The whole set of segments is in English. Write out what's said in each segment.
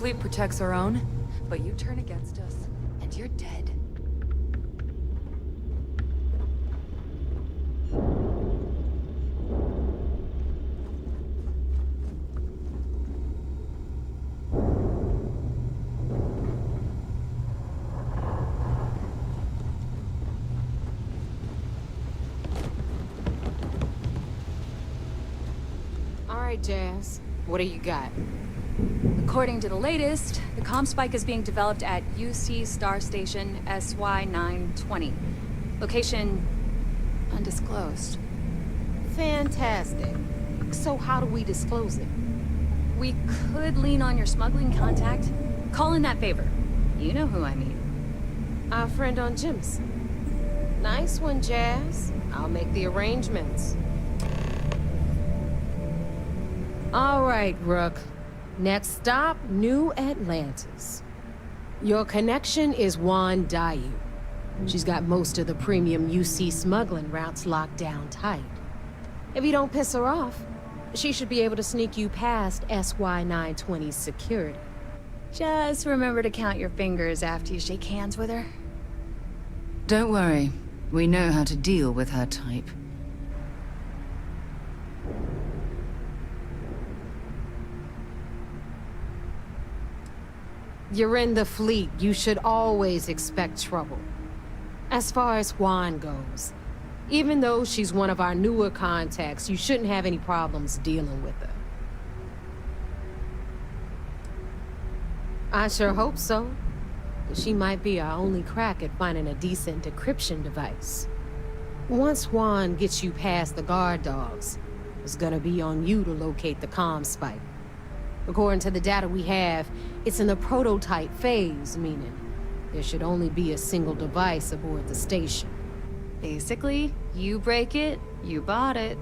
fleet protects our own, but you turn against us, and you're dead. All right, Jazz. What do you got? According to the latest, the comm spike is being developed at UC Star Station SY-920. Location undisclosed. Fantastic. So how do we disclose it? We could lean on your smuggling contact. Call in that favor. You know who I mean. Our friend on Jim's. Nice one, Jazz. I'll make the arrangements. All right, Rook. Next stop, New Atlantis. Your connection is Juan Dayu. She's got most of the premium UC smuggling routes locked down tight. If you don't piss her off, she should be able to sneak you past SY-920's security. Just remember to count your fingers after you shake hands with her. Don't worry. We know how to deal with her type. You're in the fleet. You should always expect trouble. As far as Juan goes, even though she's one of our newer contacts, you shouldn't have any problems dealing with her. I sure hope so. She might be our only crack at finding a decent decryption device. Once Juan gets you past the guard dogs, it's gonna be on you to locate the comm spike. According to the data we have, it's in the prototype phase, meaning there should only be a single device aboard the station. Basically, you break it, you bought it.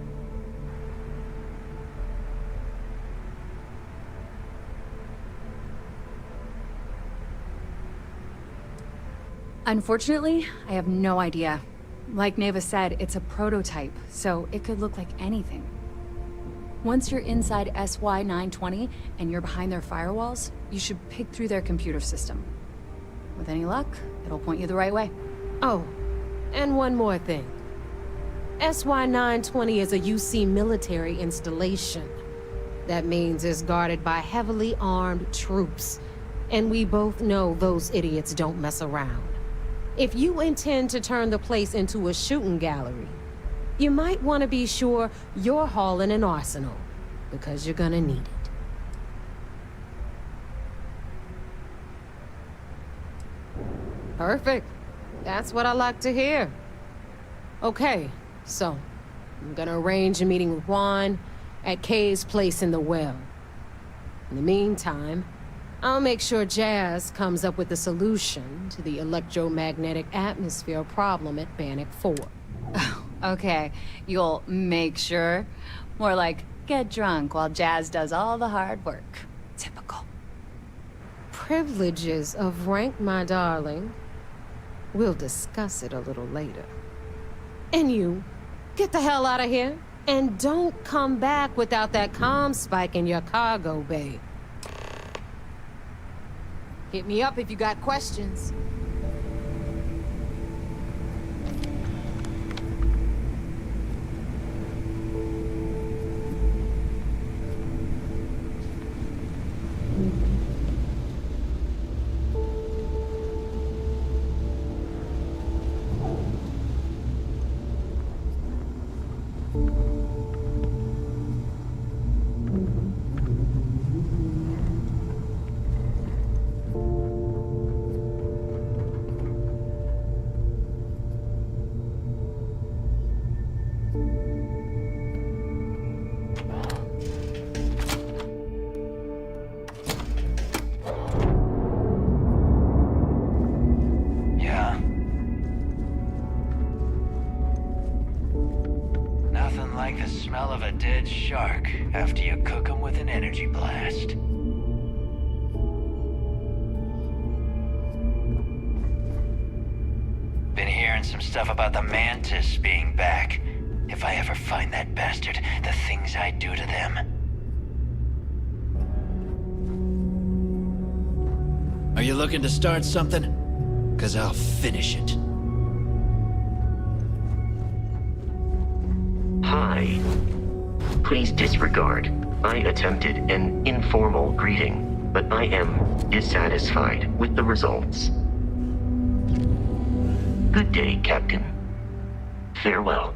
Unfortunately, I have no idea. Like Neva said, it's a prototype, so it could look like anything. Once you're inside SY-920 and you're behind their firewalls, you should pick through their computer system. With any luck, it'll point you the right way. Oh, and one more thing. SY-920 is a UC military installation. That means it's guarded by heavily armed troops. And we both know those idiots don't mess around. If you intend to turn the place into a shooting gallery, you might want to be sure you're hauling an arsenal, because you're gonna need it. Perfect. That's what I like to hear. Okay, so I'm gonna arrange a meeting with Juan at Kay's place in the well. In the meantime, I'll make sure Jazz comes up with a solution to the electromagnetic atmosphere problem at Bannock 4. Okay, you'll make sure. More like, get drunk while Jazz does all the hard work. Typical. Privileges of rank, my darling. We'll discuss it a little later. And you, get the hell out of here. And don't come back without that comm spike in your cargo bay. Hit me up if you got questions. Like the smell of a dead shark after you cook them with an energy blast. Been hearing some stuff about the Mantis being back. If I ever find that bastard, the things I do to them. Are you looking to start something? 'Cause I'll finish it. Hi. Please disregard. I attempted an informal greeting, but I am dissatisfied with the results. Good day, Captain. Farewell.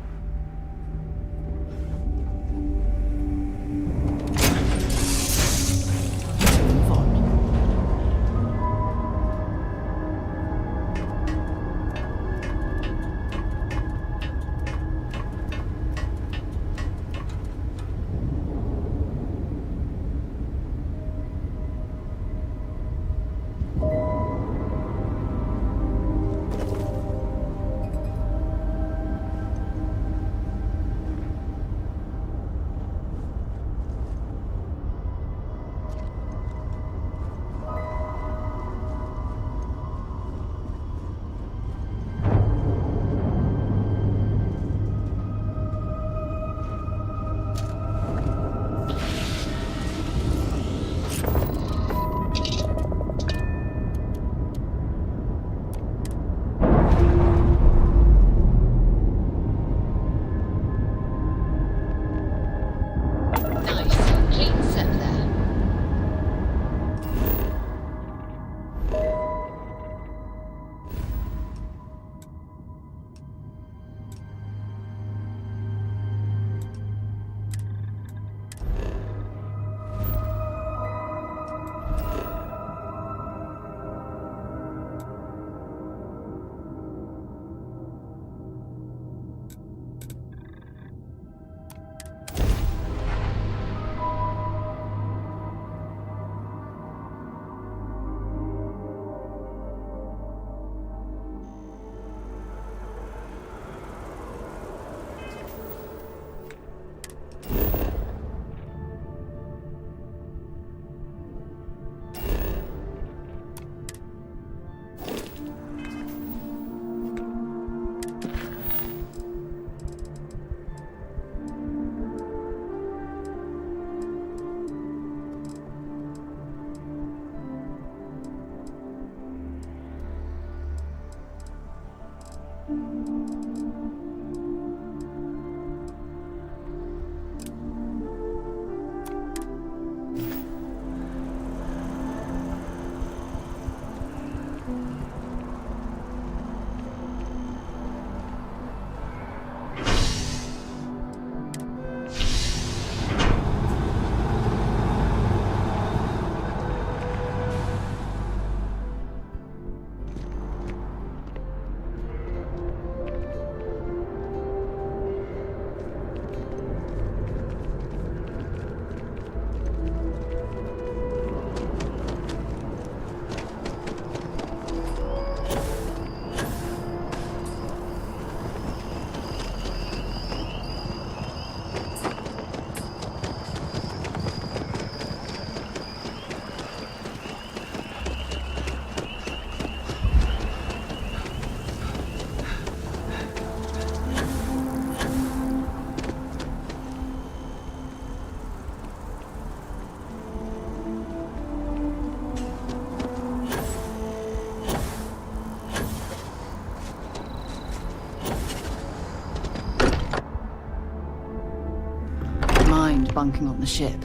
Bunking on the ship,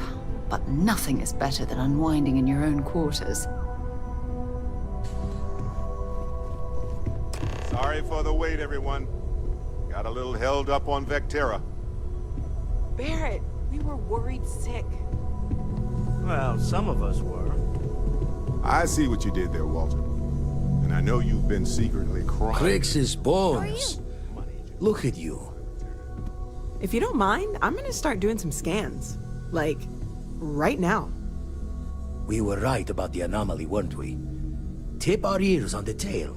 but nothing is better than unwinding in your own quarters. Sorry for the wait, everyone. Got a little held up on Vectera. Barrett, we were worried sick. Well, some of us were. I see what you did there, Walter. And I know you've been secretly crying. Crix's bones. Look at you. If you don't mind, I'm gonna start doing some scans. Like, right now. We were right about the anomaly, weren't we? Tip our ears on the tail.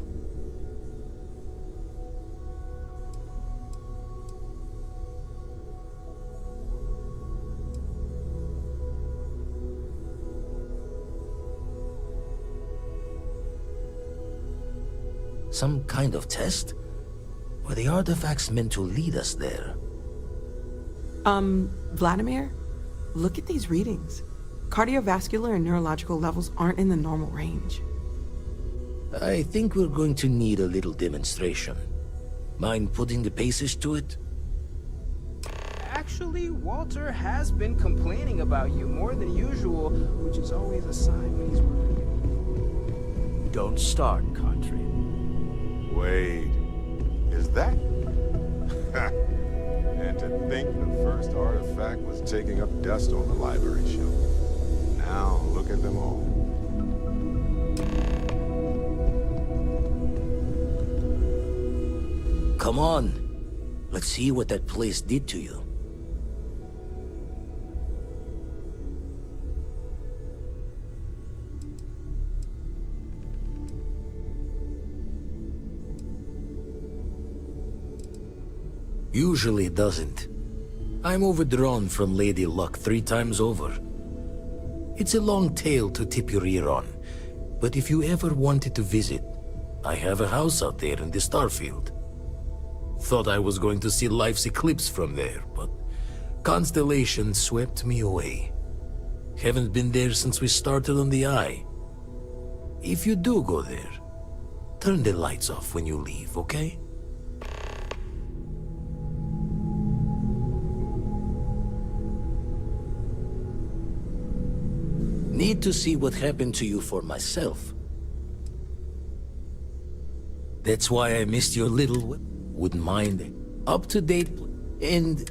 Some kind of test? Were the artifacts meant to lead us there? Vladimir, look at these readings. Cardiovascular and neurological levels aren't in the normal range. I think we're going to need a little demonstration. Mind putting the paces to it? Actually, Walter has been complaining about you more than usual, which is always a sign when he's working you. Don't start, Country. Wait, is that? And to think the first artifact was taking up dust on the library shelf. Now look at them all. Come on. Let's see what that place did to you. Usually doesn't. I'm overdrawn from Lady Luck 3 times over. It's a long tale to tip your ear on, but if you ever wanted to visit, I have a house out there in the Starfield. Thought I was going to see life's eclipse from there, but constellation swept me away. Haven't been there since we started on the Eye. If you do go there, turn the lights off when you leave, okay? Need to see what happened to you for myself. That's why I missed your little... Wouldn't mind it. Up to date and...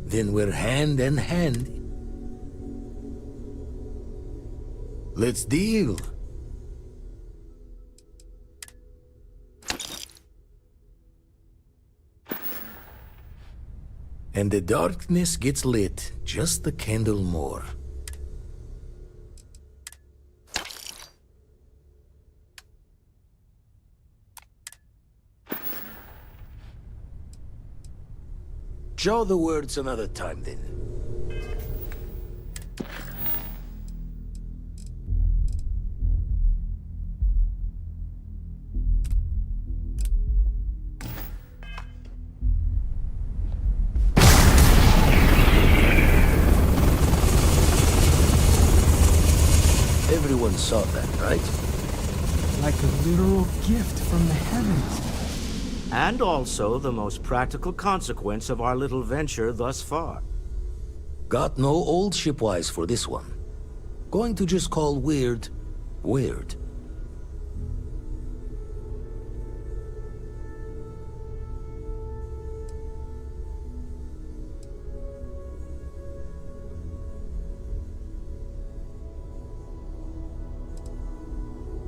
Then we're hand in hand. Let's deal. And the darkness gets lit just a candle more. Jaw the words another time, then. Everyone saw that, right? Like a literal gift from the heavens. And also the most practical consequence of our little venture thus far. Got no old shipwise for this one. Going to just call weird, weird.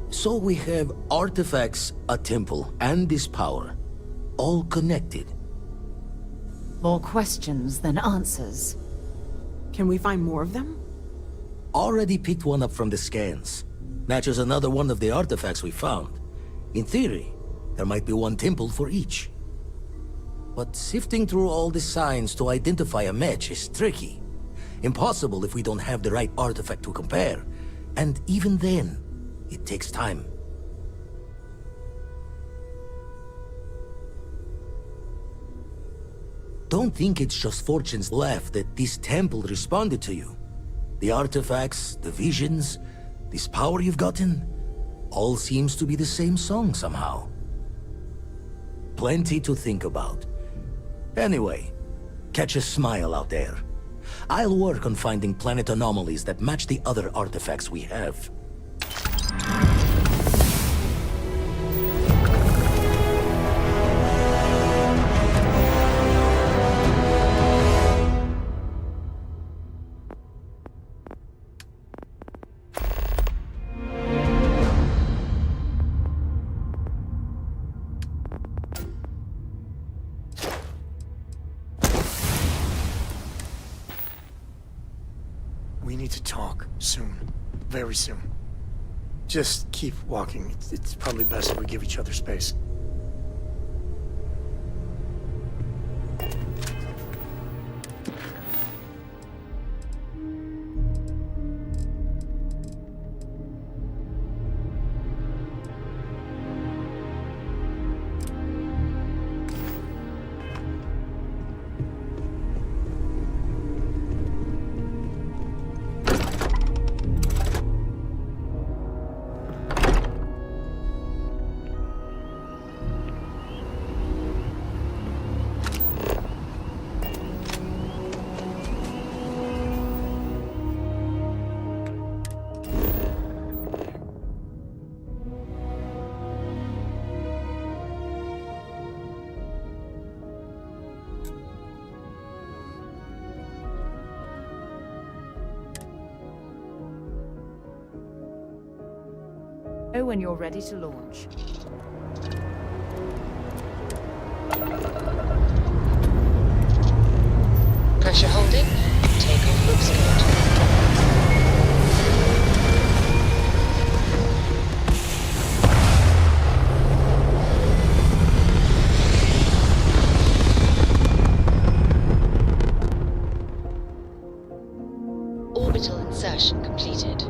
So we have artifacts, a temple, and this power. All connected. More questions than answers. Can we find more of them? Already picked one up from the scans. Matches another one of the artifacts we found. In theory, there might be one temple for each. But sifting through all the signs to identify a match is tricky. Impossible if we don't have the right artifact to compare. And even then, it takes time. Don't think it's just fortune's left that this temple responded to you. The artifacts, the visions, this power you've gotten, all seems to be the same song somehow. Plenty to think about. Anyway, catch a smile out there. I'll work on finding planet anomalies that match the other artifacts we have. We need to talk soon. Very soon. Just keep walking. It's probably best if we give each other space. Know when you're ready to launch. Pressure holding. Takeoff looks good. Orbital insertion completed.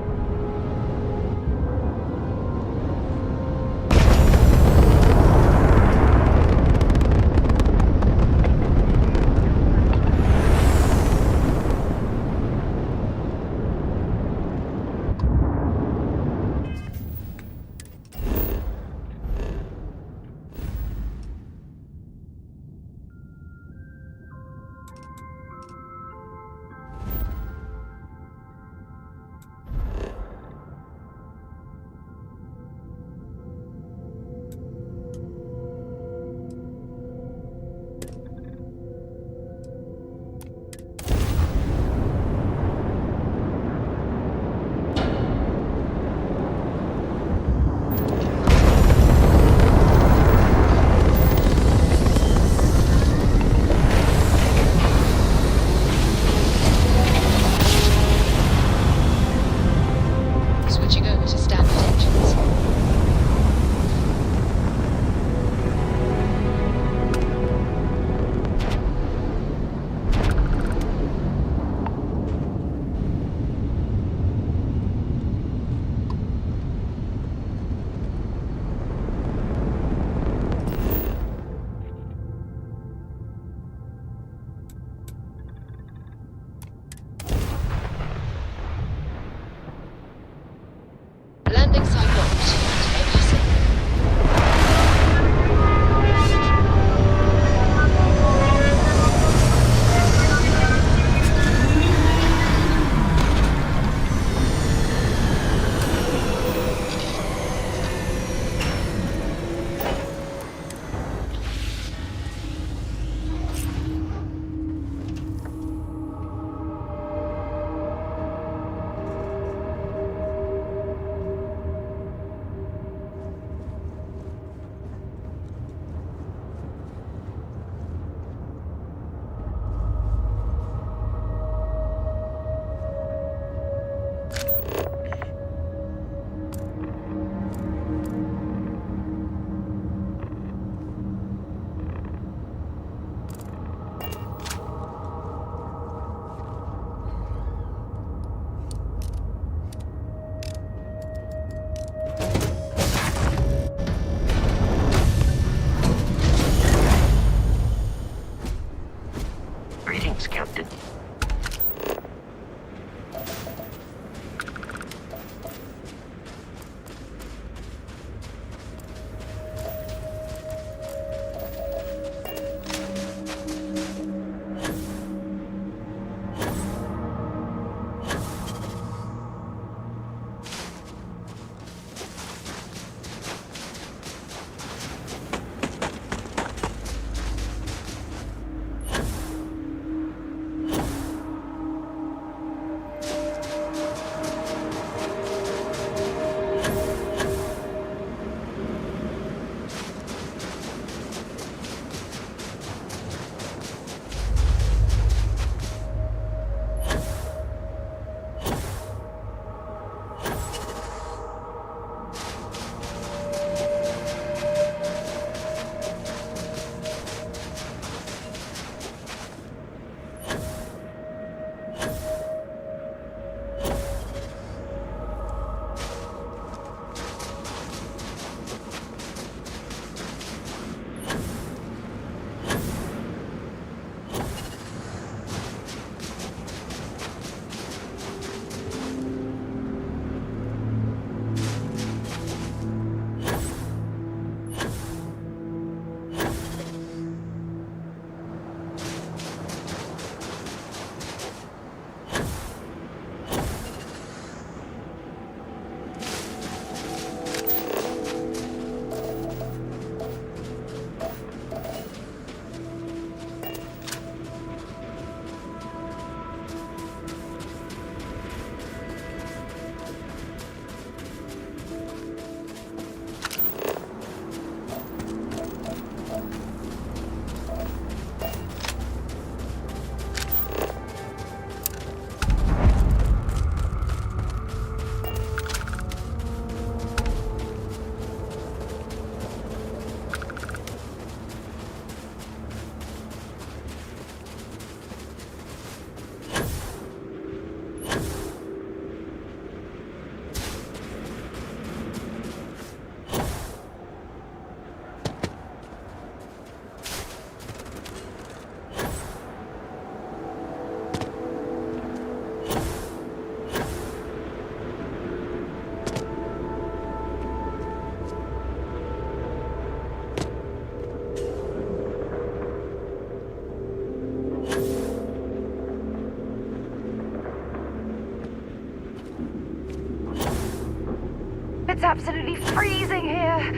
It's absolutely freezing here.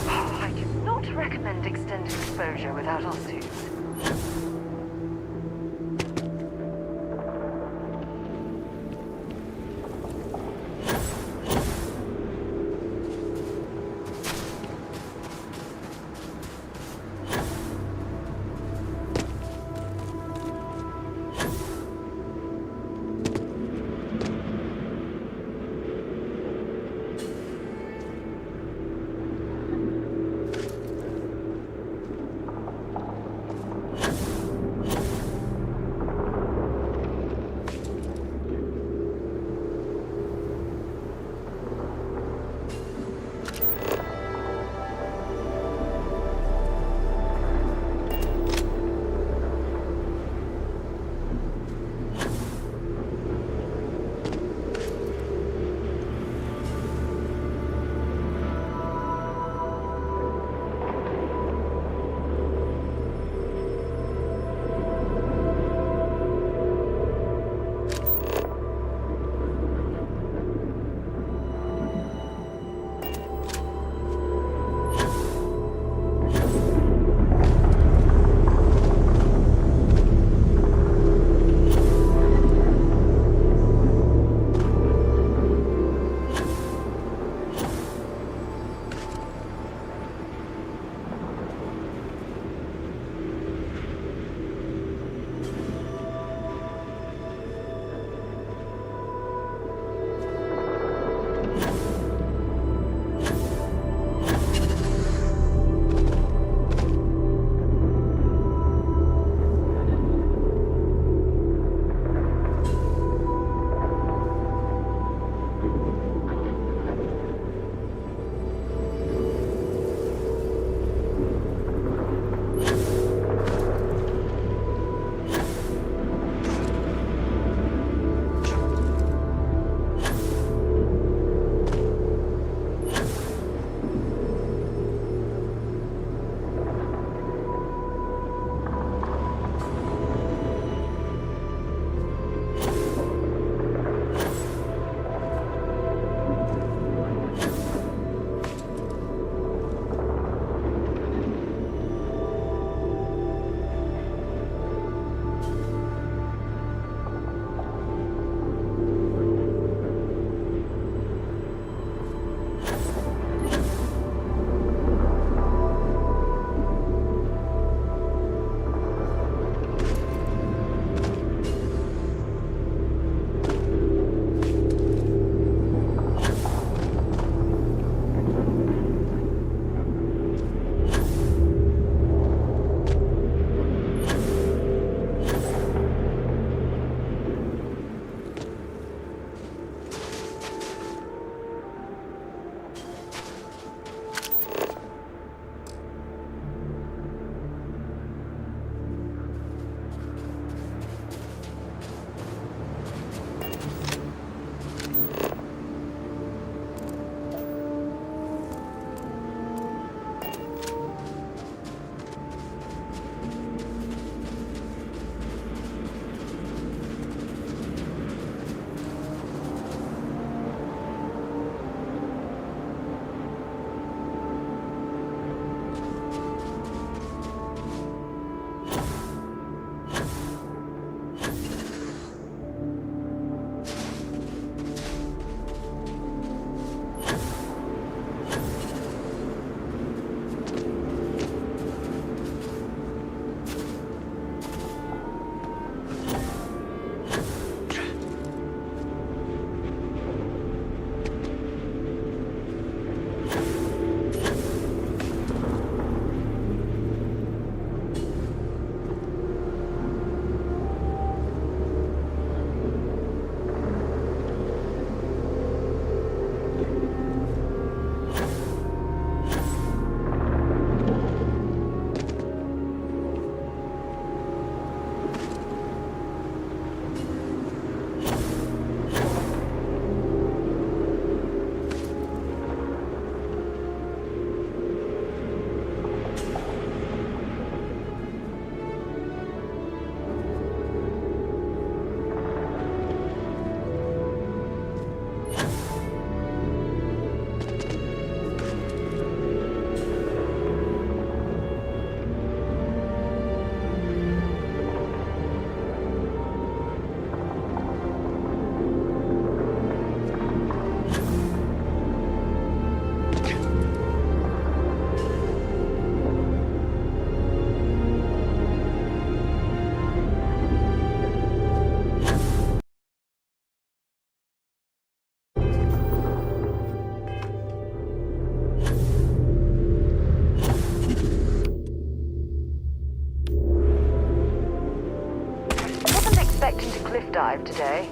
Oh, I do not recommend extended exposure without our suits. dive today.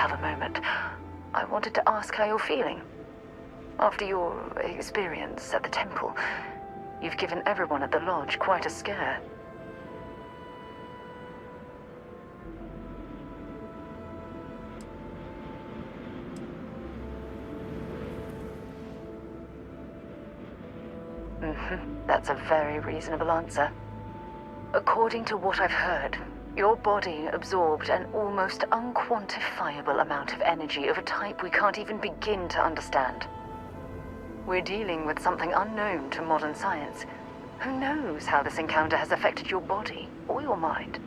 have a moment? I wanted to ask how you're feeling. After your experience at the temple, you've given everyone at the lodge quite a scare. That's a very reasonable answer. According to what I've heard, your body absorbed an almost unquantifiable amount of energy of a type we can't even begin to understand. We're dealing with something unknown to modern science. Who knows how this encounter has affected your body or your mind?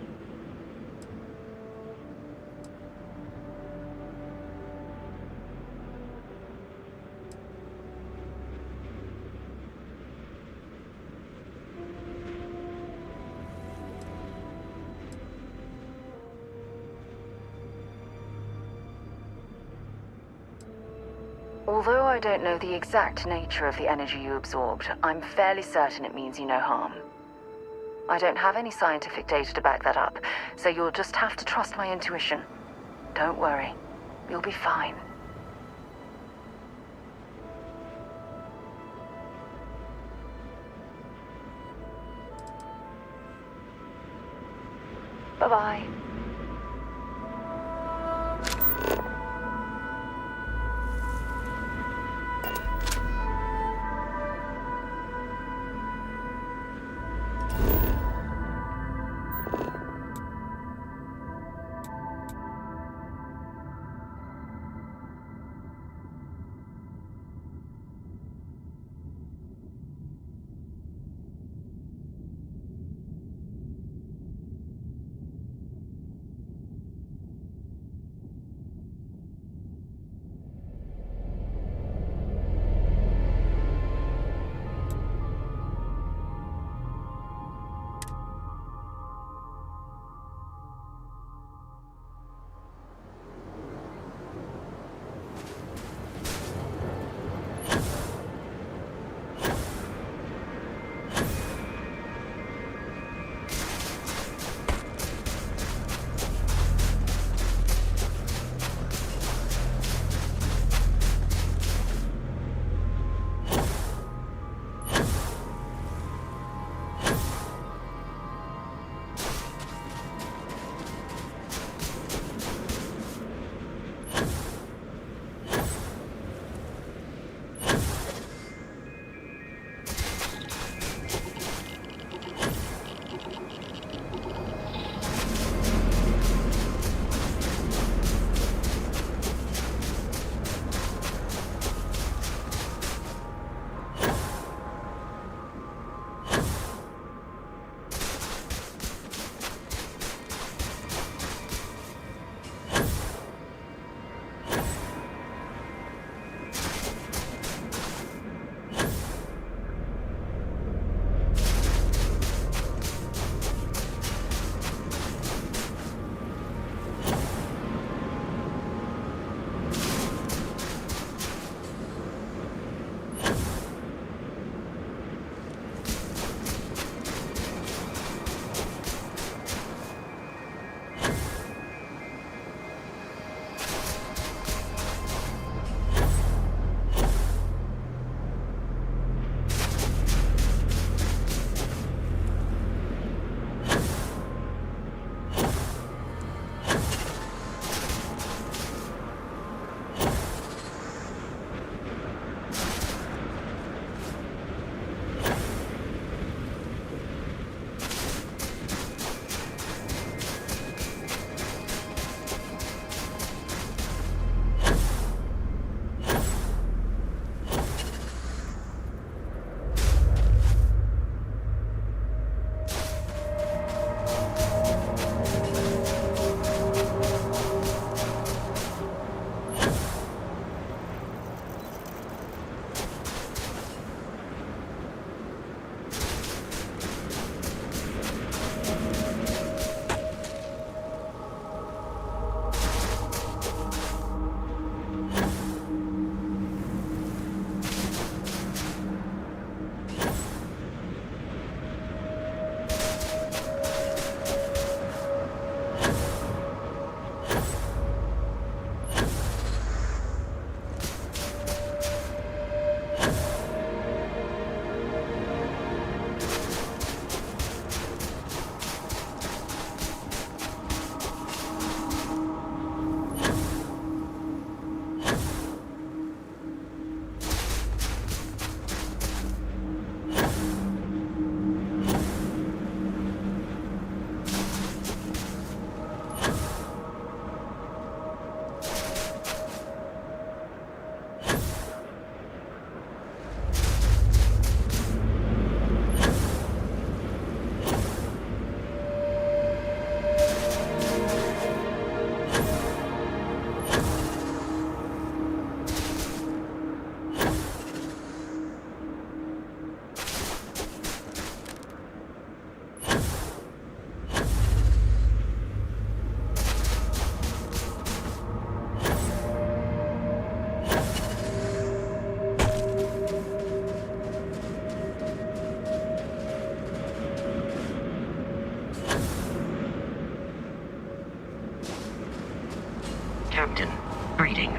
Although I don't know the exact nature of the energy you absorbed, I'm fairly certain it means you no harm. I don't have any scientific data to back that up, so you'll just have to trust my intuition. Don't worry, you'll be fine. Bye-bye.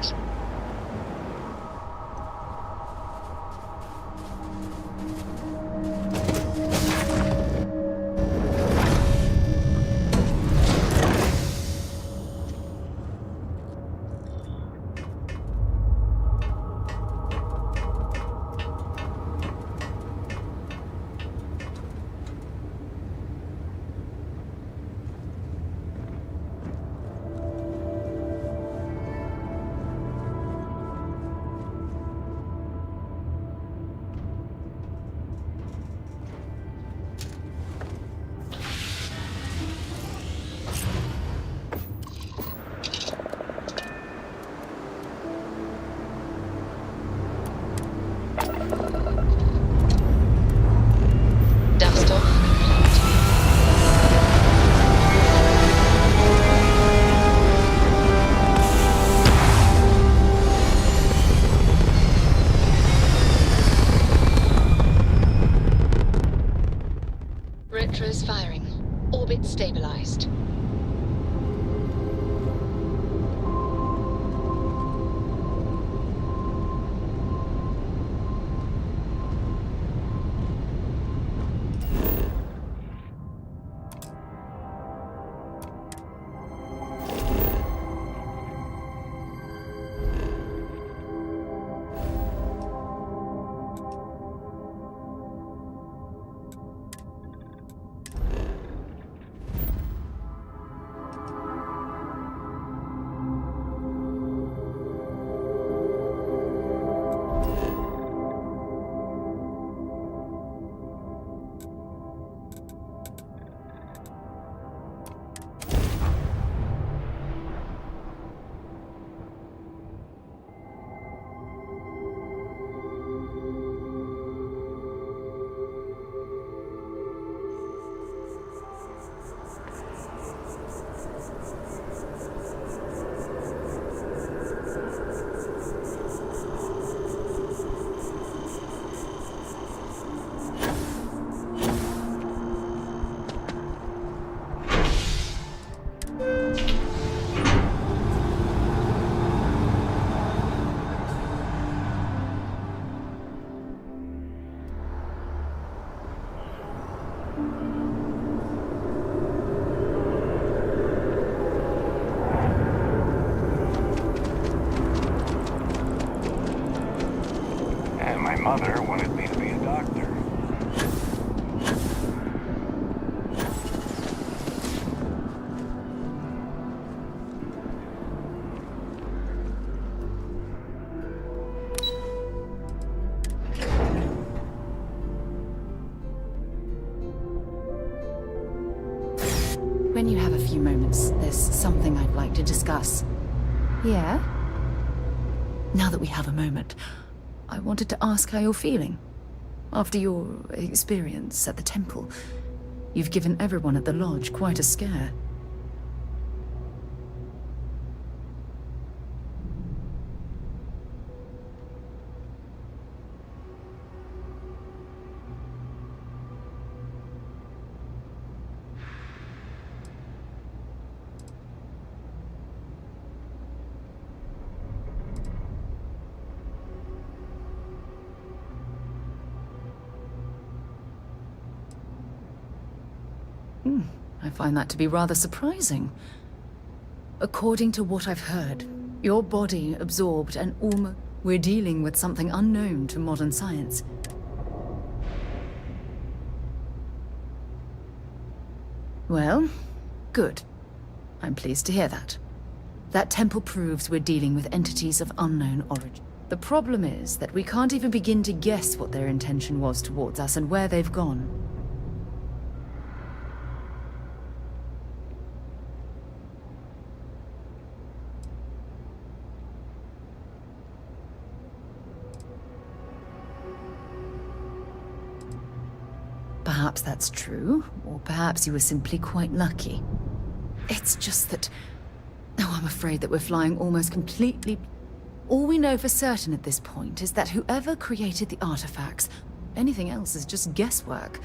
supplies. Dust off. Retro's firing. Orbit stabilized. My mother wanted me to be a doctor. When you have a few moments, there's something I'd like to discuss. Yeah? Now that we have a moment, I wanted to ask how you're feeling. After your experience at the temple, you've given everyone at the lodge quite a scare. I find that to be rather surprising. According to what I've heard, your body absorbed and almost... We're dealing with something unknown to modern science. Well, good. I'm pleased to hear that. That temple proves we're dealing with entities of unknown origin. The problem is that we can't even begin to guess what their intention was towards us and where they've gone. Perhaps that's true, or perhaps you were simply quite lucky. It's just that... Oh, I'm afraid that we're flying almost completely... All we know for certain at this point is that whoever created the artifacts, anything else is just guesswork.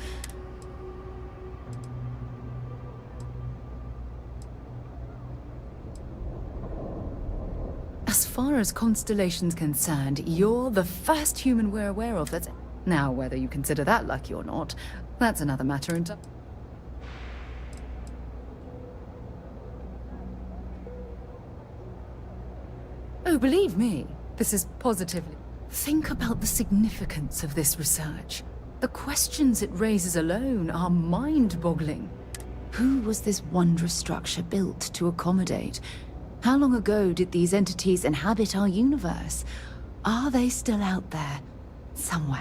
As far as Constellation's concerned, you're the first human we're aware of that's... Now, whether you consider that lucky or not, that's another matter entirely. Oh, believe me, this is positively... Think about the significance of this research. The questions it raises alone are mind-boggling. Who was this wondrous structure built to accommodate? How long ago did these entities inhabit our universe? Are they still out there, somewhere?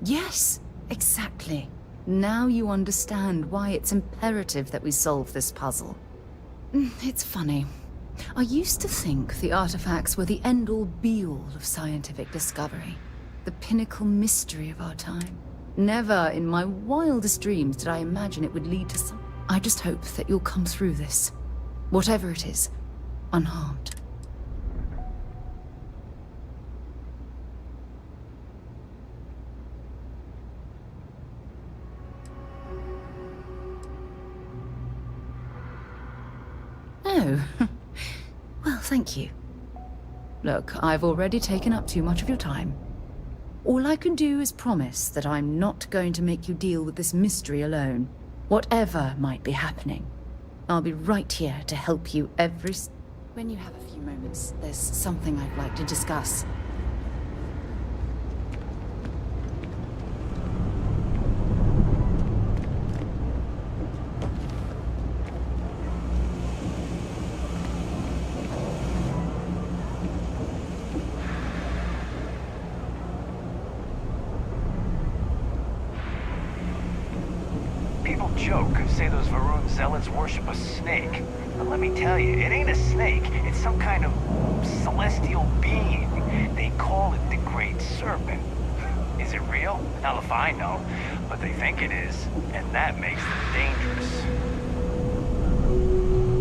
Yes, exactly. Now you understand why it's imperative that we solve this puzzle. It's funny. I used to think the artifacts were the end-all be-all of scientific discovery, the pinnacle mystery of our time. Never in my wildest dreams did I imagine it would lead to some... I just hope that you'll come through this, whatever it is, unharmed. Oh, well, thank you. Look, I've already taken up too much of your time. All I can do is promise that I'm not going to make you deal with this mystery alone. Whatever might be happening, I'll be right here to help you every... When you have a few moments, there's something I'd like to discuss. Joke, say those Varun zealots worship a snake. But let me tell you, it ain't a snake. It's some kind of celestial being. They call it the Great Serpent. Is it real? Hell if I know. But they think it is, and that makes them dangerous.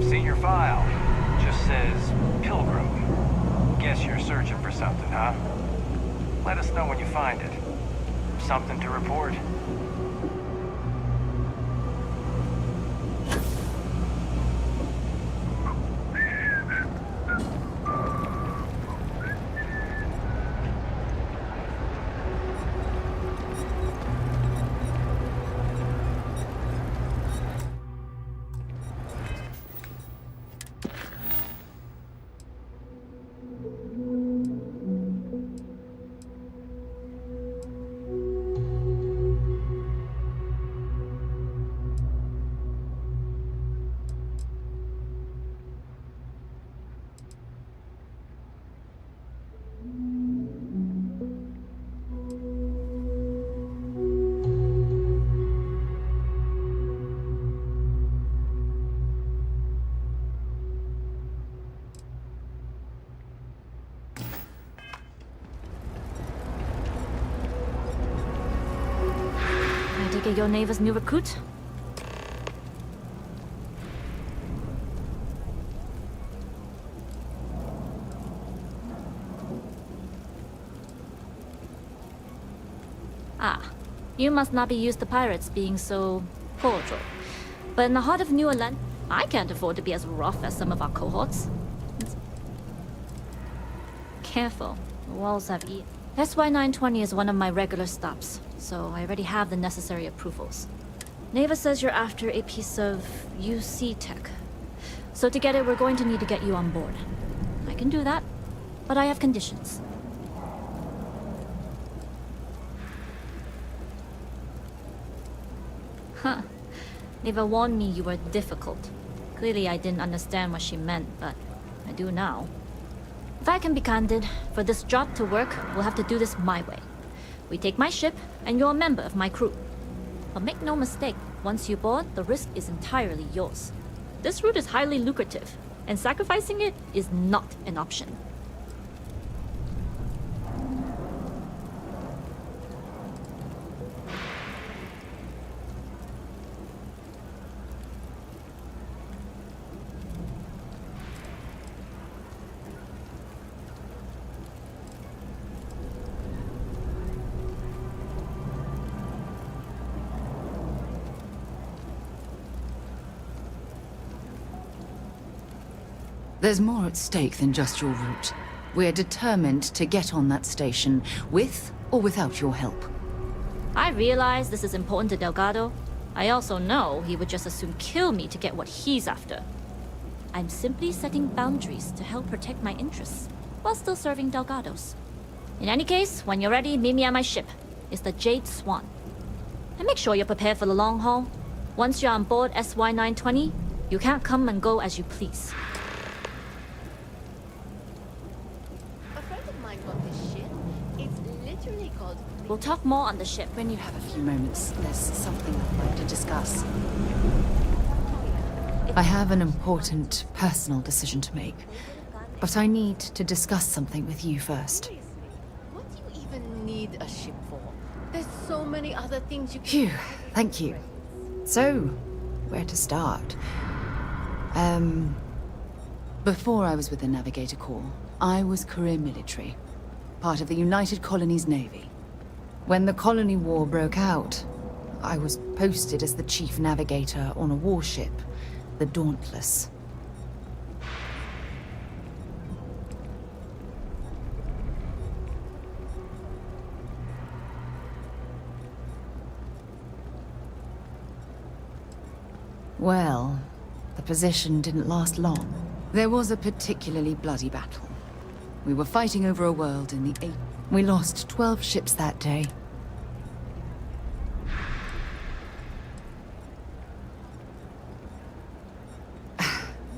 See your file. Just says Pilgrim. Guess you're searching for something, huh? Let us know when you find it. Something to report? Get your neighbor's new recruit? Ah, you must not be used to pirates being so cordial. But in the heart of New Atlantis, I can't afford to be as rough as some of our cohorts. Careful, the walls have ears. SY-920 is one of my regular stops, so I already have the necessary approvals. Neva says you're after a piece of UC tech. So to get it, we're going to need to get you on board. I can do that, but I have conditions. Huh. Neva warned me you were difficult. Clearly I didn't understand what she meant, but I do now. If I can be candid, for this job to work, we'll have to do this my way. We take my ship, and you're a member of my crew. But make no mistake, once you board, the risk is entirely yours. This route is highly lucrative, and sacrificing it is not an option. There's more at stake than just your route. We're determined to get on that station, with or without your help. I realize this is important to Delgado. I also know he would just as soon kill me to get what he's after. I'm simply setting boundaries to help protect my interests, while still serving Delgado's. In any case, when you're ready, meet me at my ship. It's the Jade Swan. And make sure you're prepared for the long haul. Once you're on board SY-920, you can't come and go as you please. A friend of mine got this shit. It's literally called... We'll talk more on the ship. When you have a few moments, there's something I'd like to discuss. I have an important personal decision to make, but I need to discuss something with you first. What do you even need a ship for? There's so many other things you can... Phew, thank you. So, where to start? Before I was with the Navigator Corps, I was career military, part of the United Colonies Navy. When the Colony War broke out, I was posted as the chief navigator on a warship, the Dauntless. Well, the position didn't last long. There was a particularly bloody battle. We were fighting over a world in the 8th. We lost 12 ships that day.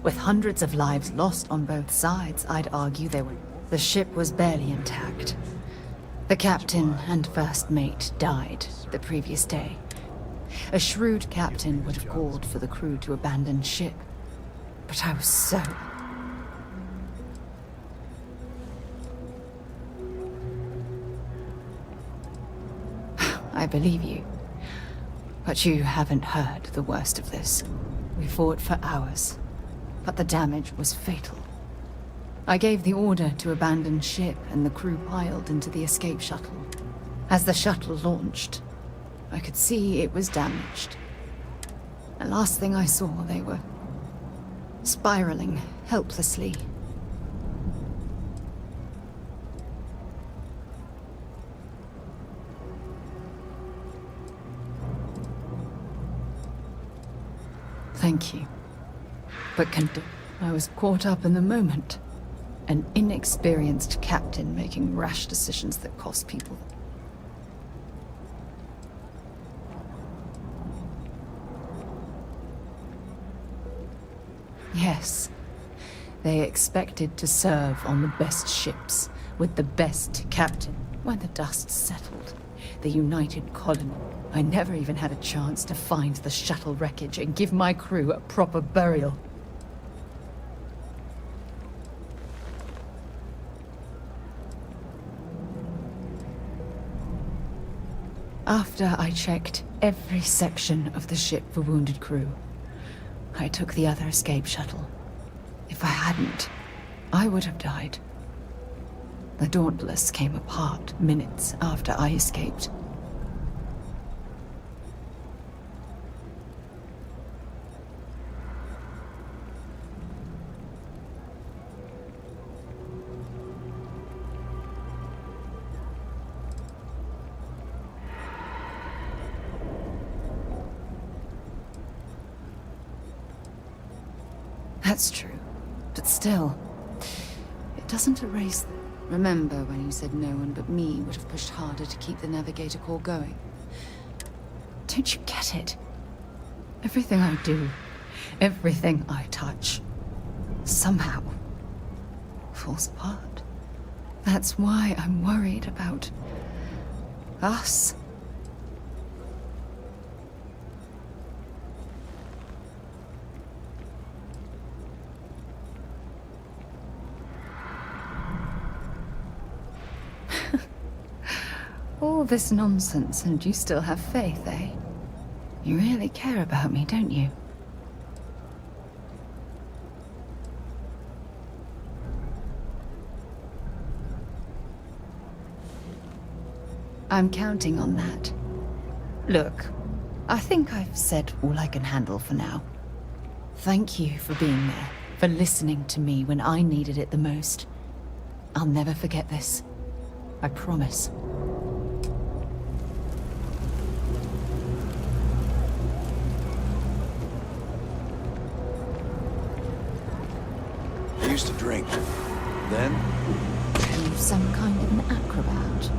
With hundreds of lives lost on both sides, I'd argue the ship was barely intact. The captain and first mate died the previous day. A shrewd captain would have called for the crew to abandon ship. But I was so... I believe you. But you haven't heard the worst of this. We fought for hours, but the damage was fatal. I gave the order to abandon ship and the crew piled into the escape shuttle. As the shuttle launched, I could see it was damaged. The last thing I saw, they were spiraling helplessly. Thank you. But I was caught up in the moment. An inexperienced captain making rash decisions that cost people. Yes. They expected to serve on the best ships, with the best captain. When the dust settled, the United Colony. I never even had a chance to find the shuttle wreckage and give my crew a proper burial. After I checked every section of the ship for wounded crew, I took the other escape shuttle. If I hadn't, I would have died. The Dauntless came apart minutes after I escaped. That's true, but still, it doesn't erase them. Remember when you said no one but me would have pushed harder to keep the Navigator Corps going? Don't you get it? Everything I do, everything I touch, somehow falls apart. That's why I'm worried about us. All this nonsense and you still have faith, eh? You really care about me, don't you? I'm counting on that. Look, I think I've said all I can handle for now. Thank you for being there, for listening to me when I needed it the most. I'll never forget this. I promise. I used to drink. Then? Are you some kind of an acrobat?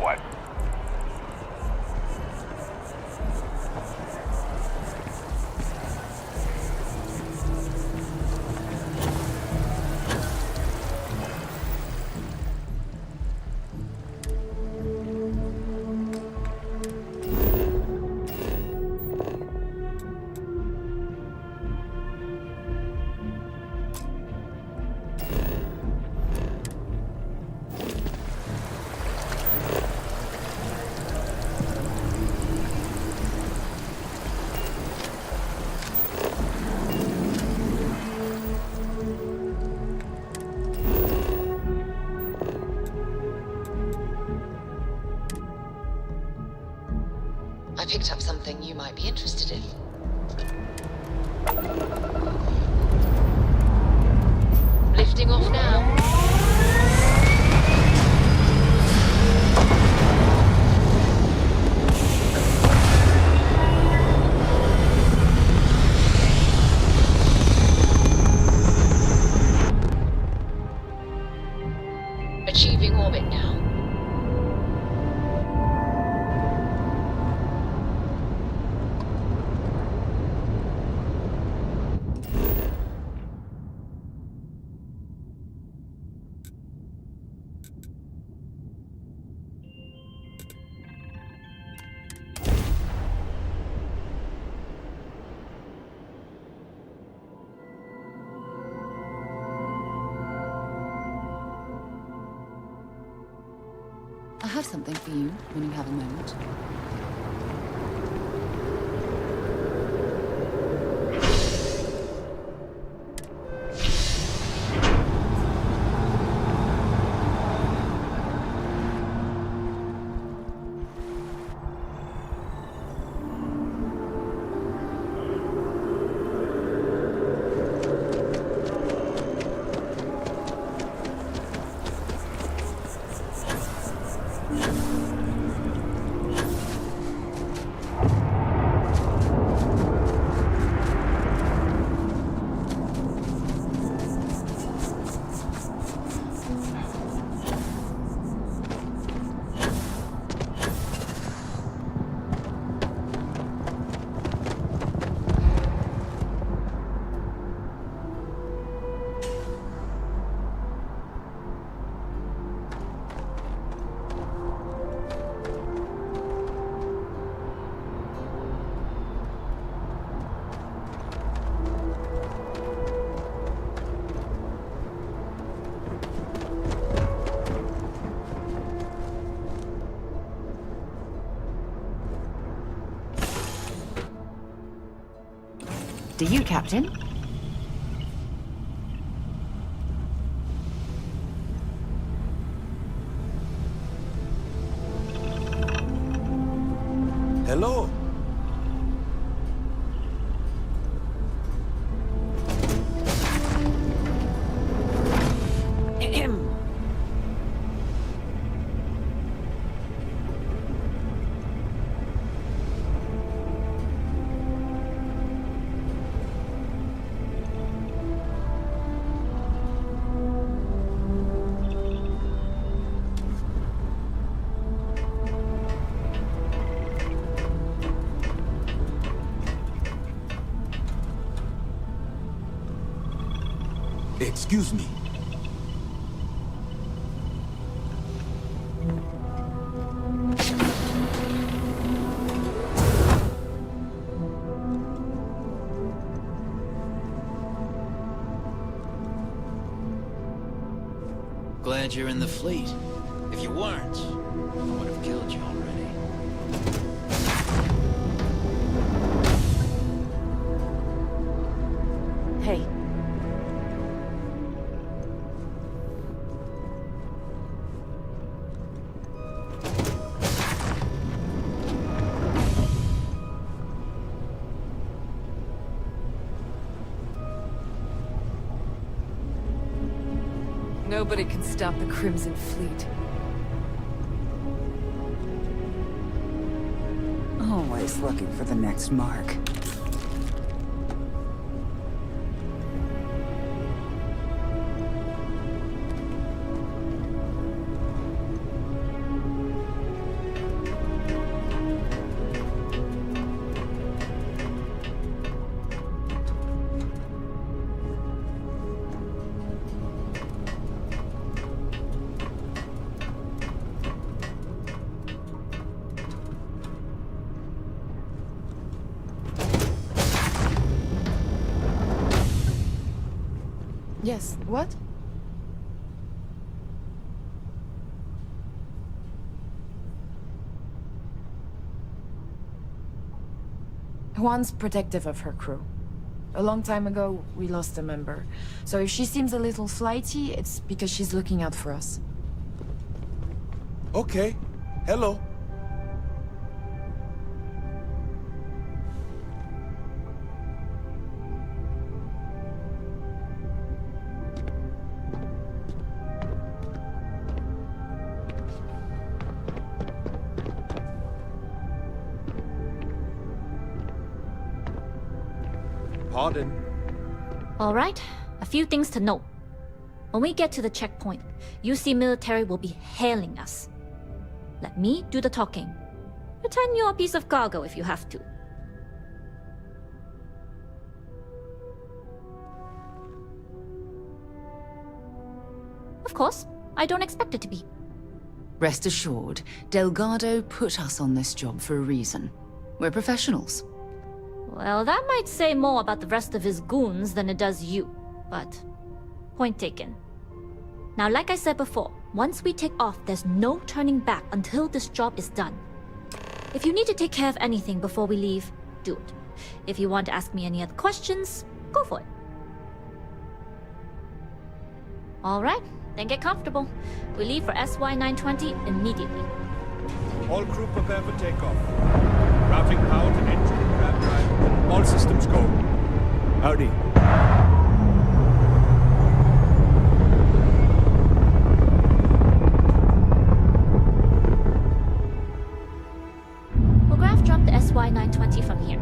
What? I picked up something you might be interested in. Lifting off now. Achieving orbit now. I have something for you when you have a moment. Do you, Captain? Hello? Excuse me. Glad you're in the fleet. If you weren't, I would have killed you already. Hey. Nobody can stop the Crimson Fleet. Always looking for the next mark. Yes, what? Juan's protective of her crew. A long time ago, we lost a member. So if she seems a little flighty, it's because she's looking out for us. Okay. Hello. Pardon? All right, a few things to note. When we get to the checkpoint, UC military will be hailing us. Let me do the talking. Pretend you're a piece of cargo if you have to. Of course, I don't expect it to be. Rest assured, Delgado put us on this job for a reason. We're professionals. Well, that might say more about the rest of his goons than it does you, but point taken. Now, like I said before, once we take off, there's no turning back until this job is done. If you need to take care of anything before we leave, do it. If you want to ask me any other questions, go for it. All right, then get comfortable. We leave for SY-920 immediately. All crew prepare for takeoff. Routing power to engine and cab drive. All systems go. Howdy. We'll graph drop the SY-920 from here.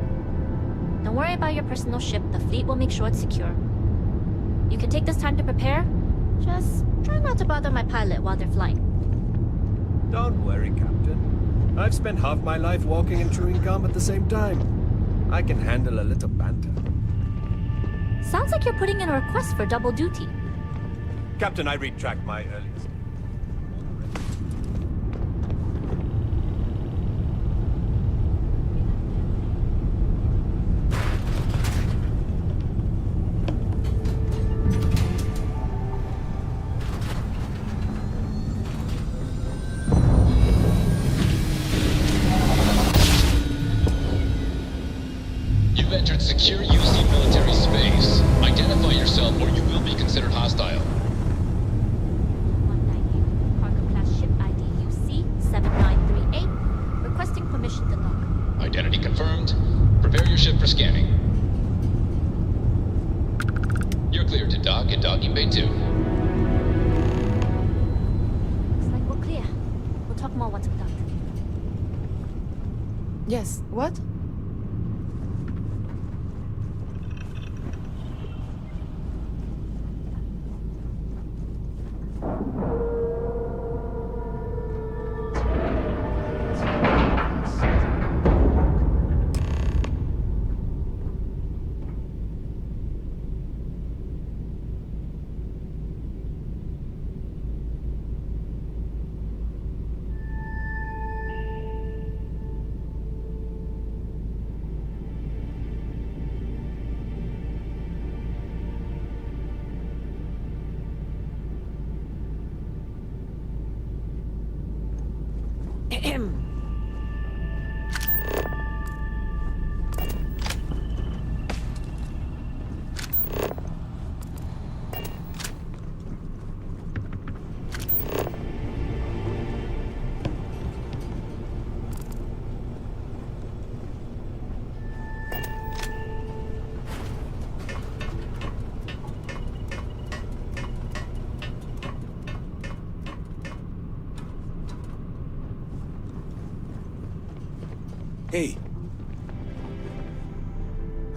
Don't worry about your personal ship. The fleet will make sure it's secure. You can take this time to prepare. Just try not to bother my pilot while they're flying. Don't worry, Captain. I've spent half my life walking and chewing gum at the same time. I can handle a little banter. Sounds like you're putting in a request for double duty. Captain, I retract my earliest. You've entered secure UC military space. Identify yourself or you will be considered hostile. 198, cargo class ship ID UC 7938. Requesting permission to dock. Identity confirmed. Prepare your ship for scanning. You're cleared to dock at docking bay 2. Looks like we're clear. We'll talk more once we're done. Yes, what? Hey.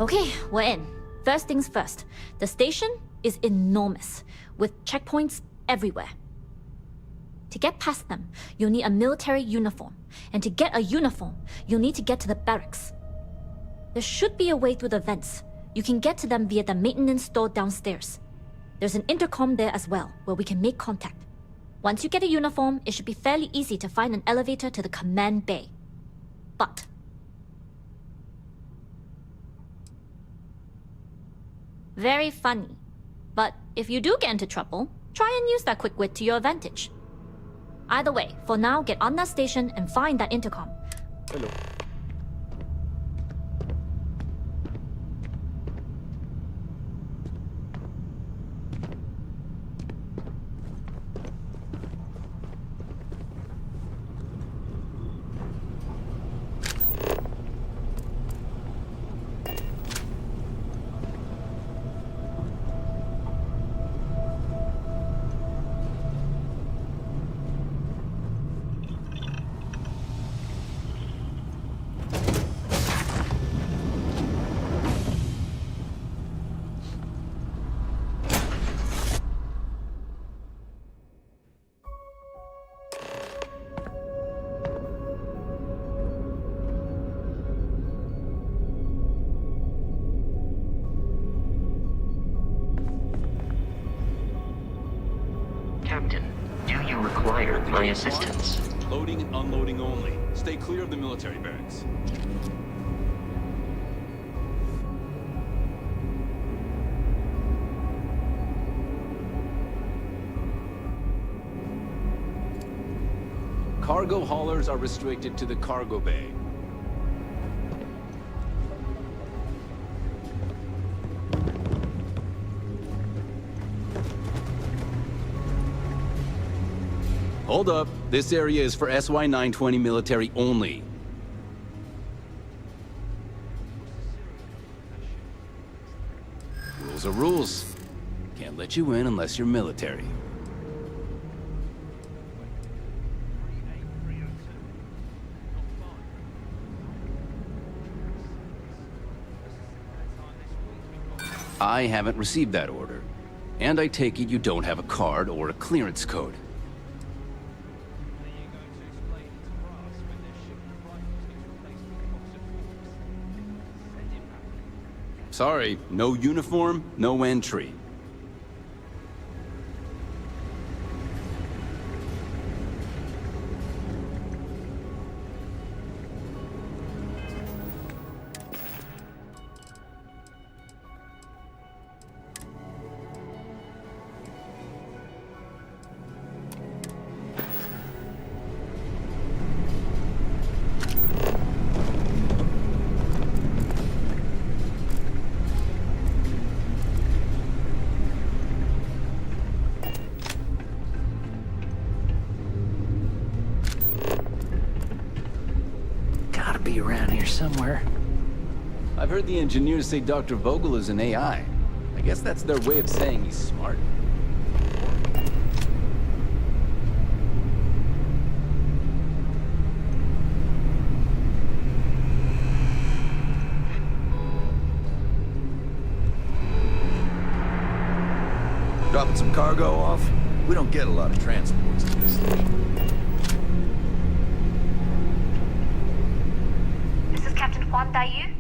Okay, we're in. First things first. The station is enormous, with checkpoints everywhere. To get past them, you'll need a military uniform. And to get a uniform, you'll need to get to the barracks. There should be a way through the vents. You can get to them via the maintenance store downstairs. There's an intercom there as well, where we can make contact. Once you get a uniform, it should be fairly easy to find an elevator to the command bay. But very funny. But if you do get into trouble, try and use that quick wit to your advantage. Either way, for now, get on that station and find that intercom. Hello. Captain, do you require my assistance? Loading and unloading only. Stay clear of the military barracks. Cargo haulers are restricted to the cargo bay. Hold up. This area is for SY-920 military only. Rules are rules. Can't let you in unless you're military. I haven't received that order. And I take it you don't have a card or a clearance code. Sorry, no uniform, no entry. Be around here somewhere. I've heard the engineers say Dr. Vogel is an AI. I guess that's their way of saying he's smart. Dropping some cargo off? We don't get a lot of transports to this station. Captain Huan Daiyu?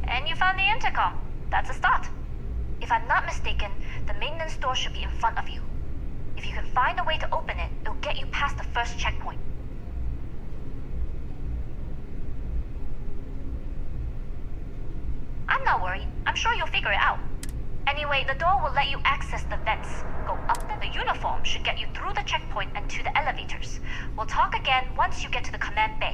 And you found the intercom. That's a start. If I'm not mistaken, the maintenance door should be in front of you. If you can find a way to open it, it'll get you past the first checkpoint. I'm not worried. I'm sure you'll figure it out. Anyway, the door will let you access the vents. Go up there. The uniform should get you through the checkpoint and to the elevators. We'll talk again once you get to the command bay.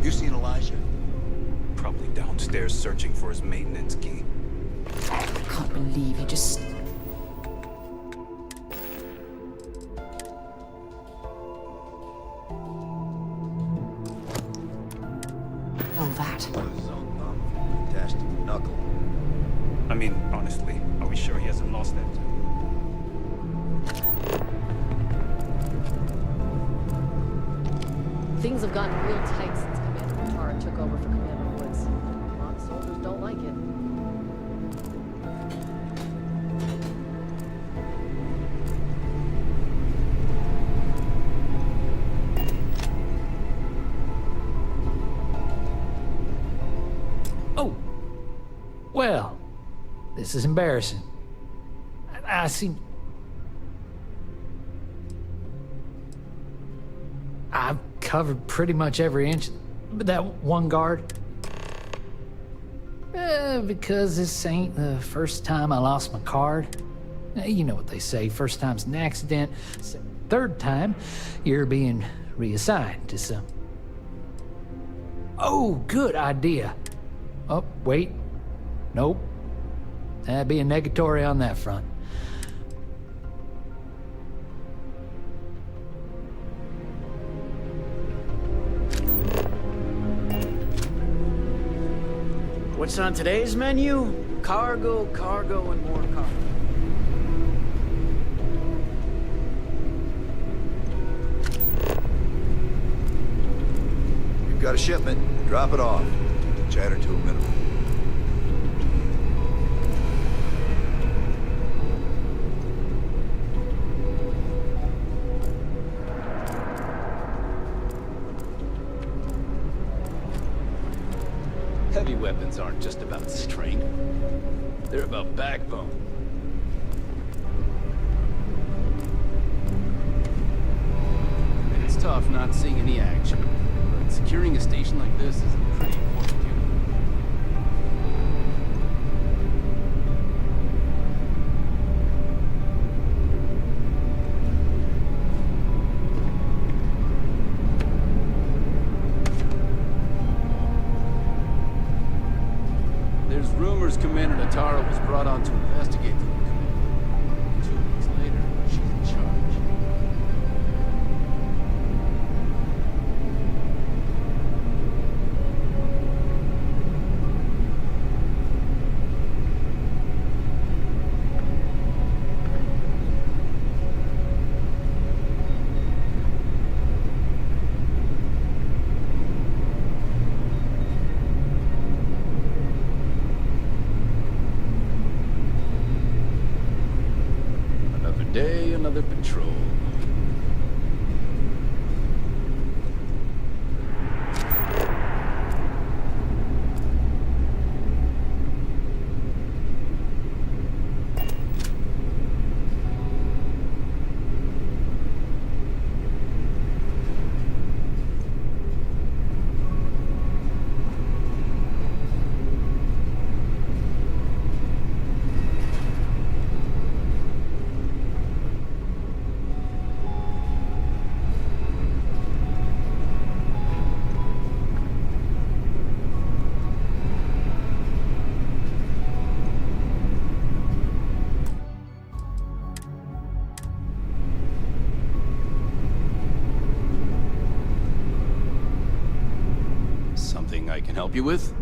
You seen Elijah? Probably downstairs searching for his maintenance key. I can't believe you just... that? Attached to the knuckle. I mean, honestly, are we sure he hasn't lost that? Things have gotten real tight since Commander Matara took over for Commander Woods. A lot of soldiers don't like it. Oh! Well, this is embarrassing. I seem... I've covered pretty much every inch, but that one guard... because this ain't the first time I lost my card. You know what they say, first time's an accident, third time, you're being reassigned to some... Oh, good idea. Oh, wait. Nope. That'd be a negatory on that front. What's on today's menu? Cargo, cargo, and more cargo. You've got a shipment. Drop it off. Chatter to a minimum. Heavy weapons aren't just about strength. They're about backbone. It's tough not seeing any action, but securing a station like this is a pretty important unit. There's rumors Commander Natara was brought on to investigate the command. 2 weeks later, she's in charge. Another day, another patrol. Something I can help you with?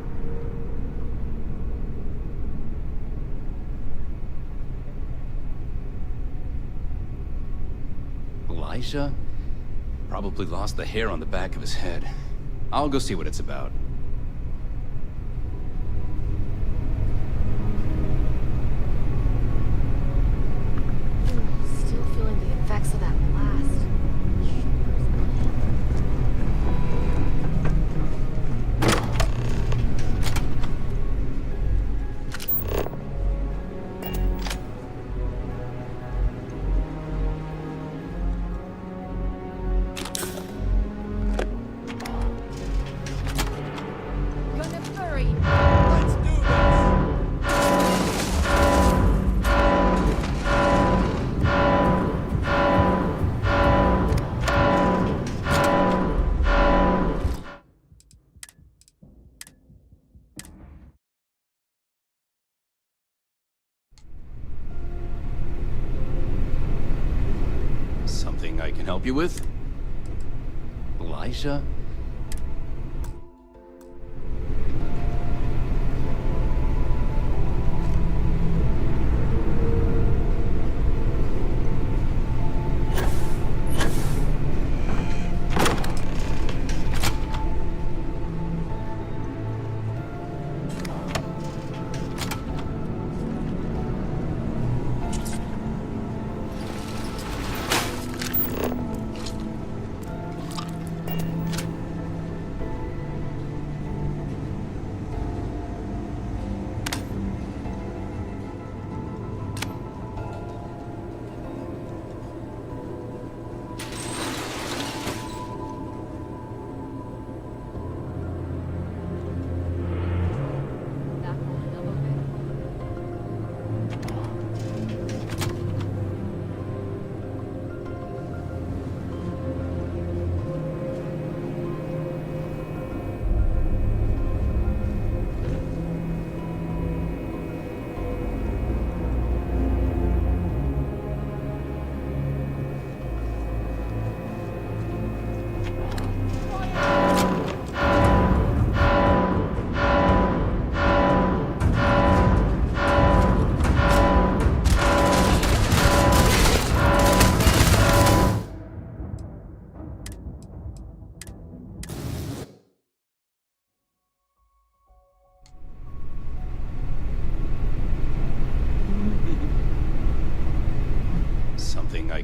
Elijah? Probably lost the hair on the back of his head. I'll go see what it's about. Still feeling the effects of that blast. Gonna hurry. Let's do Something I can help you with? Elijah?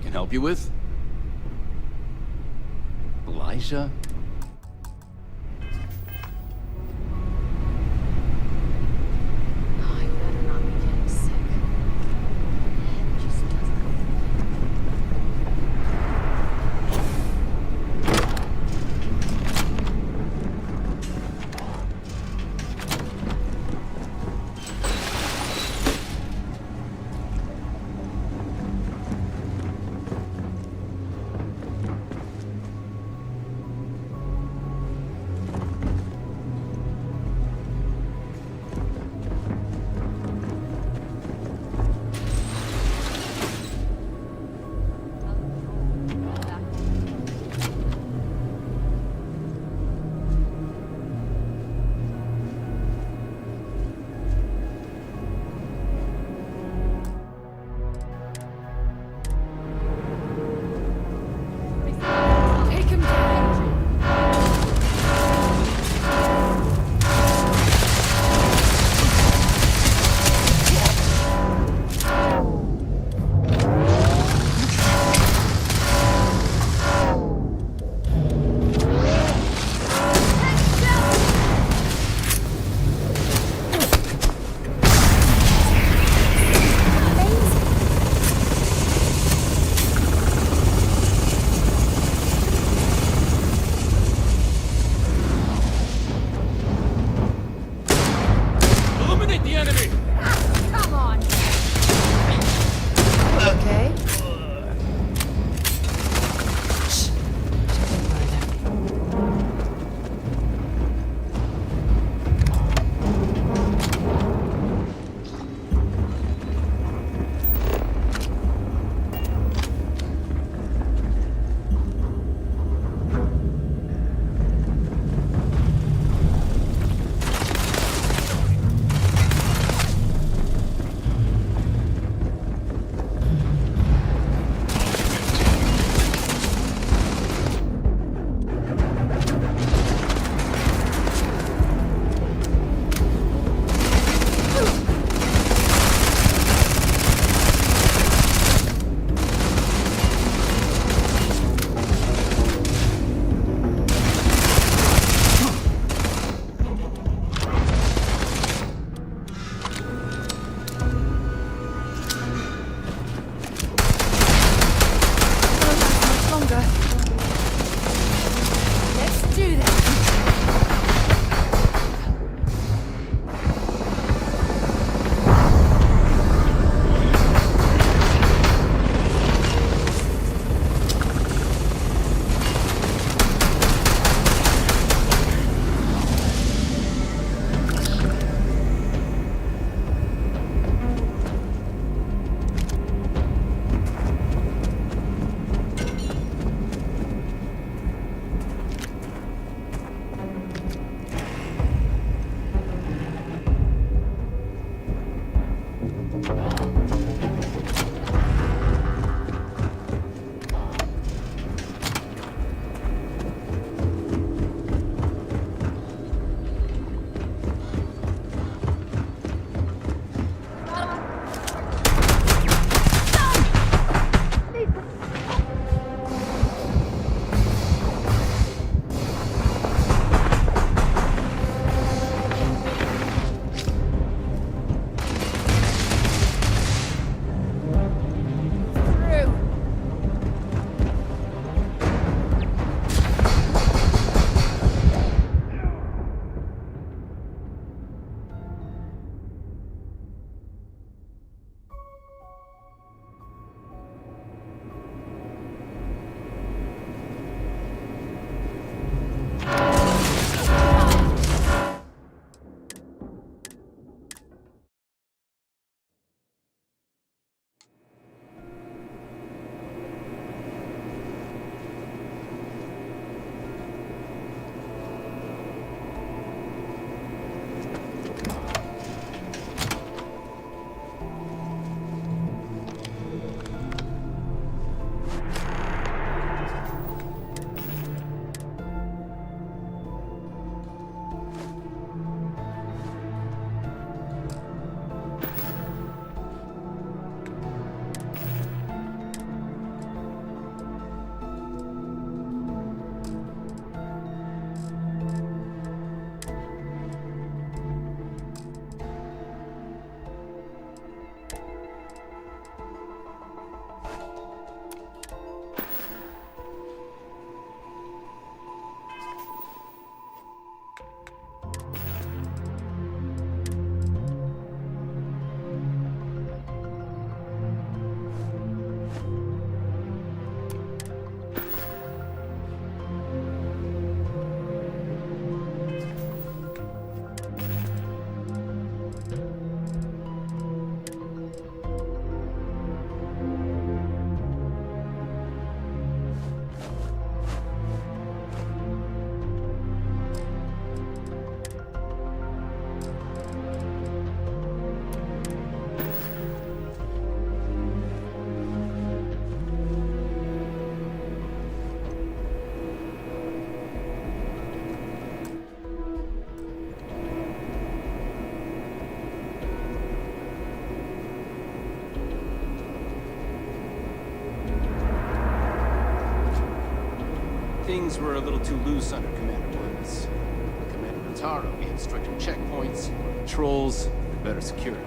can help you with? Elijah? Oh, I better not be getting sick. It just doesn't. Take him down. Eliminate the enemy! Come on. Okay. Things were a little too loose under Commander Bliss. With Commander Natara, we had stricter checkpoints, more patrols, and better security.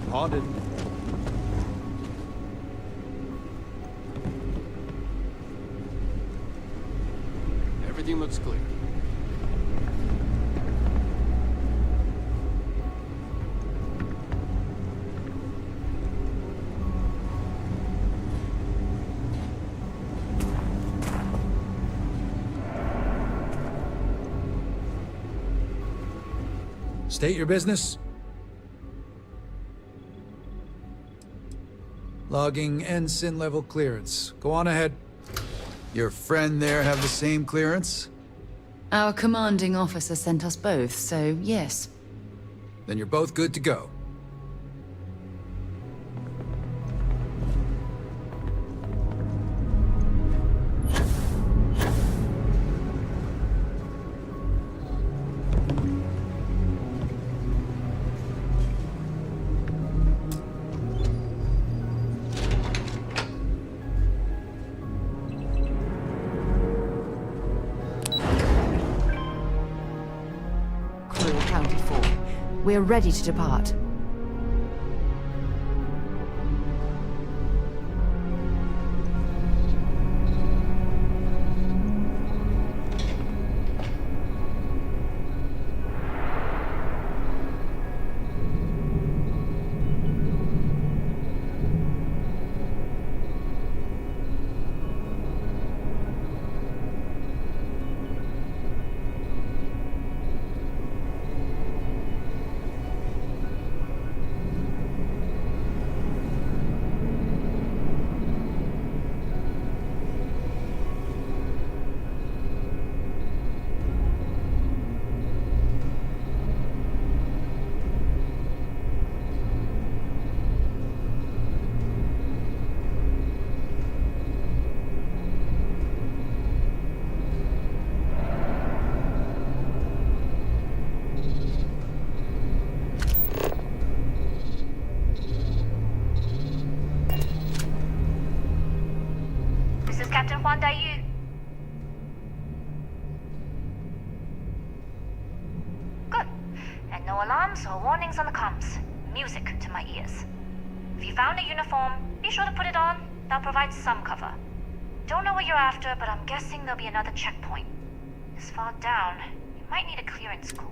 Haunted. Everything looks clear. State your business. Logging ensign level clearance. Go on ahead. Your friend there have the same clearance? Our commanding officer sent us both, so yes. Then you're both good to go. We're ready to depart. Captain Huan Daiyu. Good. And no alarms or warnings on the comms. Music to my ears. If you found a uniform, be sure to put it on. That'll provide some cover. Don't know what you're after, but I'm guessing there'll be another checkpoint. This far down, you might need a clearance code.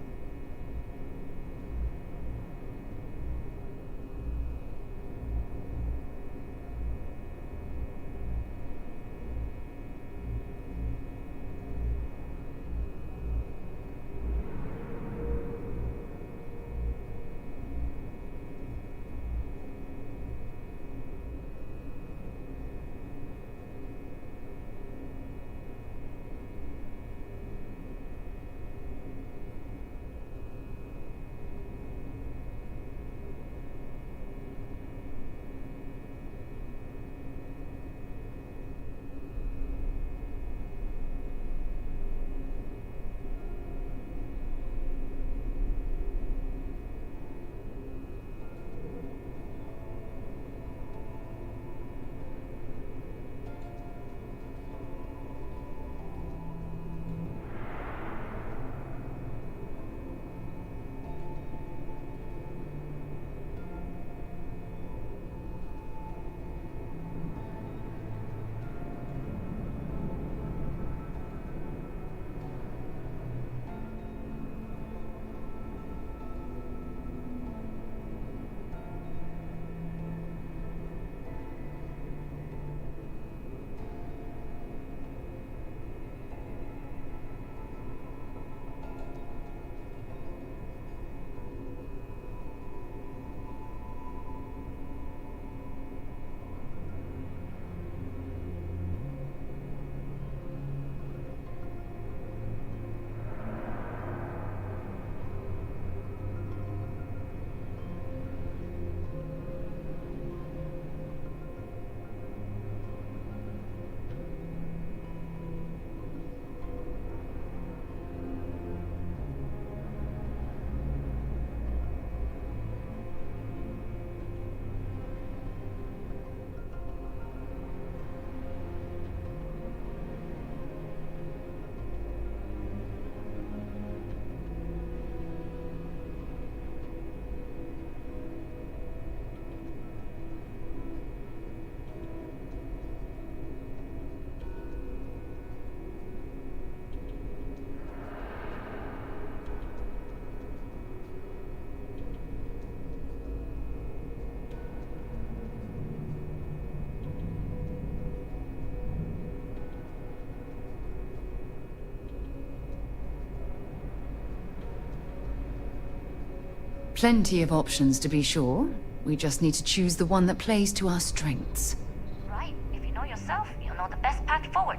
Plenty of options, to be sure. We just need to choose the one that plays to our strengths. Right. If you know yourself, you'll know the best path forward.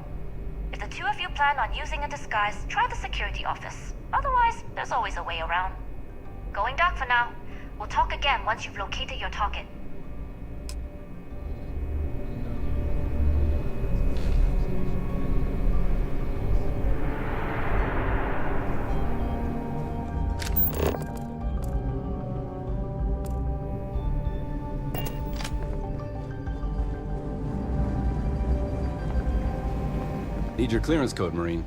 If the two of you plan on using a disguise, try the security office. Otherwise, there's always a way around. Going dark for now. We'll talk again once you've located your target. Need your clearance code, Marine.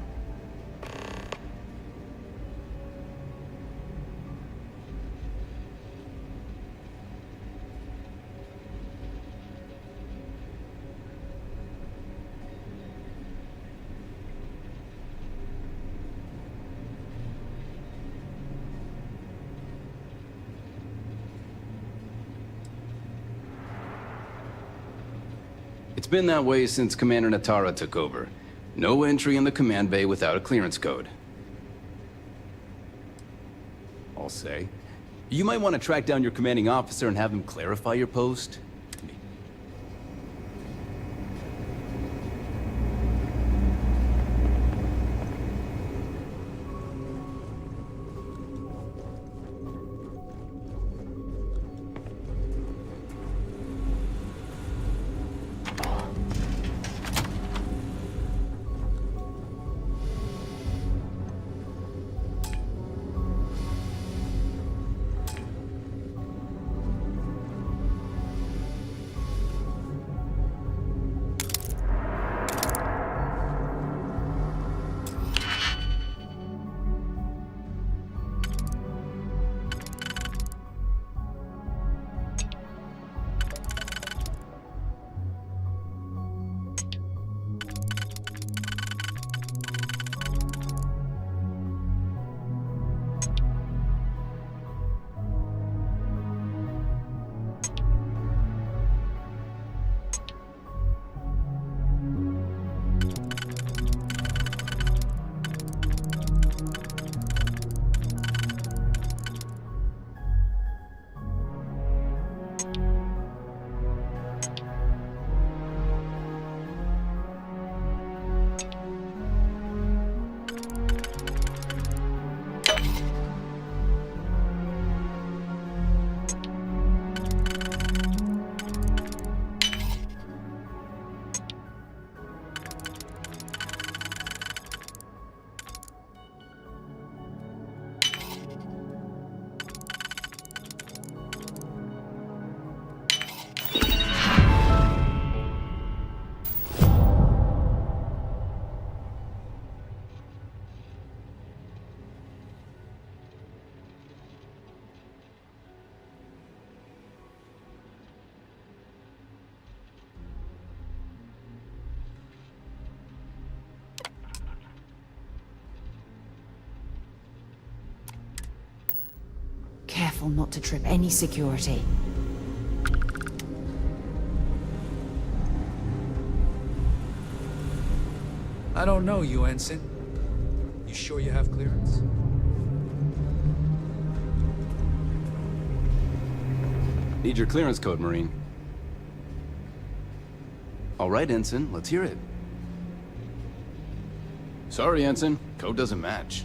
It's been that way since Commander Natara took over. No entry in the command bay without a clearance code. I'll say. You might want to track down your commanding officer and have him clarify your post. Careful not to trip any security. I don't know you, Ensign. You sure you have clearance? Need your clearance code, Marine. All right, Ensign, let's hear it. Sorry, Ensign. Code doesn't match.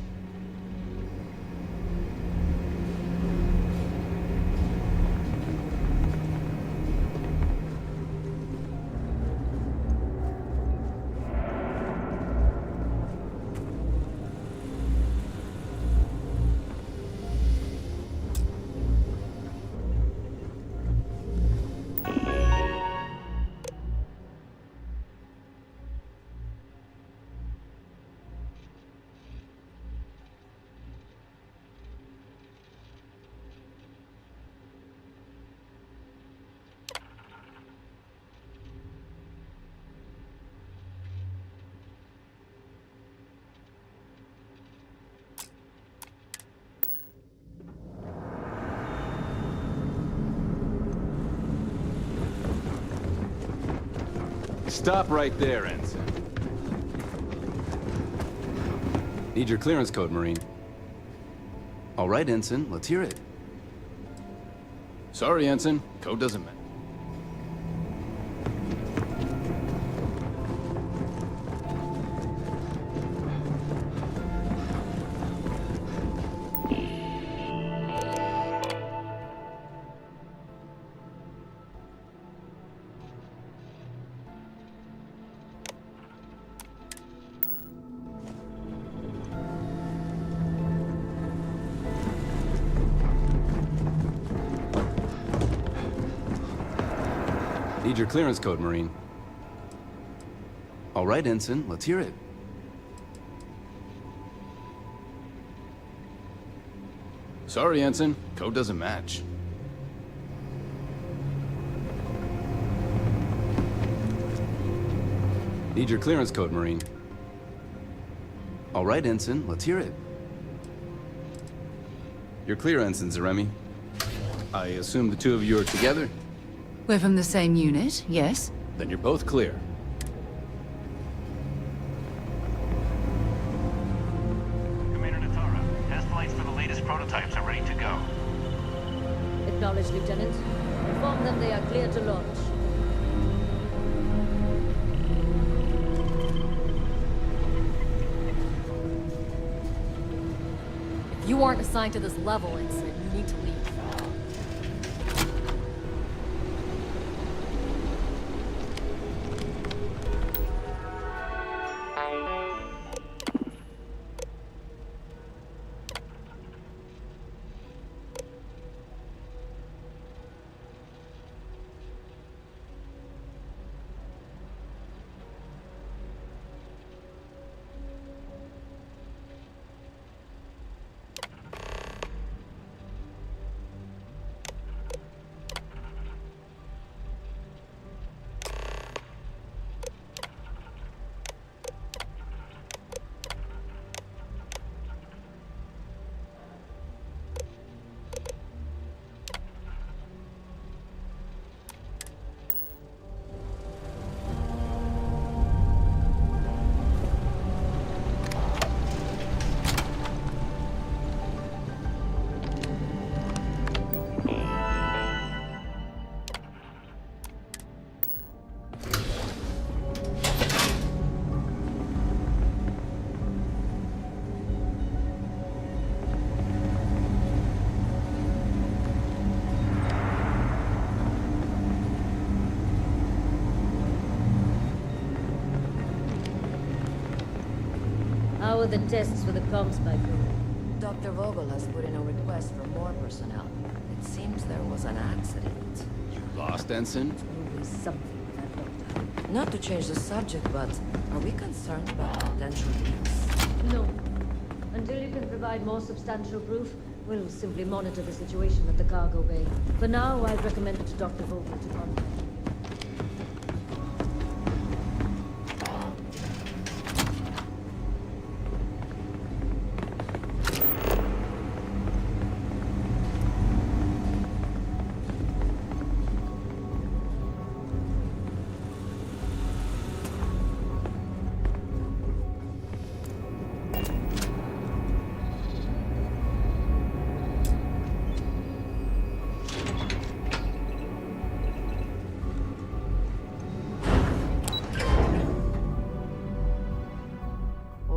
Stop right there, Ensign. Need your clearance code, Marine. All right, Ensign, let's hear it. Sorry, Ensign. Code doesn't matter. Need your clearance code, Marine. All right, Ensign, let's hear it. Sorry, Ensign. Code doesn't match. Need your clearance code, Marine. All right, Ensign, let's hear it. You're clear, Ensign Zaremi. I assume the two of you are together? We're from the same unit, yes? Then you're both clear. Commander Natara, test flights for the latest prototypes are ready to go. Acknowledged, Lieutenant. Inform them they are clear to launch. If you aren't assigned to this level, Ensign, you need to leave. How are the tests for the comms spy crew? Dr. Vogel has put in a request for more personnel. It seems there was an accident. You lost, Ensign? Always something with that doctor. Not to change the subject, but are we concerned about potential leaks? No. Until you can provide more substantial proof, we'll simply monitor the situation at the cargo bay. For now, I'd recommend it to Dr. Vogel to contact.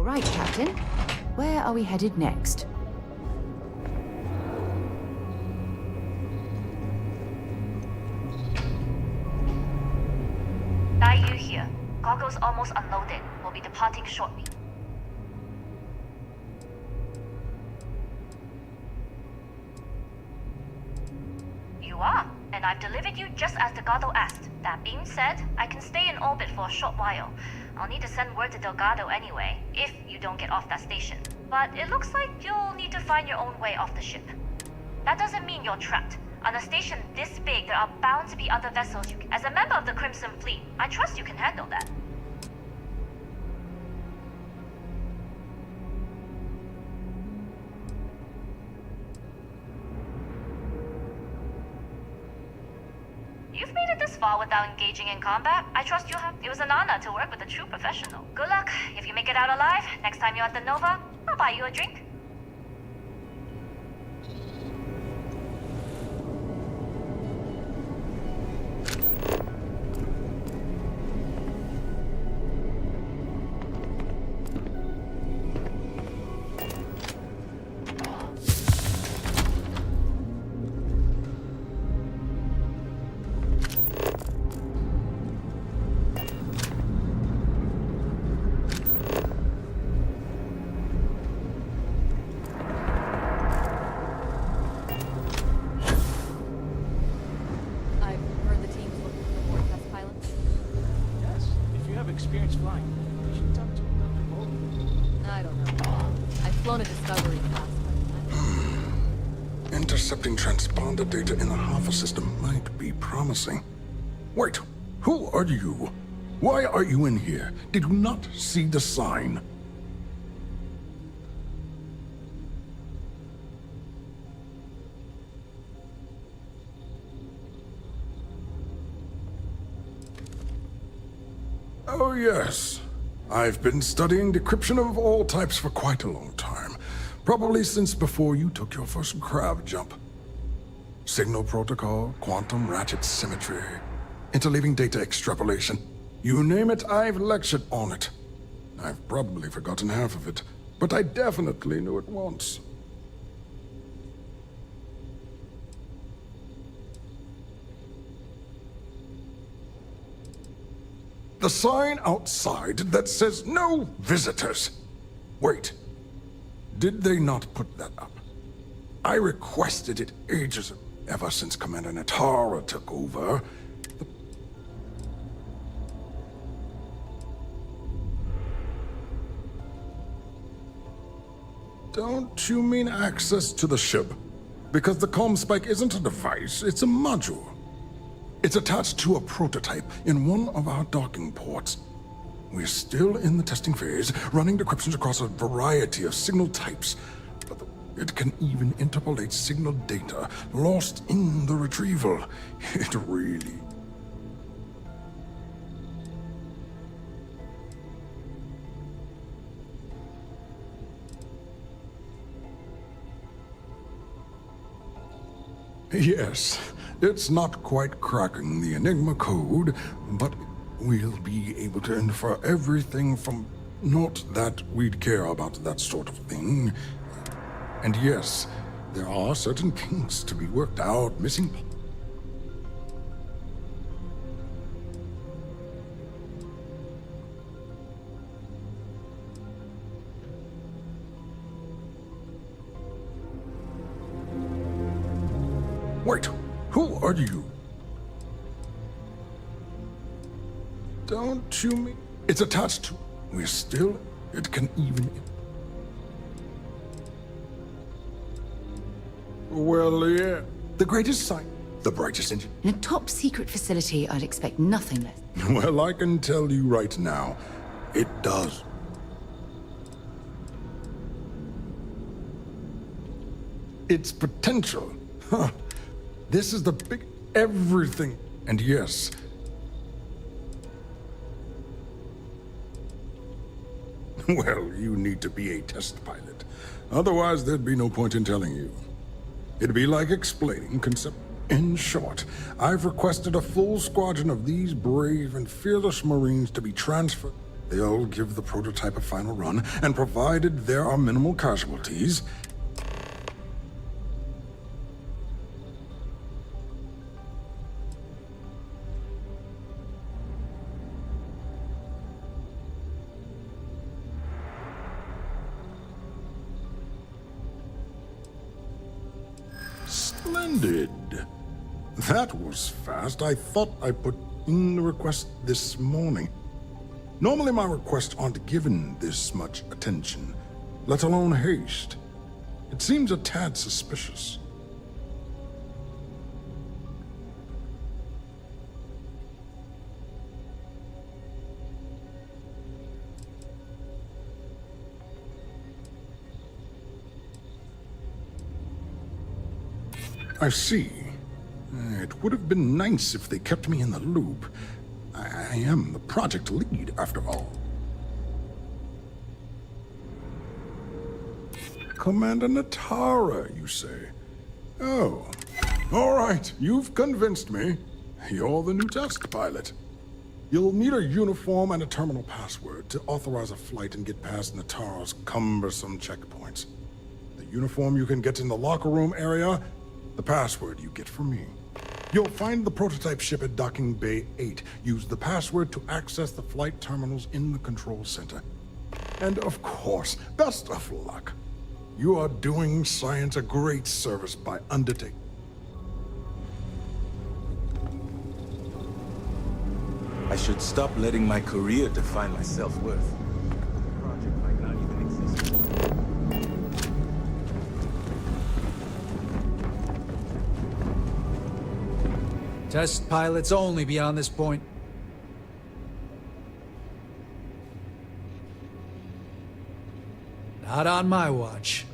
Right, Captain. Where are we headed next? Dai Yu here. Cargo's almost unloaded. We'll be departing shortly. You are, and I've delivered you just as Delgado asked. That being said, I can stay in orbit for a short while. I'll need to send word to Delgado anyway, if you don't get off that station. But it looks like you'll need to find your own way off the ship. That doesn't mean you're trapped. On a station this big, there are bound to be other vessels you can... As a member of the Crimson Fleet, I trust you can handle that. You've made it this far without engaging in combat. I trust you'll have... It was an honor to work with a true professional. Good luck. If you make it out alive, next time you're at the Nova, I'll buy you a drink. flown a Discovery class. Intercepting transponder data in the Alpha system might be promising. Wait, who are you? Why are you in here? Did you not see the sign? Oh yes. I've been studying decryption of all types for quite a long time. Probably since before you took your first crab jump. Signal protocol, quantum ratchet symmetry, interleaving data extrapolation. You name it, I've lectured on it. I've probably forgotten half of it, but I definitely knew it once. The sign outside that says no visitors. Wait, did they not put that up? I requested it ages ago, ever since Commander Natara took over. Don't you mean access to the ship? Because the comm spike isn't a device, it's a module. It's attached to a prototype in one of our docking ports. We're still in the testing phase, running decryptions across a variety of signal types. But it can even interpolate signal data lost in the retrieval. It really... Yes, it's not quite cracking the Enigma code, but we'll be able to infer everything from... Not that we'd care about that sort of thing. And yes, there are certain kinks to be worked out, missing... Wait, who are you? Don't you mean... It's attached to... We're still... It can even... Well, yeah. The greatest sign. The brightest engine. In a top-secret facility, I'd expect nothing less. Well, I can tell you right now, it does. Its potential. Huh. This is the big everything. And yes. Well, you need to be a test pilot. Otherwise, there'd be no point in telling you. It'd be like explaining concept. In short, I've requested a full squadron of these brave and fearless Marines to be transferred. They'll give the prototype a final run, and provided there are minimal casualties, Splendid. That was fast. I thought I put in the request this morning. Normally my requests aren't given this much attention, let alone haste. It seems a tad suspicious. I see. It would have been nice if they kept me in the loop. I am the project lead, after all. Commander Natara, you say? Oh. All right, you've convinced me. You're the new test pilot. You'll need a uniform and a terminal password to authorize a flight and get past Natara's cumbersome checkpoints. The uniform you can get in the locker room area. The password you get from me. You'll find the prototype ship at Docking Bay 8. Use the password to access the flight terminals in the control center. And of course, best of luck. You are doing science a great service by undertaking. I should stop letting my career define my self-worth. The project might not even exist. Test pilots only beyond this point. Not on my watch.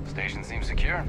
Station seems secure.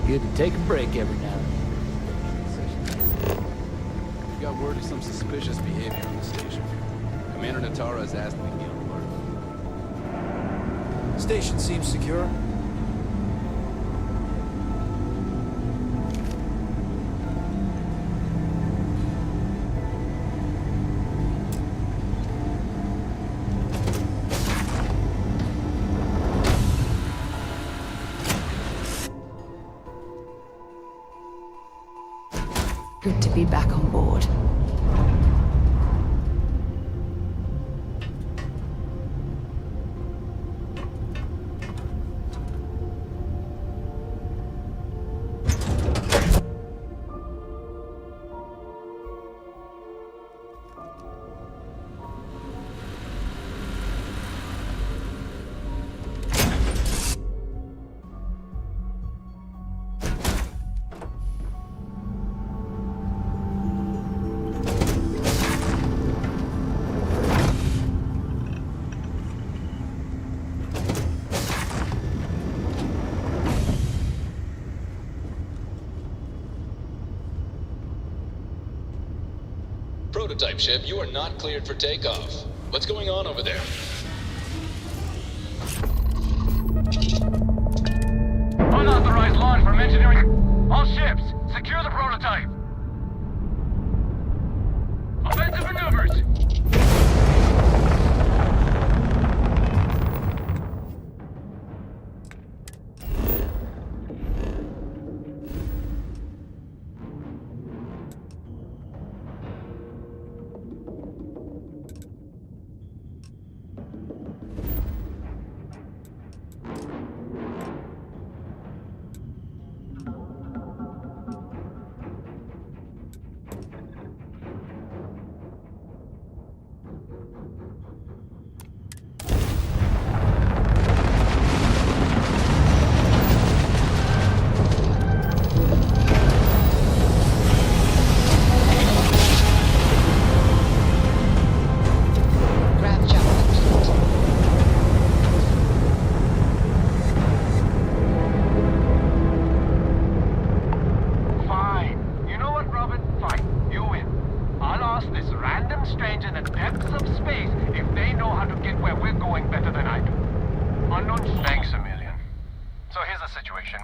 Good to take a break every now and then. We got word of some suspicious behavior on the station. Commander Natara has asked me to be on alert. Station seems secure. Good to be back on board. Prototype ship, you are not cleared for takeoff. What's going on over there? Unauthorized launch from engineering. All ships, secure the prototype. Offensive maneuvers.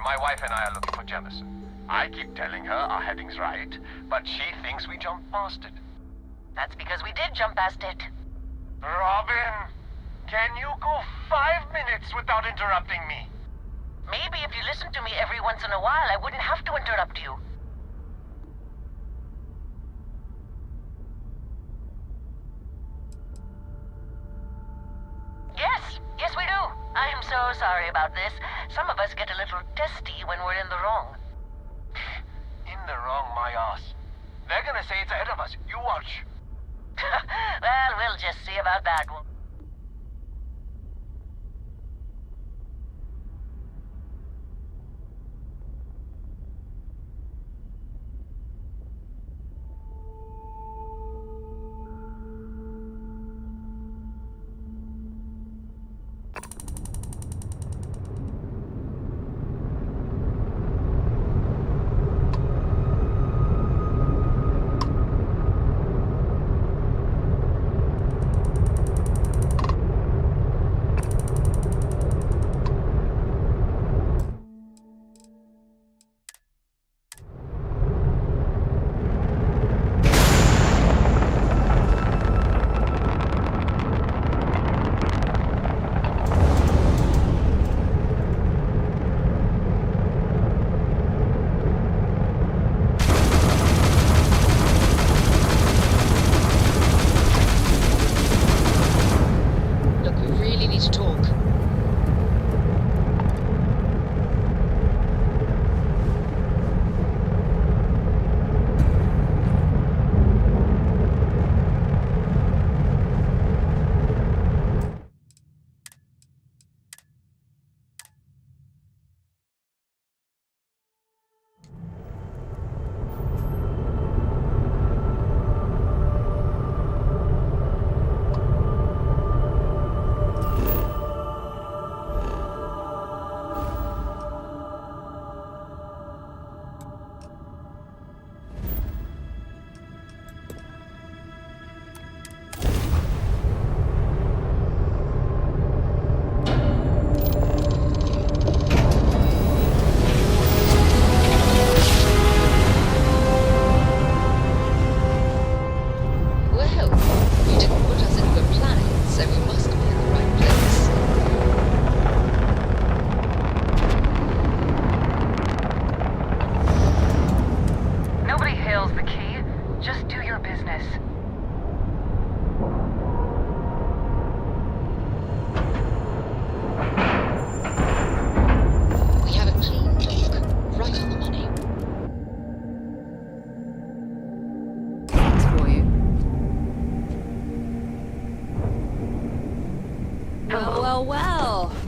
my wife and I are looking for Jemison. I keep telling her our heading's right, but she thinks we jumped past it. That's because we did jump past it. Robin, can you go 5 minutes without interrupting me? Maybe if you listened to me every once in a while, I wouldn't have to interrupt you. Yes, we do. I am so sorry about this. Some of us get a little testy when we're in the wrong. In the wrong, my ass. They're gonna say it's ahead of us. You watch. Well, we'll just see about that.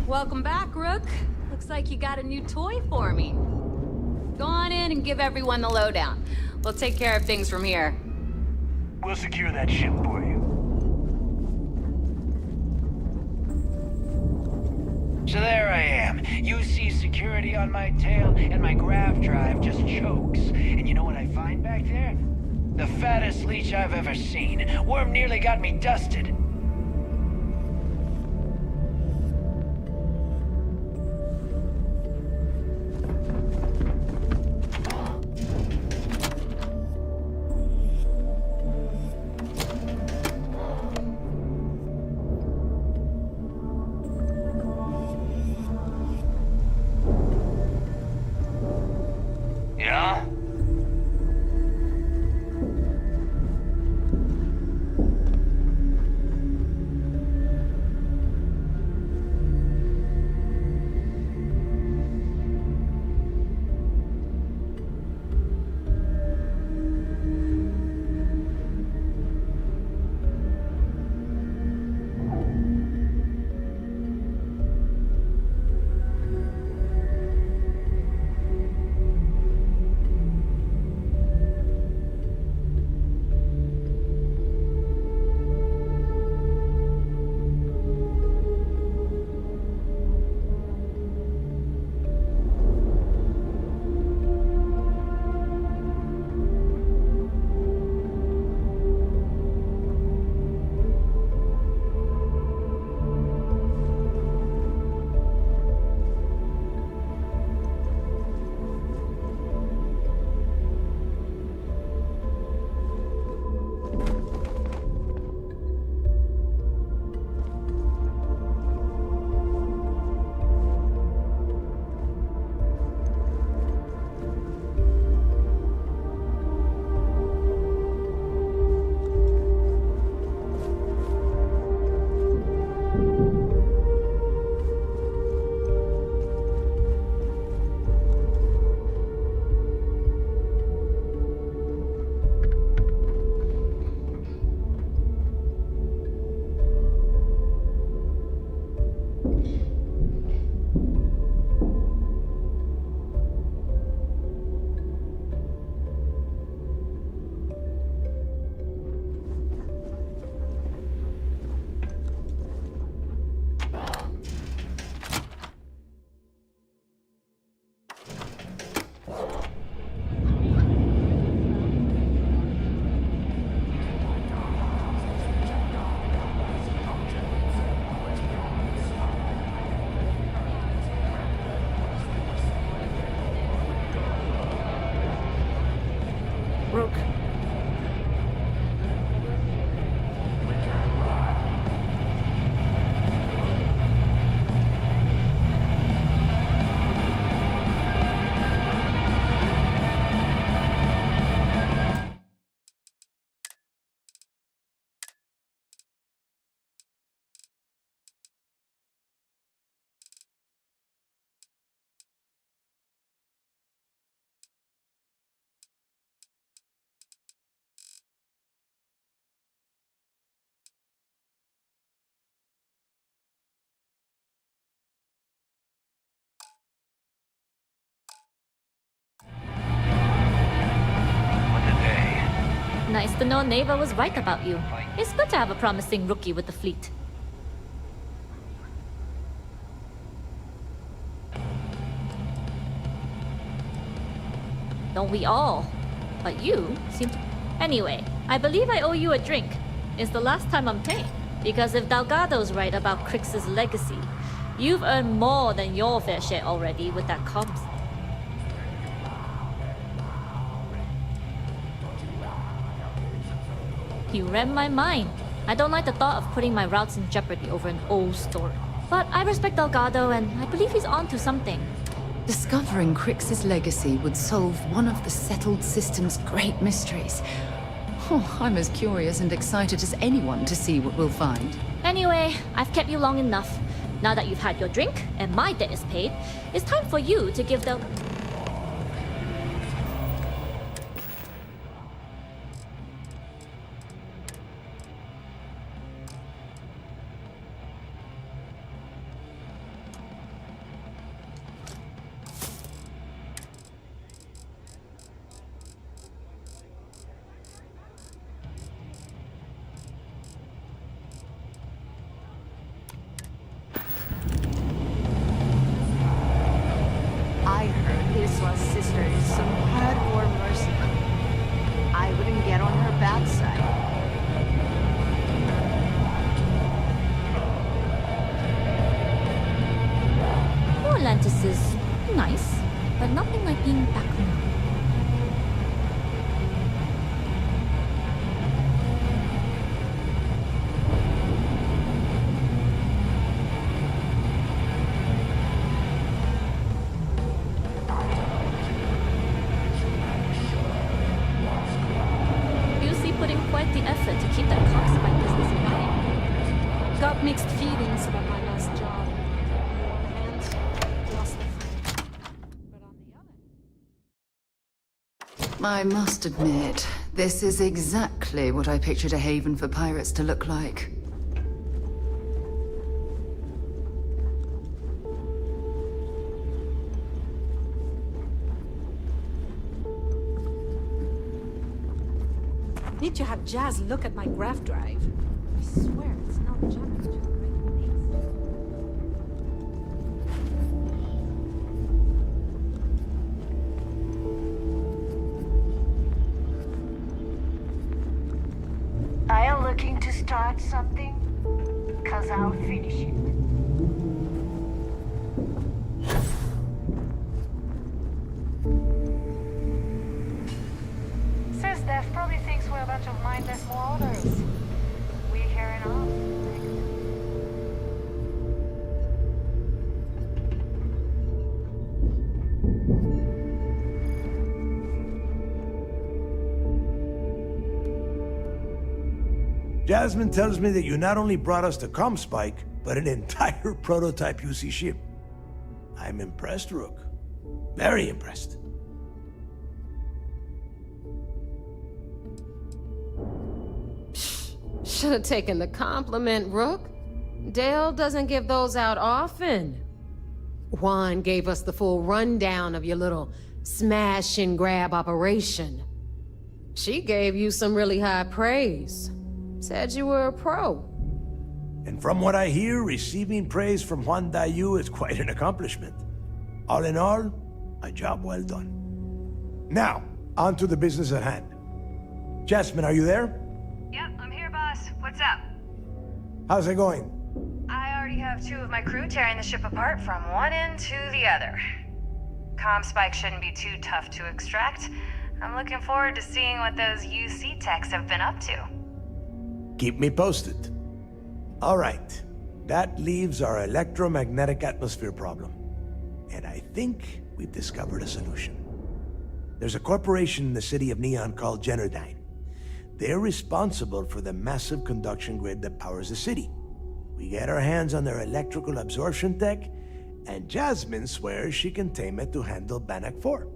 Welcome back, Rook. Looks like you got a new toy for me. Go on in and give everyone the lowdown. We'll take care of things from here. We'll secure that ship for you. So there I am. You see security on my tail, and my grav drive just chokes. And you know what I find back there? The fattest leech I've ever seen. Worm nearly got me dusted. Rook. Nice to know Neva was right about you. It's good to have a promising rookie with the fleet. Don't we all? But you seem to... Anyway, I believe I owe you a drink. It's the last time I'm paying. Because if Delgado's right about Crix's legacy, you've earned more than your fair share already with that comms. You read my mind. I don't like the thought of putting my routes in jeopardy over an old story. But I respect Delgado, and I believe he's onto something. Discovering Crix's legacy would solve one of the settled system's great mysteries. Oh, I'm as curious and excited as anyone to see what we'll find. Anyway, I've kept you long enough. Now that you've had your drink, and my debt is paid, it's time for you to give Del... I heard this was sister is some hardcore mercenary. I wouldn't get on her bad side. Atlantis is nice, but nothing like being back home. Quite the effort to keep that Coxspike business running. Got mixed feelings about my last job. On the one hand, lost the friend. But on the other... I must admit, this is exactly what I pictured a haven for pirates to look like. Need to have Jazz look at my graph drive. I swear it's not Jazz, just the right place. Are you looking to start something? 'Cause I'll finish it. Sis Dev probably thinks we're a bunch of mindless marauders. We carrying on. Jasmine tells me that you not only brought us the Comspike, but an entire prototype UC ship. I'm impressed, Rook. Very impressed. Should have taken the compliment, Rook. Dale doesn't give those out often. Juan gave us the full rundown of your little smash and grab operation. She gave you some really high praise. Said you were a pro. And from what I hear, receiving praise from Juan Dayu is quite an accomplishment. All in all, a job well done. Now, on to the business at hand. Jasmine, are you there? Yep, I'm here, boss. What's up? How's it going? I already have 2 of my crew tearing the ship apart from one end to the other. Comspike shouldn't be too tough to extract. I'm looking forward to seeing what those UC techs have been up to. Keep me posted. All right. That leaves our electromagnetic atmosphere problem. And I think we've discovered a solution. There's a corporation in the city of Neon called Generdyne. They're responsible for the massive conduction grid that powers the city. We get our hands on their electrical absorption tech, and Jasmine swears she can tame it to handle Bannock 4.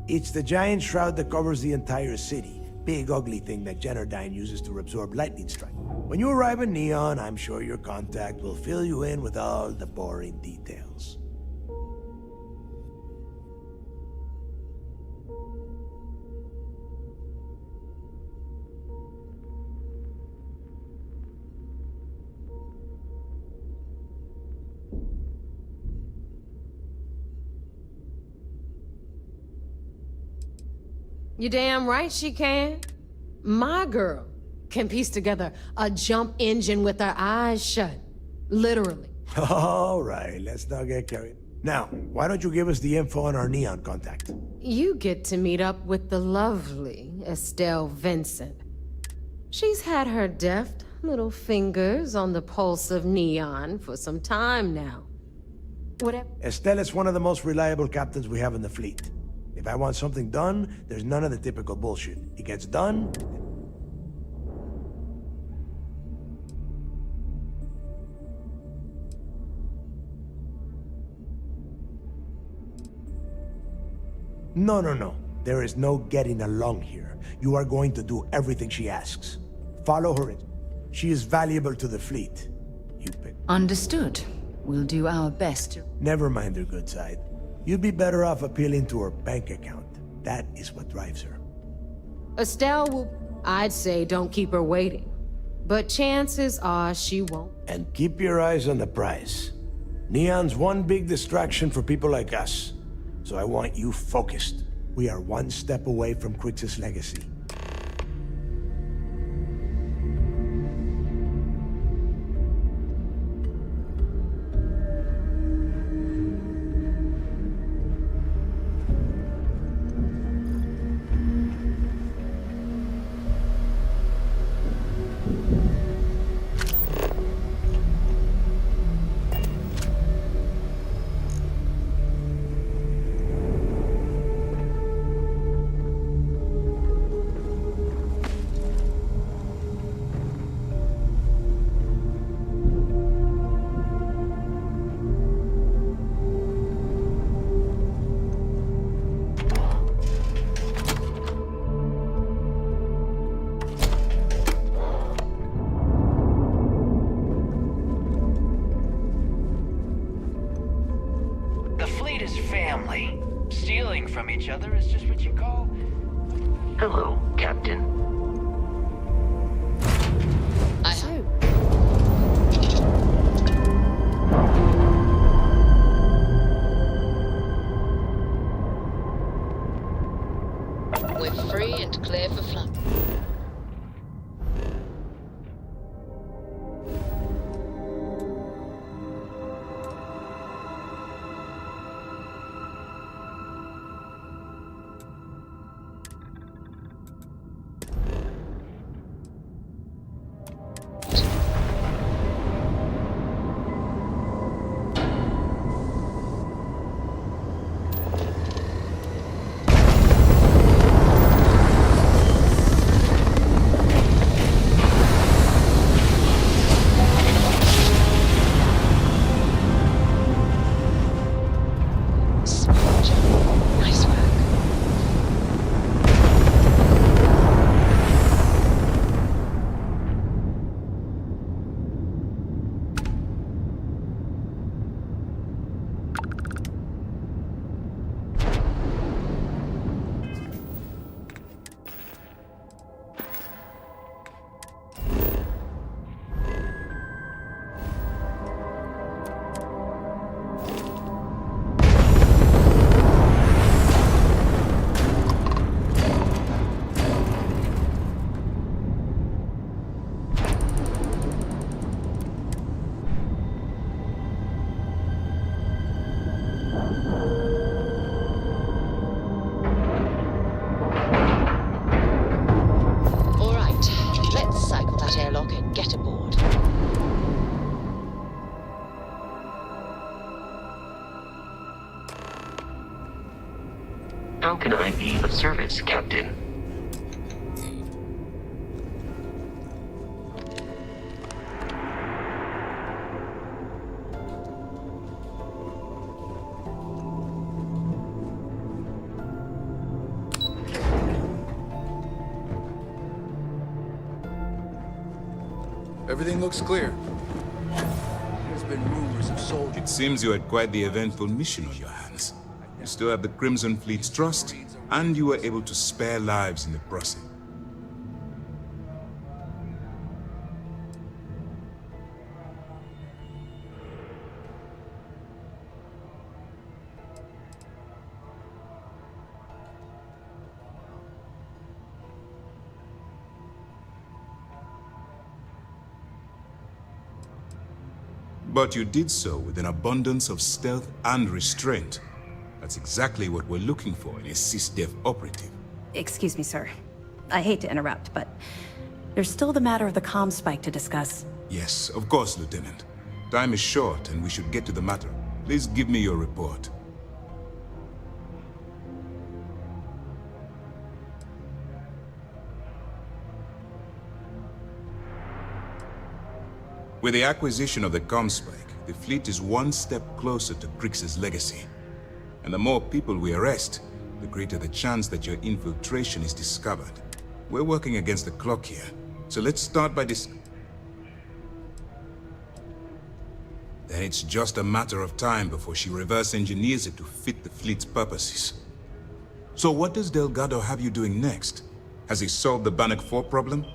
It's the giant shroud that covers the entire city. Big ugly thing that Generdyne uses to absorb lightning strike. When you arrive in Neon, I'm sure your contact will fill you in with all the boring details. You damn right she can. My girl can piece together a jump engine with her eyes shut. Literally. All right, let's not get carried. Now, why don't you give us the info on our Neon contact? You get to meet up with the lovely Estelle Vincent. She's had her deft little fingers on the pulse of Neon for some time now. Whatever. Estelle is one of the most reliable captains we have in the fleet. If I want something done, there's none of the typical bullshit. It gets done. No. There is no getting along here. You are going to do everything she asks. Follow her. She is valuable to the fleet. You pick. Understood. We'll do our best to... Never mind her good side. You'd be better off appealing to her bank account. That is what drives her. Estelle will... I'd say don't keep her waiting. But chances are she won't. And keep your eyes on the prize. Neon's one big distraction for people like us. So I want you focused. We are one step away from Quix's legacy. Stealing from each other is just what you call... Hello, Captain. I hope. We're free and clear for flight. How can I be of service, Captain? Everything looks clear. There's been rumors of soldiers. It seems you had quite the eventful mission on your hands. You still have the Crimson Fleet's trust, and you were able to spare lives in the process. But you did so with an abundance of stealth and restraint. That's exactly what we're looking for in a SysDef operative. Excuse me, sir. I hate to interrupt, but there's still the matter of the comm spike to discuss. Yes, of course, Lieutenant. Time is short, and we should get to the matter. Please give me your report. With the acquisition of the comm spike, the fleet is one step closer to Grix's legacy. And the more people we arrest, the greater the chance that your infiltration is discovered. We're working against the clock here, so let's start by this. Then it's just a matter of time before she reverse engineers it to fit the fleet's purposes. So what does Delgado have you doing next? Has he solved the Bannock 4 problem?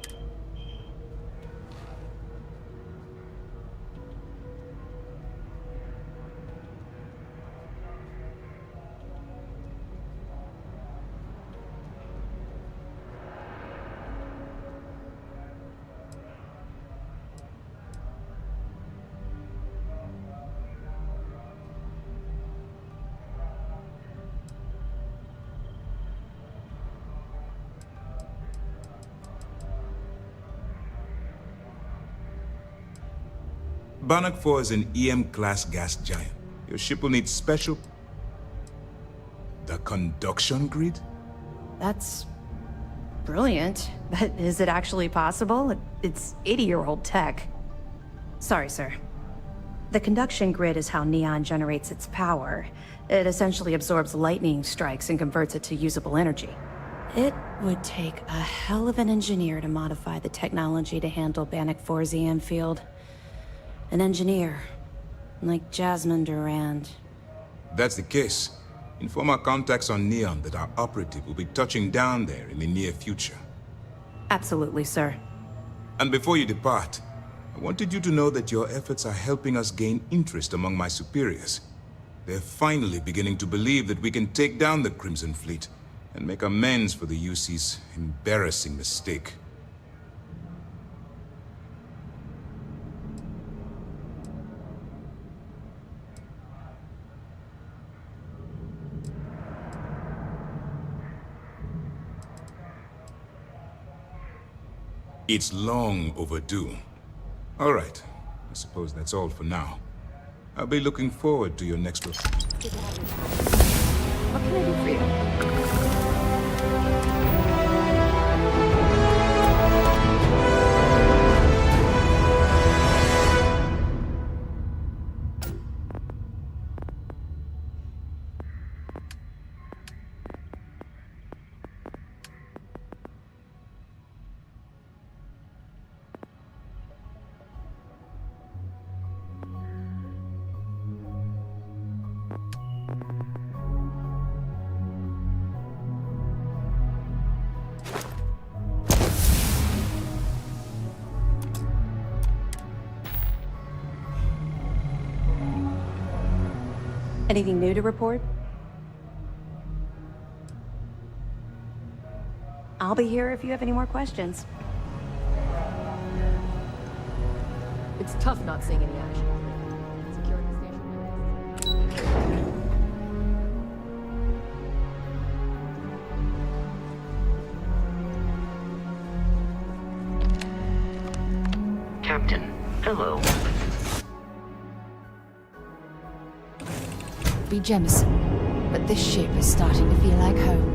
Bannock 4 is an EM-class gas giant. Your ship will need special... The conduction grid? That's brilliant, but is it actually possible? It's 80-year-old tech. Sorry, sir. The conduction grid is how Neon generates its power. It essentially absorbs lightning strikes and converts it to usable energy. It would take a hell of an engineer to modify the technology to handle Bannock 4's EM field. An engineer, like Jasmine Durand. If that's the case, inform our contacts on Neon that our operative will be touching down there in the near future. Absolutely, sir. And before you depart, I wanted you to know that your efforts are helping us gain interest among my superiors. They're finally beginning to believe that we can take down the Crimson Fleet and make amends for the UC's embarrassing mistake. It's long overdue. All right. I suppose that's all for now. I'll be looking forward to your next report. What can I do for you? Anything new to report? I'll be here if you have any more questions. It's tough not seeing any action. Security station. Captain, hello. Be Jemison. but this ship is starting to feel like home.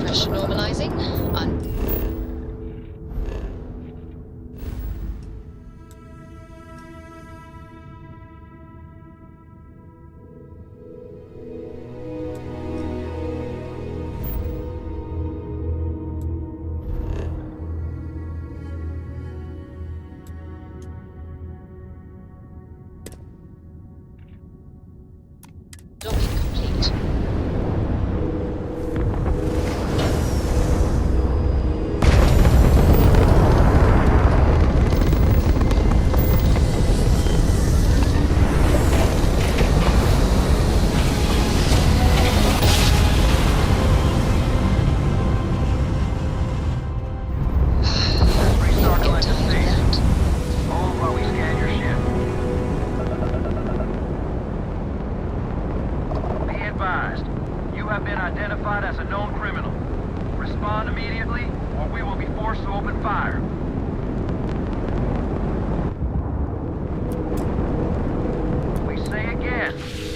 Pressure normalizing. Docking complete. Restart collective state. Hold while we scan your ship. Be advised, you have been identified as a known criminal. Respond immediately, or we will be forced to open fire. We say again,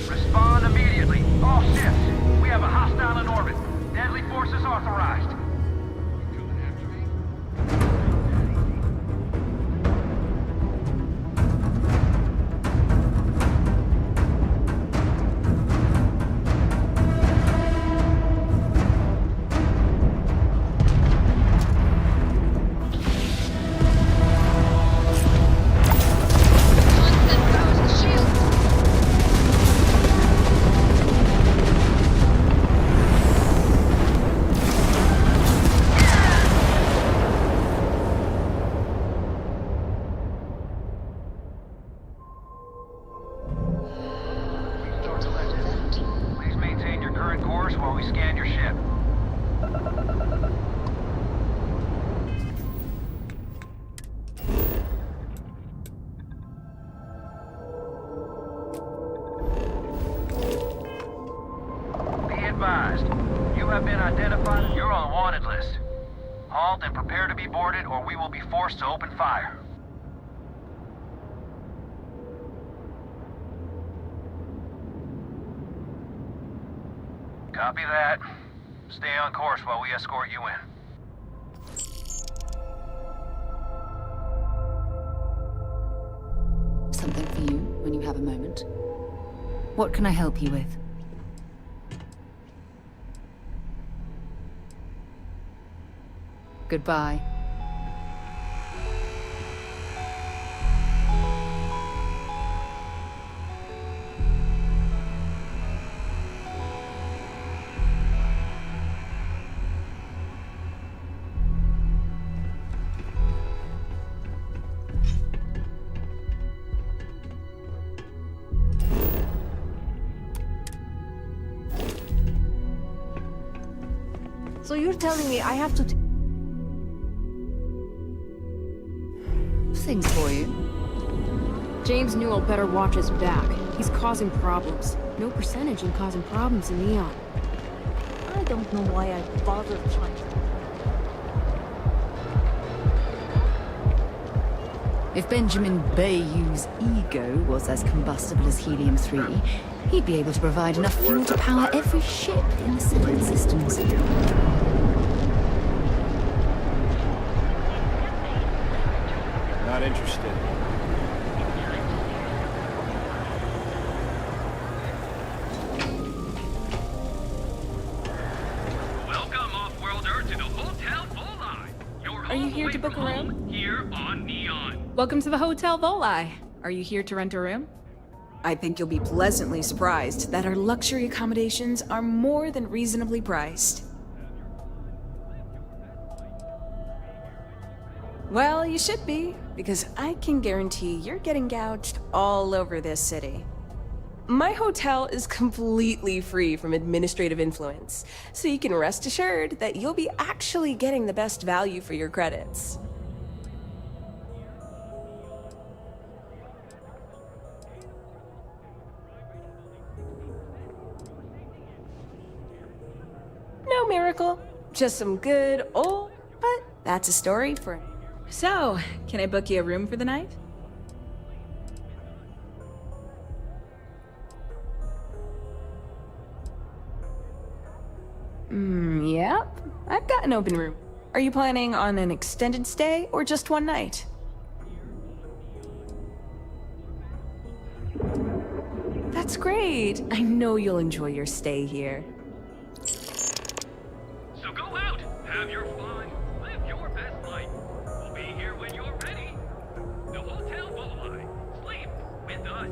respond immediately. All ships, we have a hostile in orbit. Deadly forces authorized. Please maintain your current course while we scan your ship. Be advised, you have been identified. You're on the wanted list. Halt and prepare to be boarded, or we will be forced to open fire. Copy that. Stay on course while we escort you in. Something for you when you have a moment. What can I help you with? Goodbye. So you're telling me I have to Things for you. James Newell better watch his back. He's causing problems. No percentage in causing problems in Neon. I don't know why I bothered trying. If Benjamin Bayou's ego was as combustible as helium-3, he'd be able to provide enough fuel to power every ship in the civil systems. Not interested. Welcome, off-worlder, to the Hotel Volai. Your Are you here to book a room? Here on Neon. Welcome to the Hotel Volai. Are you here to rent a room? I think you'll be pleasantly surprised that our luxury accommodations are more than reasonably priced. Well, you should be, because I can guarantee you're getting gouged all over this city. My hotel is completely free from administrative influence, so you can rest assured that you'll be actually getting the best value for your credits. miracle, just some good old, but that's a story for... So, can I book you a room for the night? Yep. I've got an open room. Are you planning on an extended stay or just one night? That's great. I know you'll enjoy your stay here. So go out, have your fun, live your best life. We'll be here when you're ready. The Hotel Bullseye. Sleep with us.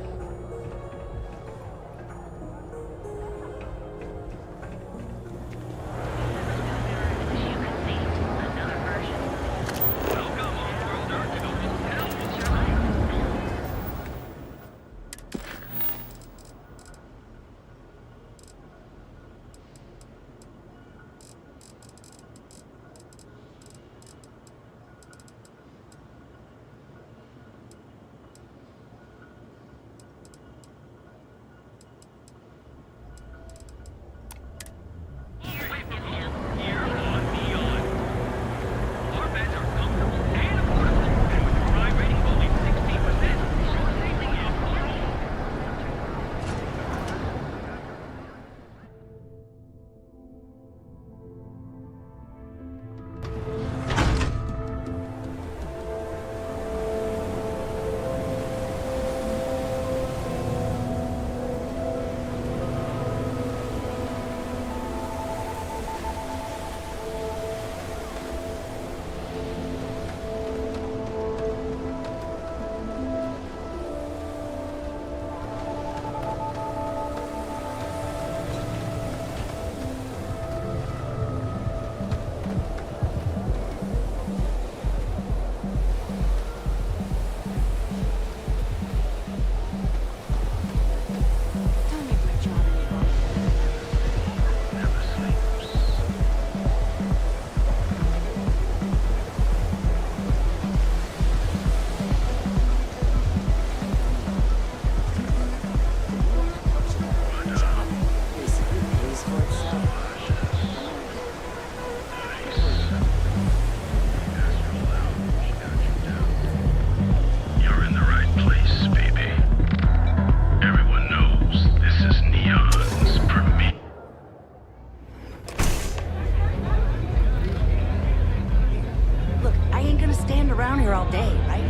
around here all day, right?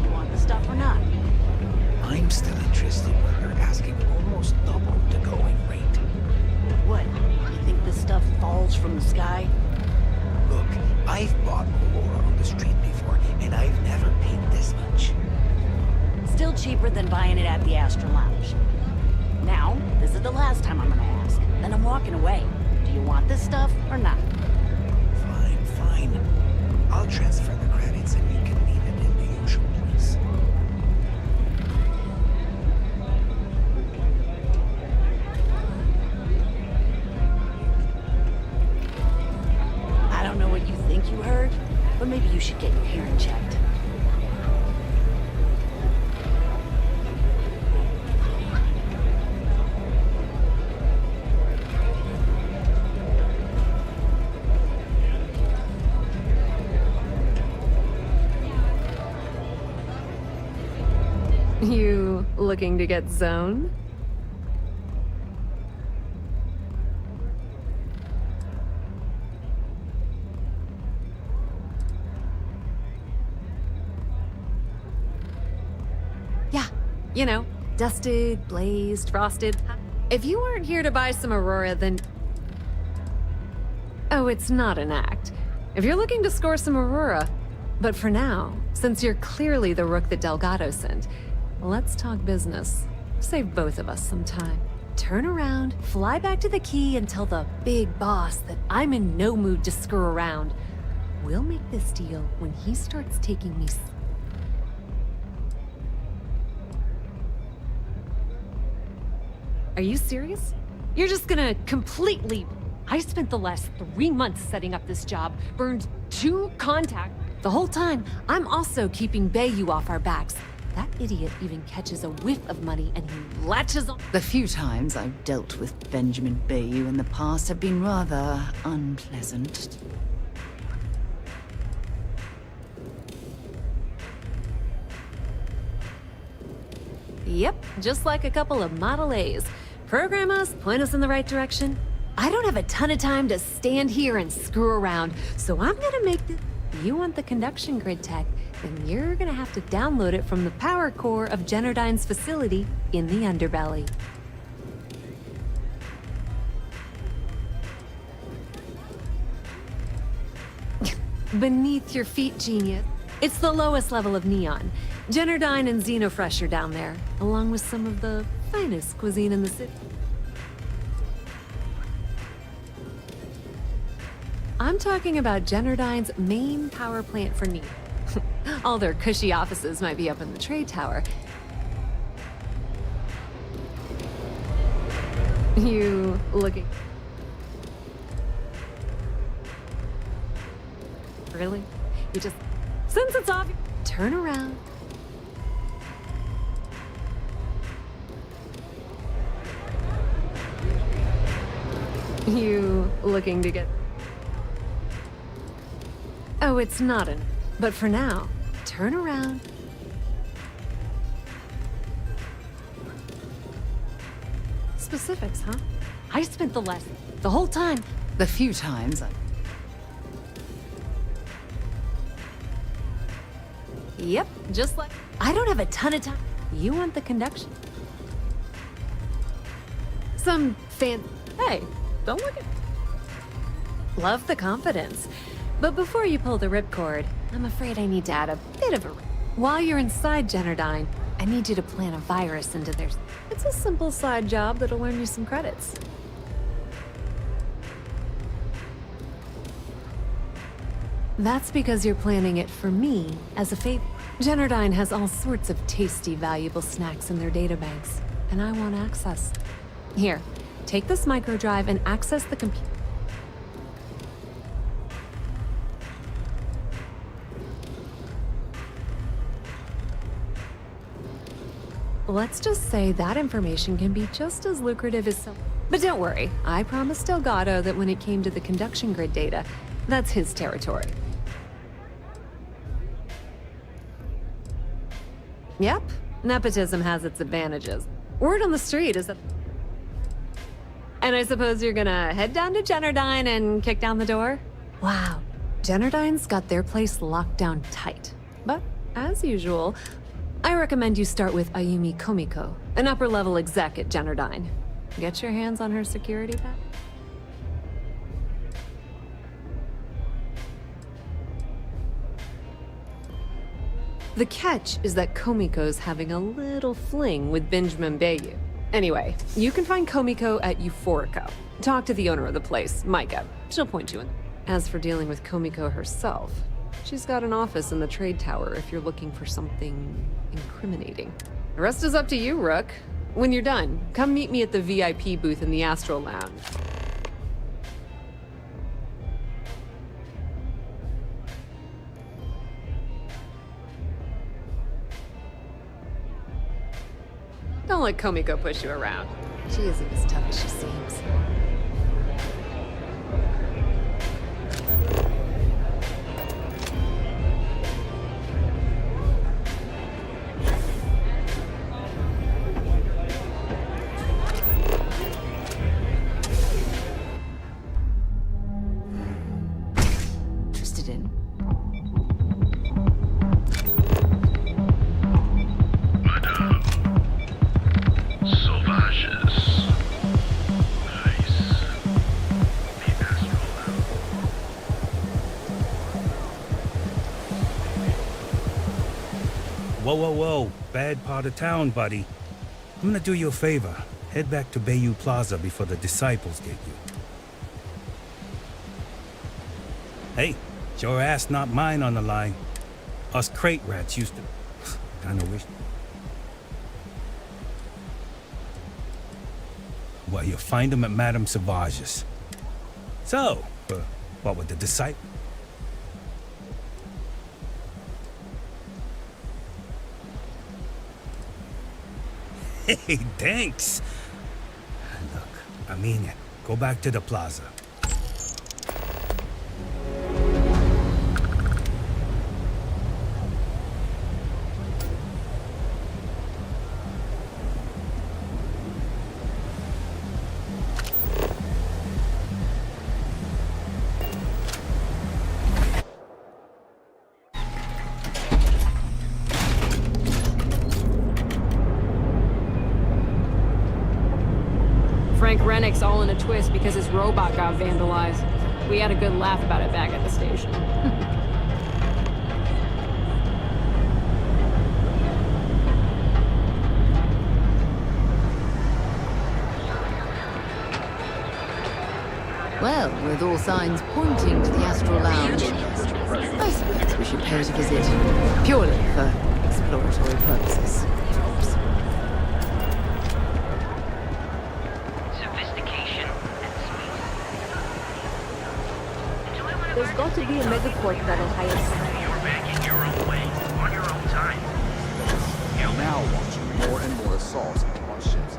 You want the stuff or not? I'm still interested when you're asking almost double the going rate. What? You think this stuff falls from the sky? Look, I've bought Aurora on the street before, and I've never paid this much. Still cheaper than buying it at the Astra Lounge. Now, this is the last time I'm gonna ask. Then I'm walking away. Do you want this stuff or not? Fine, fine. I'll transfer the credits and you can leave it in the usual place. I don't know what you think you heard, but maybe you should get your hearing checked. You looking to get zoned? Yeah, you know, dusted, blazed, frosted. If you weren't here to buy some Aurora, then... Oh, it's not an act. If you're looking to score some Aurora. But for now, since you're clearly the rook that Delgado sent, let's talk business. Save both of us some time. Turn around, fly back to the key, and tell the big boss that I'm in no mood to screw around. We'll make this deal when he starts taking me... Are you serious? You're just gonna completely... I spent the last 3 months setting up this job, burned 2 contacts. The whole time, I'm also keeping Bayou off our backs. That idiot even catches a whiff of money and he latches on. The few times I've dealt with Benjamin Bayou in the past have been rather unpleasant. Yep, just like a couple of Model A's. Program us, point us in the right direction. I don't have a ton of time to stand here and screw around, so I'm gonna make this. You want the conduction grid tech, then you're gonna have to download it from the power core of Generdyne's facility in the underbelly. Beneath your feet, genius. It's the lowest level of neon. Generdyne and Xenofresh are down there, along with some of the finest cuisine in the city. I'm talking about Generdyne's main power plant for neon. All their cushy offices might be up in the trade tower. You looking... Really? You just... Since it's obvious, turn around. You looking to get... Oh, it's not an... But for now, turn around. Specifics, huh? I spent the whole time. The few times I... Yep, just like... I don't have a ton of time. You want the conduction? Some fan... Hey, don't look at... Love the confidence. But before you pull the ripcord, I'm afraid I need to add a bit of a... While you're inside Generdyne, I need you to plant a virus into their... It's a simple side job that'll earn you some credits. That's because you're planning it for me as a favor. Generdyne has all sorts of tasty, valuable snacks in their databanks, and I want access. Here, take this microdrive and access the computer. Let's just say that information can be just as lucrative as some... But don't worry, I promised Delgado that when it came to the conduction grid data, that's his territory. Yep, nepotism has its advantages. Word on the street is that... And I suppose you're gonna head down to Generdyne and kick down the door? Wow, Generdyne's got their place locked down tight. But, as usual, I recommend you start with Ayumi Komiko, an upper-level exec at Generdyne. Get your hands on her security pack. The catch is that Komiko's having a little fling with Benjamin Bayou. Anyway, you can find Komiko at Euphorico. Talk to the owner of the place, Micah. She'll point you in. As for dealing with Komiko herself, she's got an office in the trade tower if you're looking for something incriminating. The rest is up to you, Rook. When you're done, come meet me at the VIP booth in the Astral Lounge. Don't let Komiko push you around. She isn't as tough as she seems. Interested in? Whoa, whoa, whoa. Bad part of town, buddy. I'm gonna do you a favor. Head back to Bayou Plaza before the disciples get you. Hey, it's your ass, not mine on the line. Us crate rats used to... Kinda wish... Well, you'll find them at Madame Sauvage's. So, what with the disciples? Hey, thanks. Look, I mean it. Go back to the plaza. Frank Rennick's all in a twist because his robot got vandalized. We had a good laugh about it back at the station. Well, with all signs pointing to the Astral Lounge, I suppose we should pay it a visit. Purely for exploratory purposes. There's got to be a megaport that'll hire someone. You're banking your own way, on your own time. You're now watching more and more assaults on ships.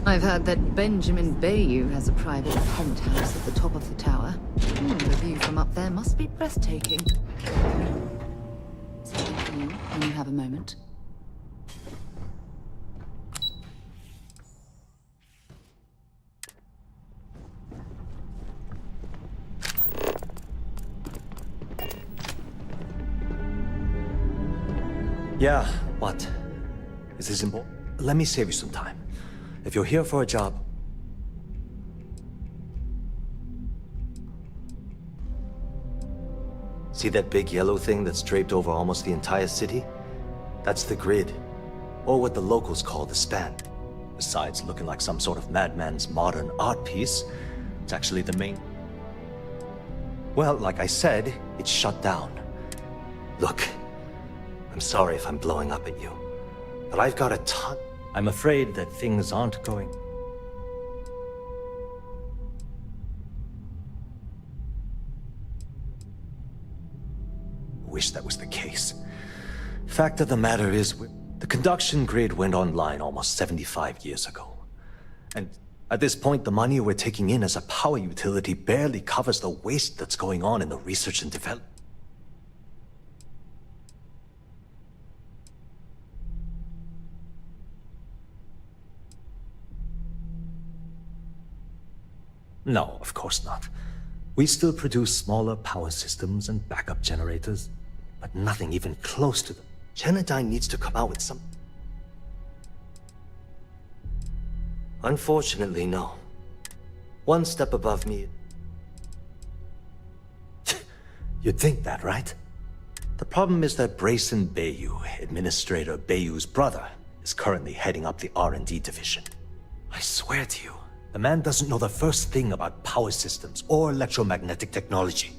I've heard that Benjamin Bayou has a private penthouse at the top of the tower. The view from up there must be breathtaking. Something for you when you have a moment. Yeah, what? Is this important? Let me save you some time. If you're here for a job... See that big yellow thing that's draped over almost the entire city? That's the grid, or what the locals call the span. Besides looking like some sort of madman's modern art piece, it's actually the main... Well, like I said, it's shut down. Look, I'm sorry if I'm blowing up at you, but I've got a ton... I'm afraid that things aren't going... Wish that was the case. Fact of the matter is, the conduction grid went online almost 75 years ago. And at this point, the money we're taking in as a power utility barely covers the waste that's going on in the research and development. No, of course not. We still produce smaller power systems and backup generators, but nothing even close to them. Genodyne needs to come out with some... Unfortunately, no. One step above me. You'd think that, right? The problem is that Brayson Bayou, Administrator Bayou's brother, is currently heading up the R&D division. I swear to you, the man doesn't know the first thing about power systems or electromagnetic technology.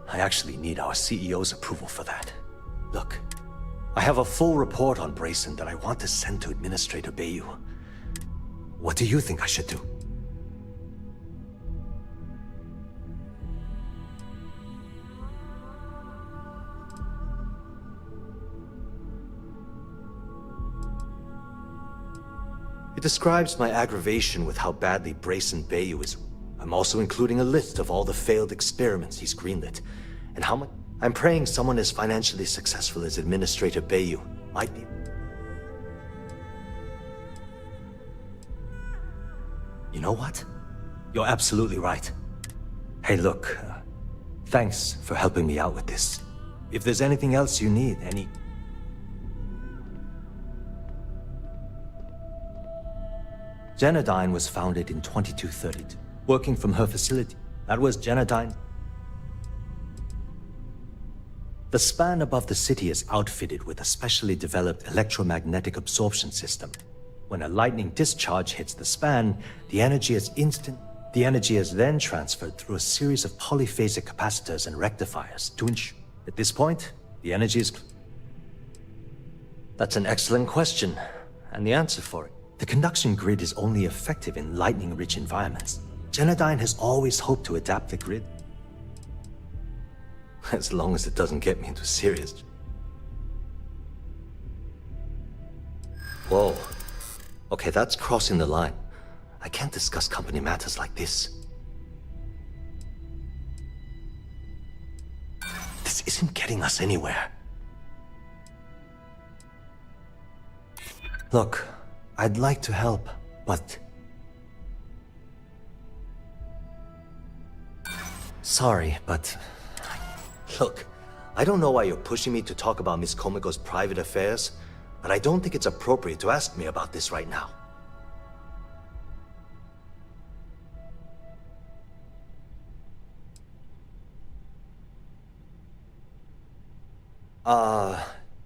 I actually need our CEO's approval for that. Look, I have a full report on Brayson that I want to send to Administrator Bayou. What do you think I should do? It describes my aggravation with how badly Brayson Bayou is. I'm also including a list of all the failed experiments he's greenlit, and how much... I'm praying someone as financially successful as Administrator Bayou might be. You know what? You're absolutely right. Hey, look, thanks for helping me out with this. If there's anything else you need, Genodyne was founded in 2232, working from her facility. That was Genodyne. The span above the city is outfitted with a specially developed electromagnetic absorption system. When a lightning discharge hits the span, the energy is instant. The energy is then transferred through a series of polyphasic capacitors and rectifiers to ensure... At this point, the energy is... That's an excellent question, and the answer for it. The conduction grid is only effective in lightning-rich environments. Genodyne has always hoped to adapt the grid. As long as it doesn't get me into serious... Whoa. Okay, that's crossing the line. I can't discuss company matters like this. This isn't getting us anywhere. Look, I'd like to help, but... Sorry, but... Look, I don't know why you're pushing me to talk about Miss Komiko's private affairs, but I don't think it's appropriate to ask me about this right now.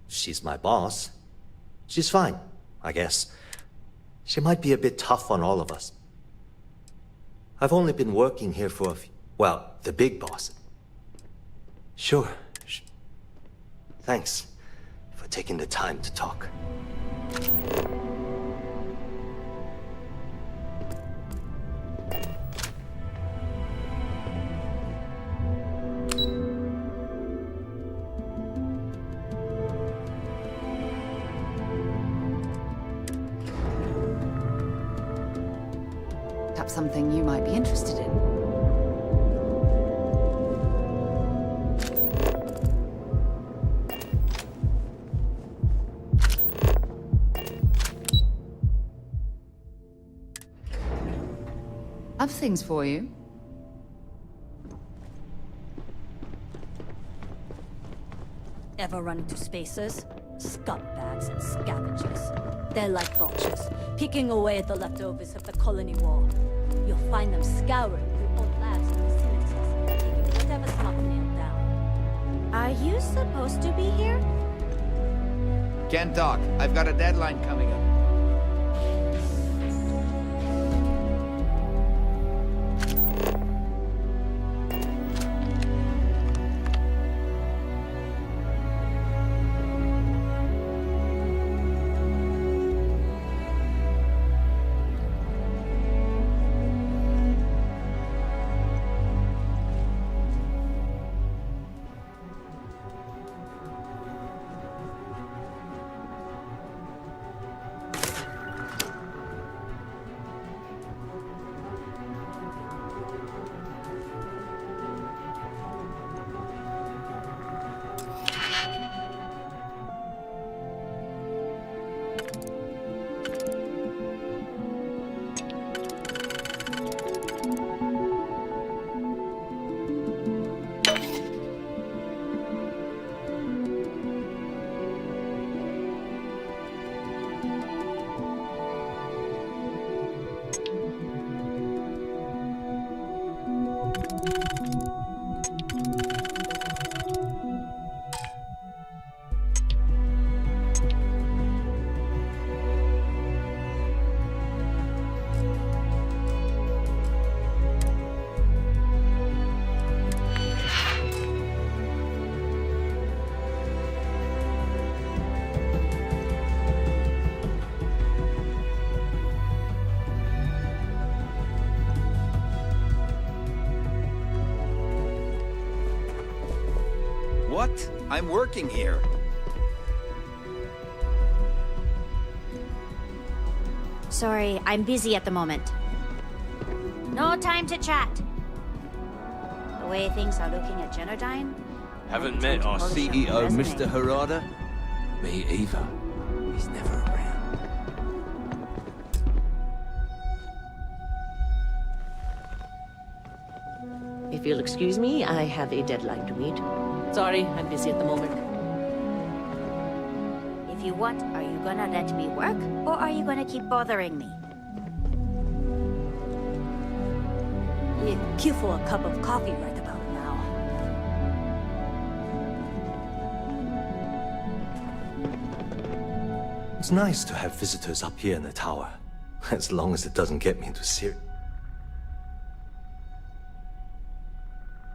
She's my boss. She's fine, I guess. She might be a bit tough on all of us. I've only been working here for a few... Well, the big boss. Sure. Thanks for taking the time to talk. Perhaps something you might be interested in. I've things for you. Ever run into spacers? Scumbags and scavengers. They're like vultures, picking away at the leftovers of the colony war. You'll find them scouring through old labs and facilities, taking whatever's not nailed down. Are you supposed to be here? Can't talk. I've got a deadline coming up. What? I'm working here. Sorry, I'm busy at the moment. No time to chat. The way things are looking at Genodyne. Haven't met our CEO, Mr. Harada? Me either. He's never around. If you'll excuse me, I have a deadline to meet. Sorry, I'm busy at the moment. If you want, are you gonna let me work, or are you gonna keep bothering me? Yeah, queue for a cup of coffee right about now. It's nice to have visitors up here in the tower, as long as it doesn't get me into serious...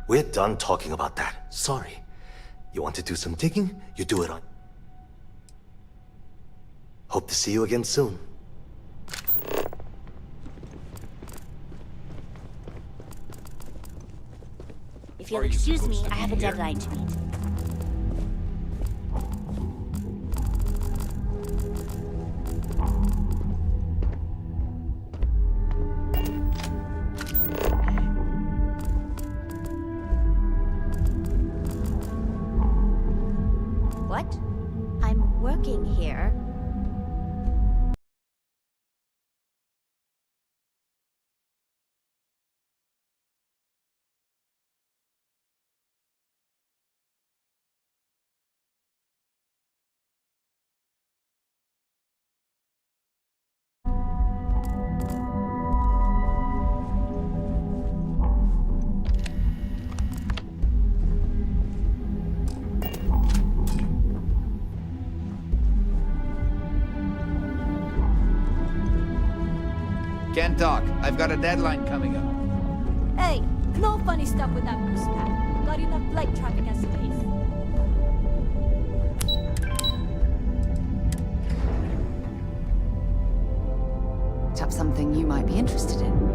We're done talking about that. Sorry. You want to do some digging? You do it on... Hope to see you again soon. you'll excuse me, I have a deadline to meet. What? I'm working here. Can't talk. I've got a deadline coming up. Hey, no funny stuff with that boost pack. Got enough flight traffic and space. Perhaps something you might be interested in.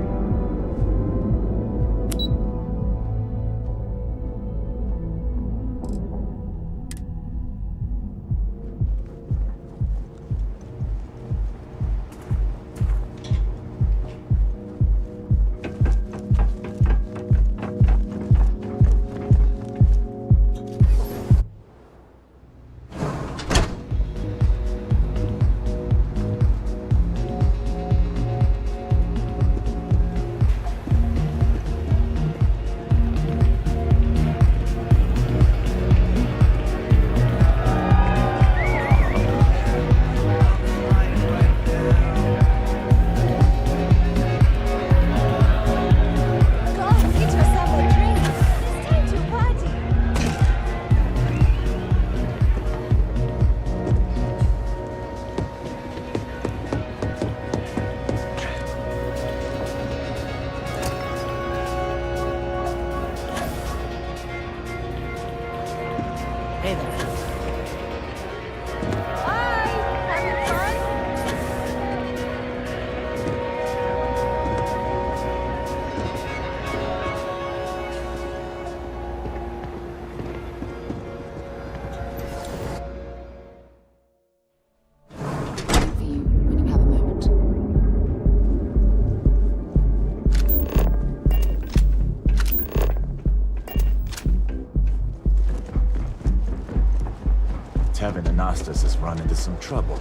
Tavern Anastas has run into some trouble.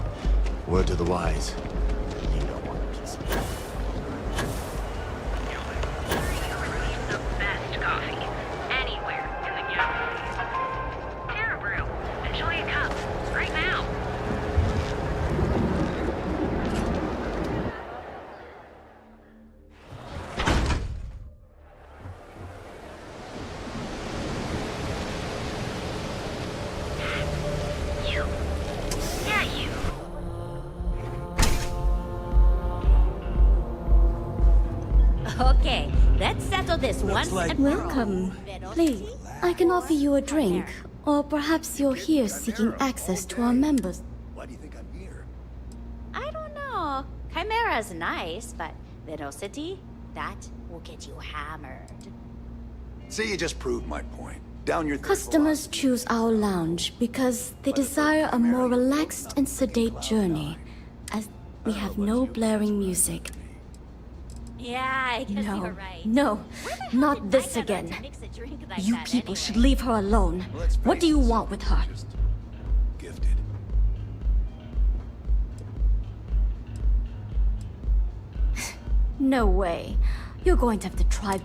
Word to the wise. You don't want a piece of it. The best coffee anywhere in the galaxy. Terra Brew. Enjoy a cup right now. Okay, let's settle this once and for all. Welcome. Please, I can offer you a drink. Or perhaps you're here seeking access to our members. Why do you think I'm here? I don't know. Chimera's nice, but Velocity, that will get you hammered. See, you just proved my point. Down your Customers choose our lounge because they desire a more relaxed and sedate journey, as we have no blaring music. Yeah, I guess No, you're right. no, not this again. You people should leave her alone. What do you want with her? Gifted. No way. You're going to have to try.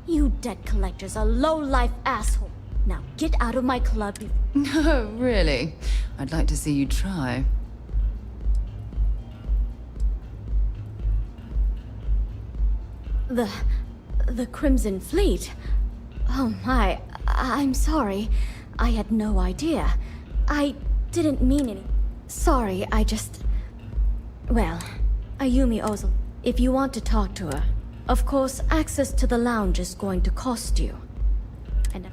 You debt collectors are low-life asshole. Now get out of my club. No, really. I'd like to see you try. The Crimson Fleet? Oh my, I'm sorry. I had no idea. I didn't mean any... Sorry, I just... Well, Ayumi Ozil, if you want to talk to her, of course, access to the lounge is going to cost you. And...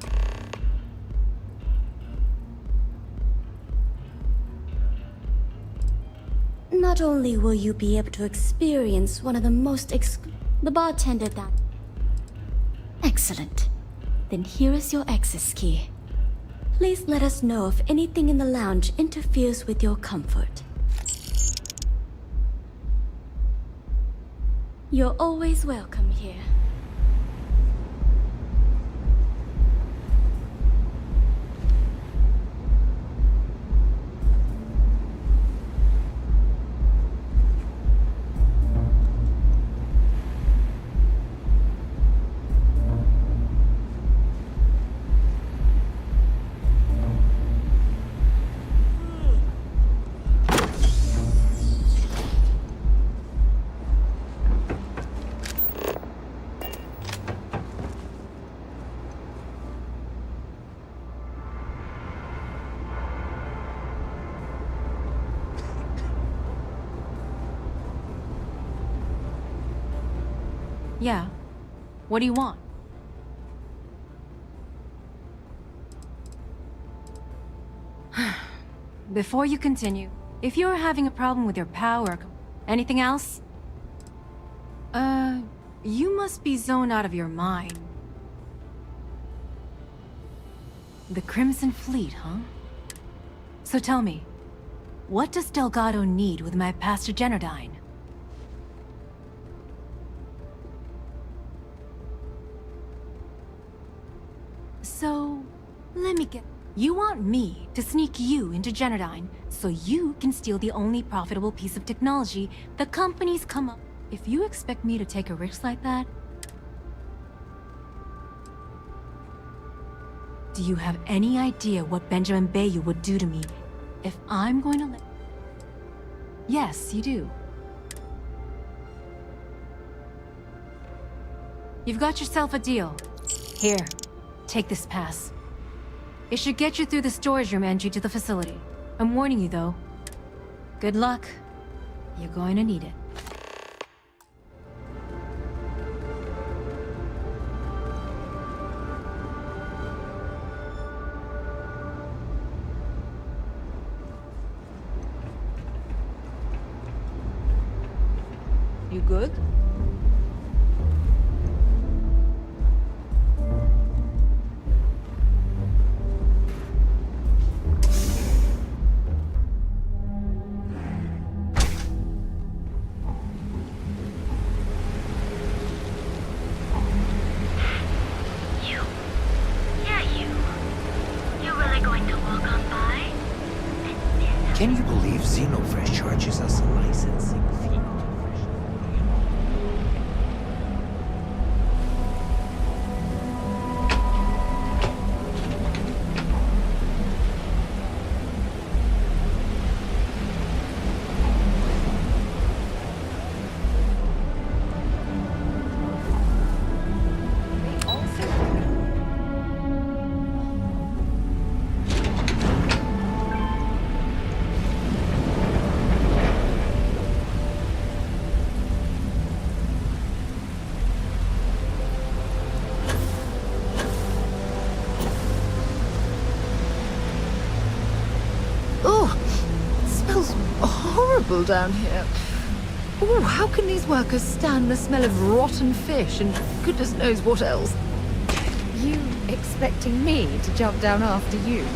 Not only will you be able to experience one of the most the bartender that... Excellent. Then here is your access key. Please let us know if anything in the lounge interferes with your comfort. You're always welcome here. Yeah. What do you want? Before you continue, if you're having a problem with your power, anything else? You must be zoned out of your mind. The Crimson Fleet, huh? So tell me, what does Delgado need with my Pastor Generdyne? So, let me get... You want me to sneak you into Generdyne so you can steal the only profitable piece of technology the company's come up... If you expect me to take a risk like that... Do you have any idea what Benjamin Bayou would do to me if I'm going to let... Yes, you do. You've got yourself a deal. Here. Take this pass. It should get you through the storage room entry to the facility. I'm warning you, though. Good luck. You're going to need it. You good? Can you believe Xenofresh charges us a licensing fee? Down here. Oh, how can these workers stand the smell of rotten fish and goodness knows what else? You expecting me to jump down after you?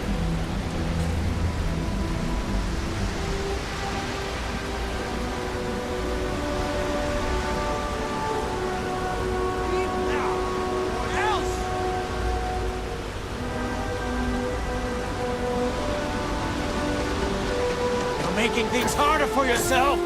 Making things harder for yourself!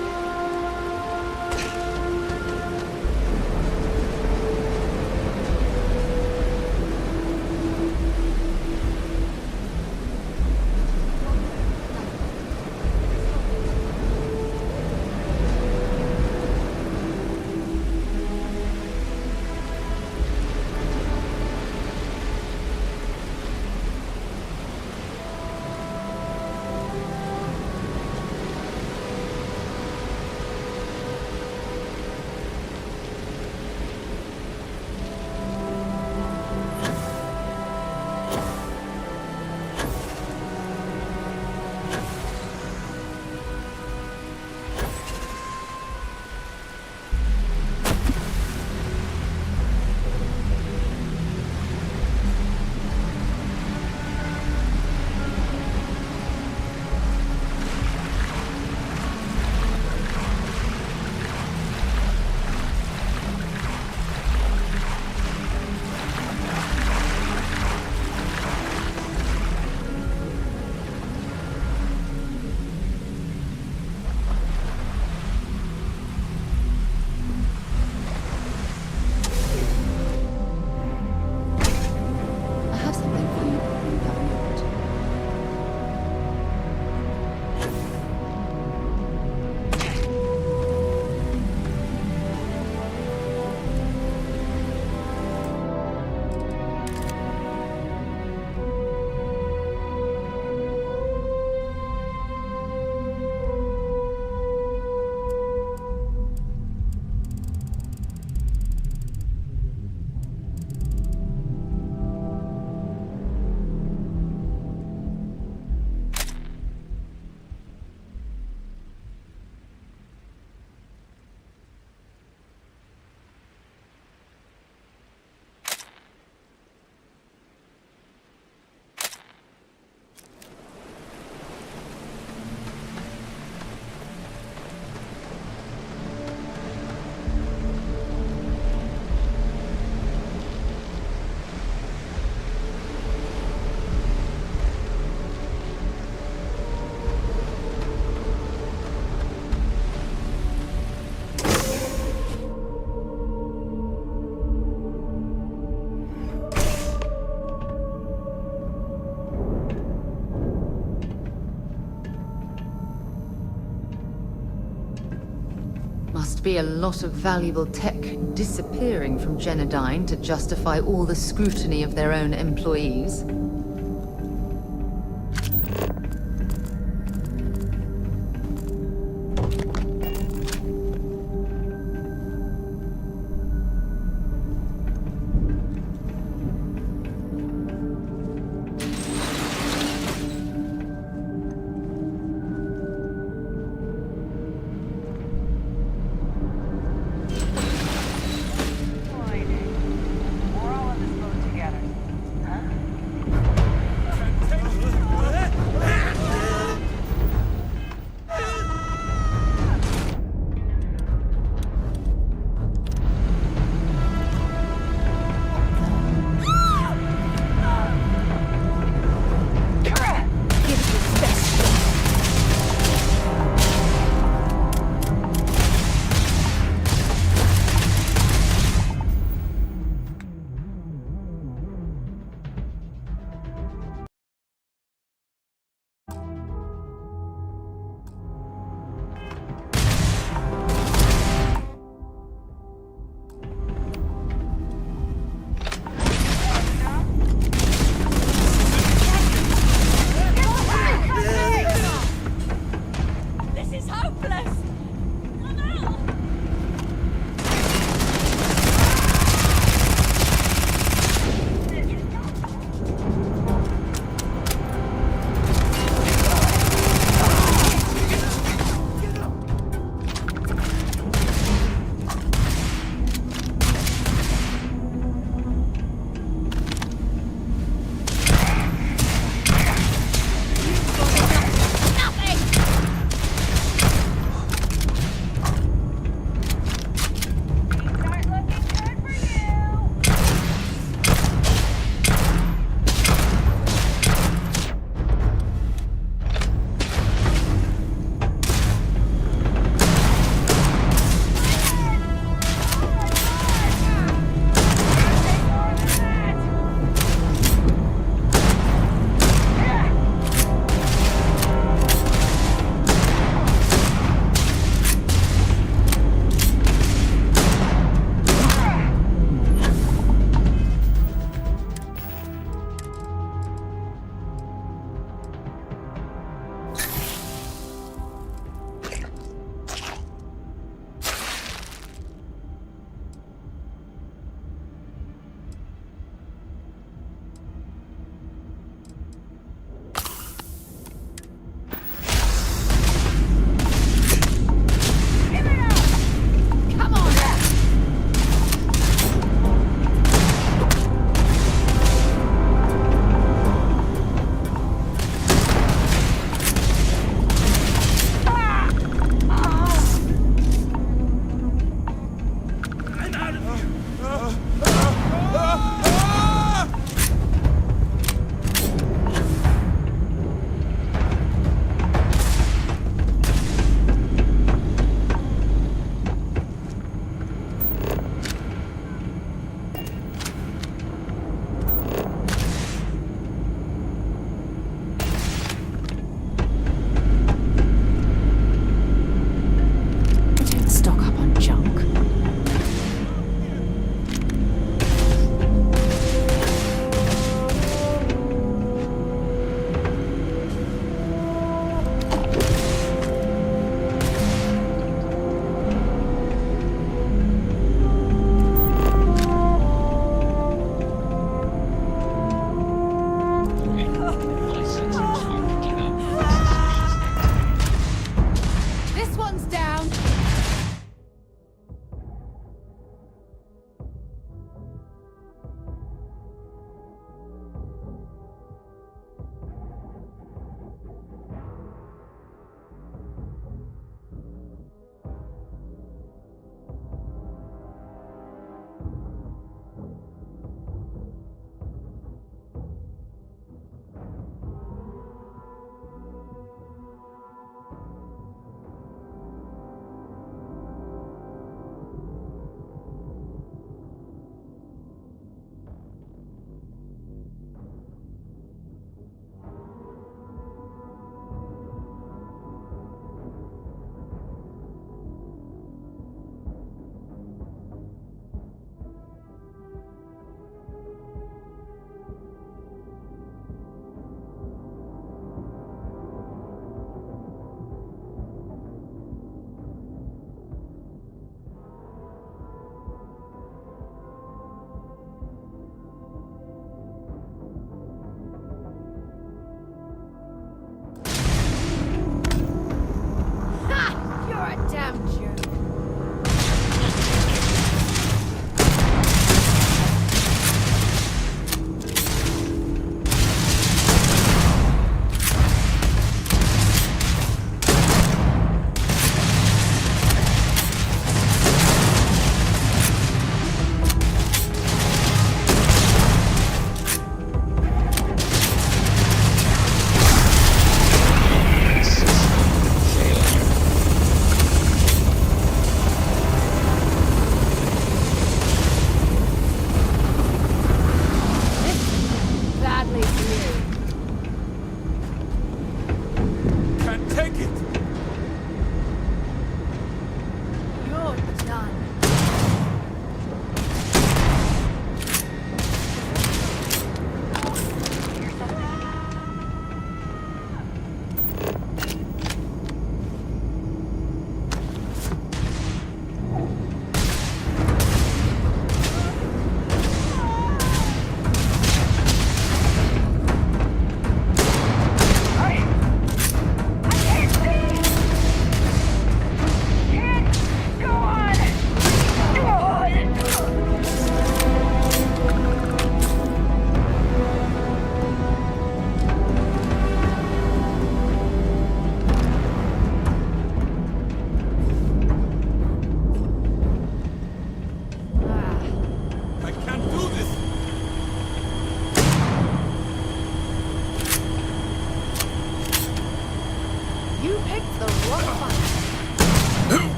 must be a lot of valuable tech disappearing from Genodyne to justify all the scrutiny of their own employees.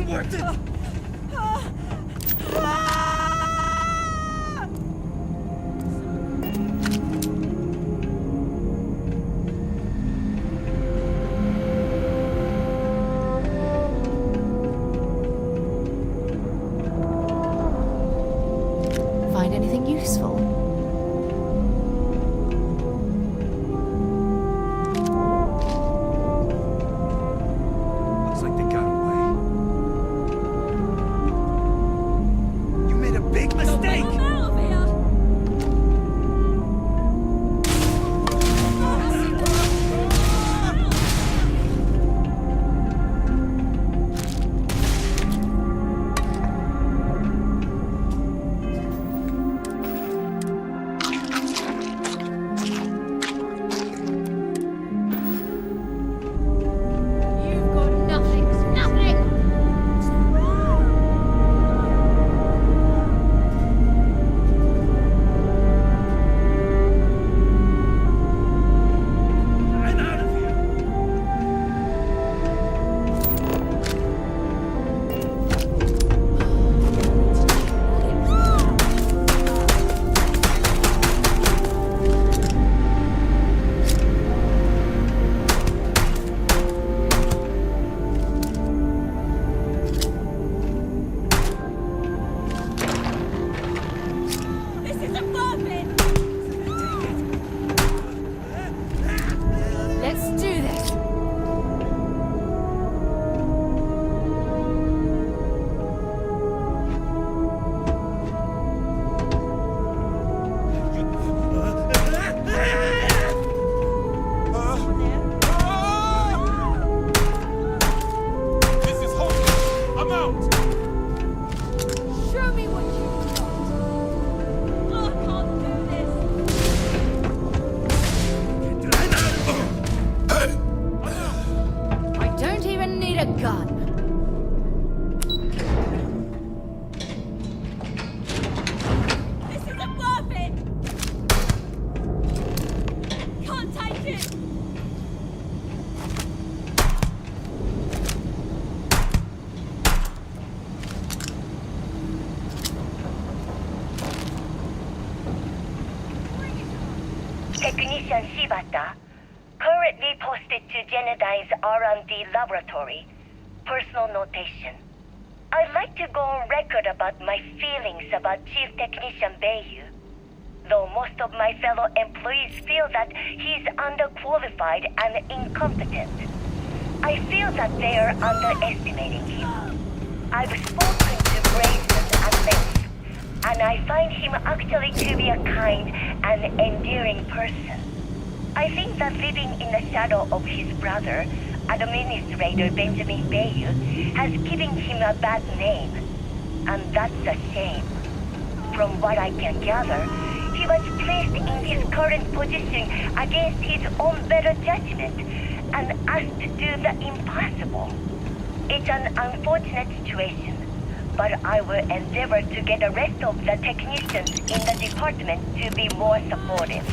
wasn't worth it! Find anything useful? Looks like they got away. You made a big mistake! You've got nothing. Nothing! I'm out of here! This isn't worth it! Let's do this. This is hopeless. I'm out. Show me what you've got. I can't do this. I don't even need a gun. This isn't worth it! Can't take it! Technician Shibata, currently posted to Genodyne's R&D laboratory. Personal notation. I'd like to go on record about my feelings about Chief Technician Bayu. Though most of my fellow employees feel that he's underqualified and incompetent. I feel that they are underestimating him. I've spoken to Grayson at length, and I find him actually to be a kind and endearing person. I think that living in the shadow of his brother, Administrator Benjamin Bayu, has given him a bad name. And that's a shame. From what I can gather, he was placed in his current position against his own better judgment and asked to do the impossible. It's an unfortunate situation, but I will endeavor to get the rest of the technicians in the department to be more supportive.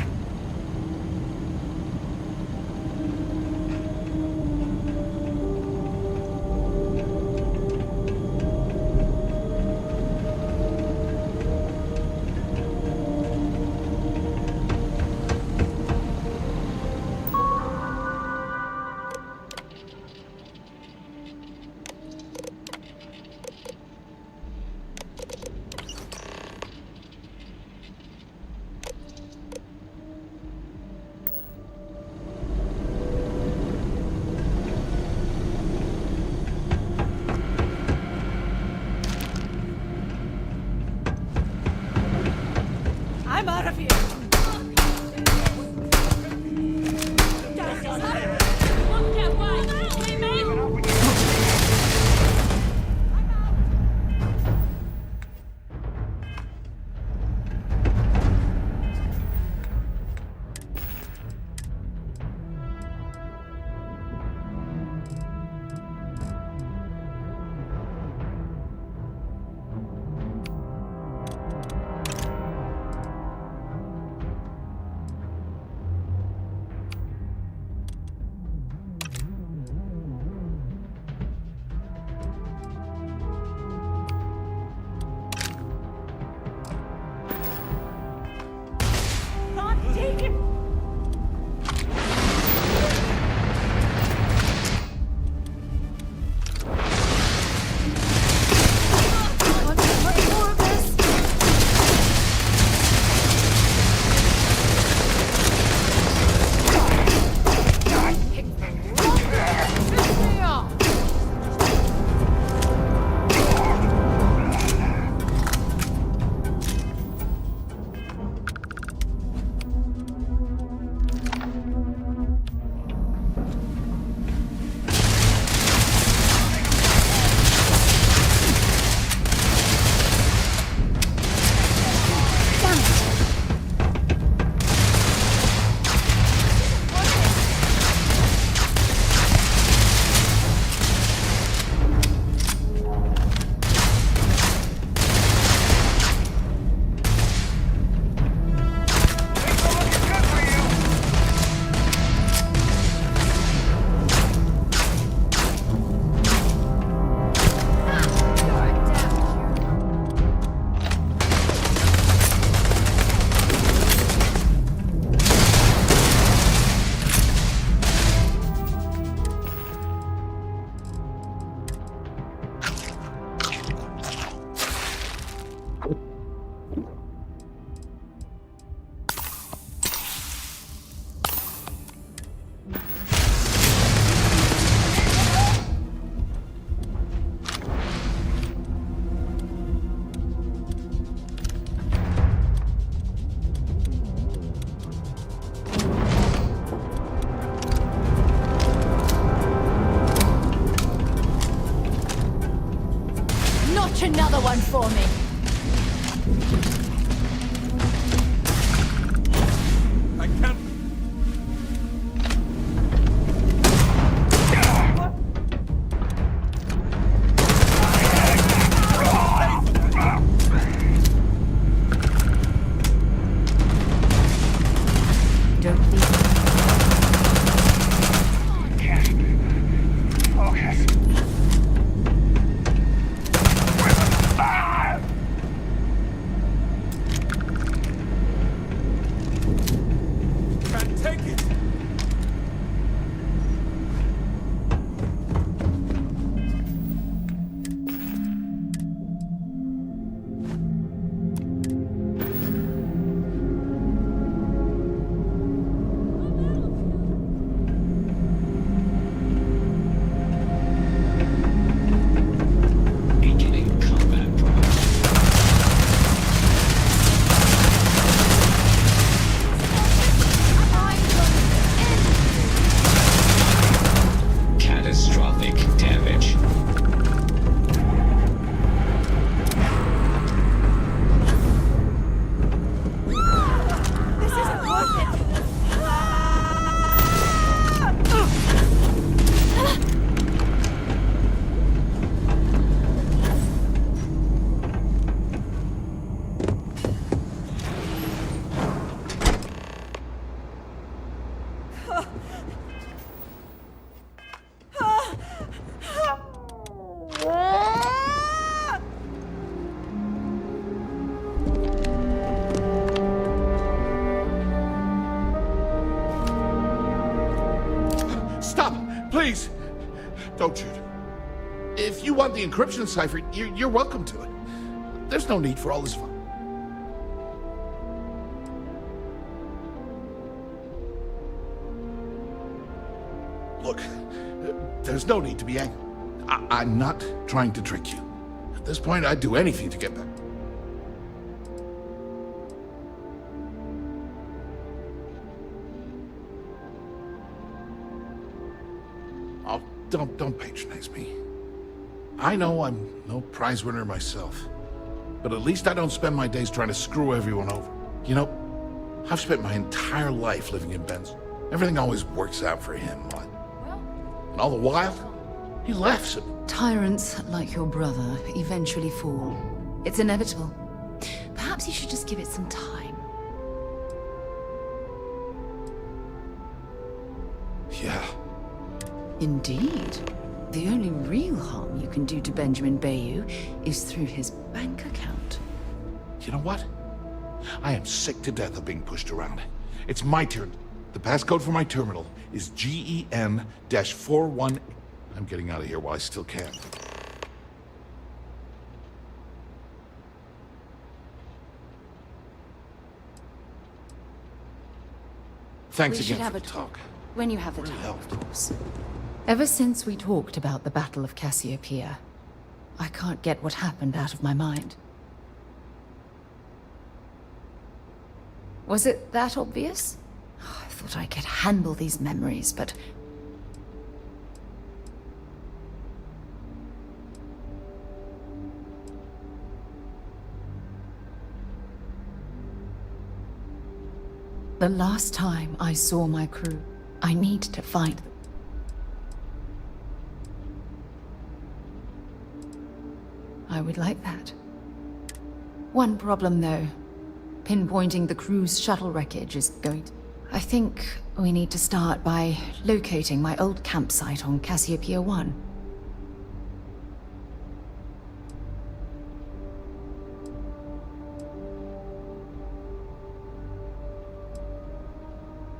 Catch another one for me. I can't. Don't leave. Focus. Can't take it. Beginning combat progress. Catastrophic damage. This isn't worth it. Stop! Please! Don't shoot. If you want the encryption cipher, you're welcome to it. There's no need for all this fun. Look, there's no need to be angry. I'm not trying to trick you. At this point, I'd do anything to get back. Oh, don't patronize me. I know I'm no prize winner myself, but at least I don't spend my days trying to screw everyone over. You know, I've spent my entire life living in Ben's. Everything always works out for him, what? And all the while, he laughs at me. Tyrants like your brother eventually fall. It's inevitable. Perhaps you should just give it some time. Yeah. Indeed. The only real harm you can do to Benjamin Bayou is through his bank account. You know what? I am sick to death of being pushed around. It's my turn. The passcode for my terminal is GEN-41... I'm getting out of here while I still can. Thanks We should again have for a the talk. When you have the time, of course. Ever since we talked about the Battle of Cassiopeia, I can't get what happened out of my mind. Was it that obvious? I thought I could handle these memories, but... The last time I saw my crew, I need to find them. I would like that. One problem, though. Pinpointing the crew's shuttle wreckage is going to... I think we need to start by locating my old campsite on Cassiopeia 1.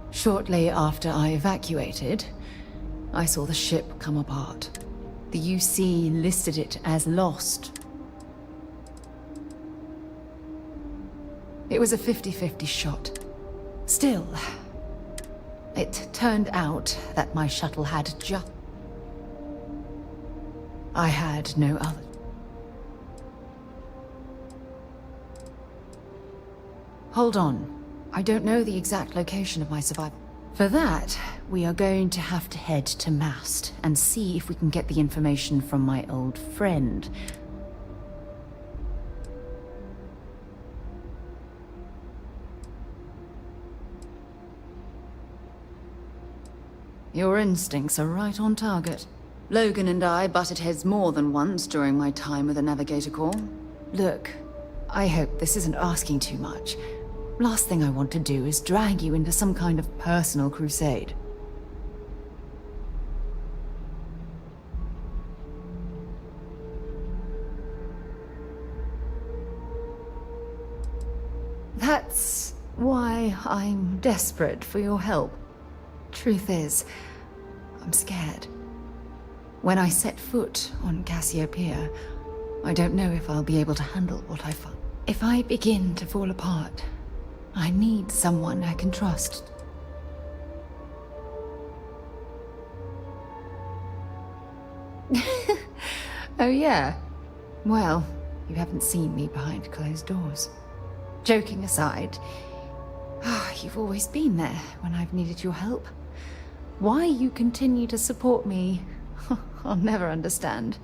Shortly after I evacuated, I saw the ship come apart. The UC listed it as lost. It was a 50-50 shot. Still, it turned out that my shuttle had just... I had no other. Hold on. I don't know the exact location of my survivor. For that, we are going to have to head to Mast and see if we can get the information from my old friend. Your instincts are right on target. Logan and I butted heads more than once during my time with the Navigator Corps. Look, I hope this isn't asking too much. Last thing I want to do is drag you into some kind of personal crusade. That's why I'm desperate for your help. Truth is, I'm scared. When I set foot on Cassiopeia, I don't know if I'll be able to handle what I find. If I begin to fall apart, I need someone I can trust. Oh yeah? Well, you haven't seen me behind closed doors. Joking aside, you've always been there when I've needed your help. Why you continue to support me, I'll never understand.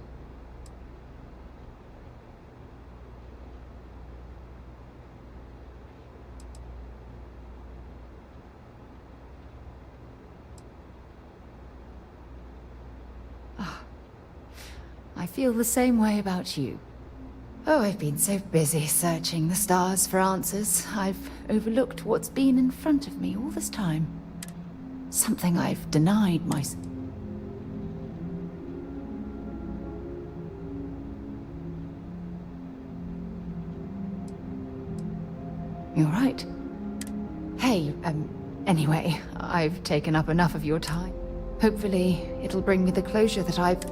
I feel the same way about you. Oh, I've been so busy searching the stars for answers, I've overlooked what's been in front of me all this time. Something I've denied myself. You're right. Hey, anyway, I've taken up enough of your time. Hopefully, it'll bring me the closure that I've...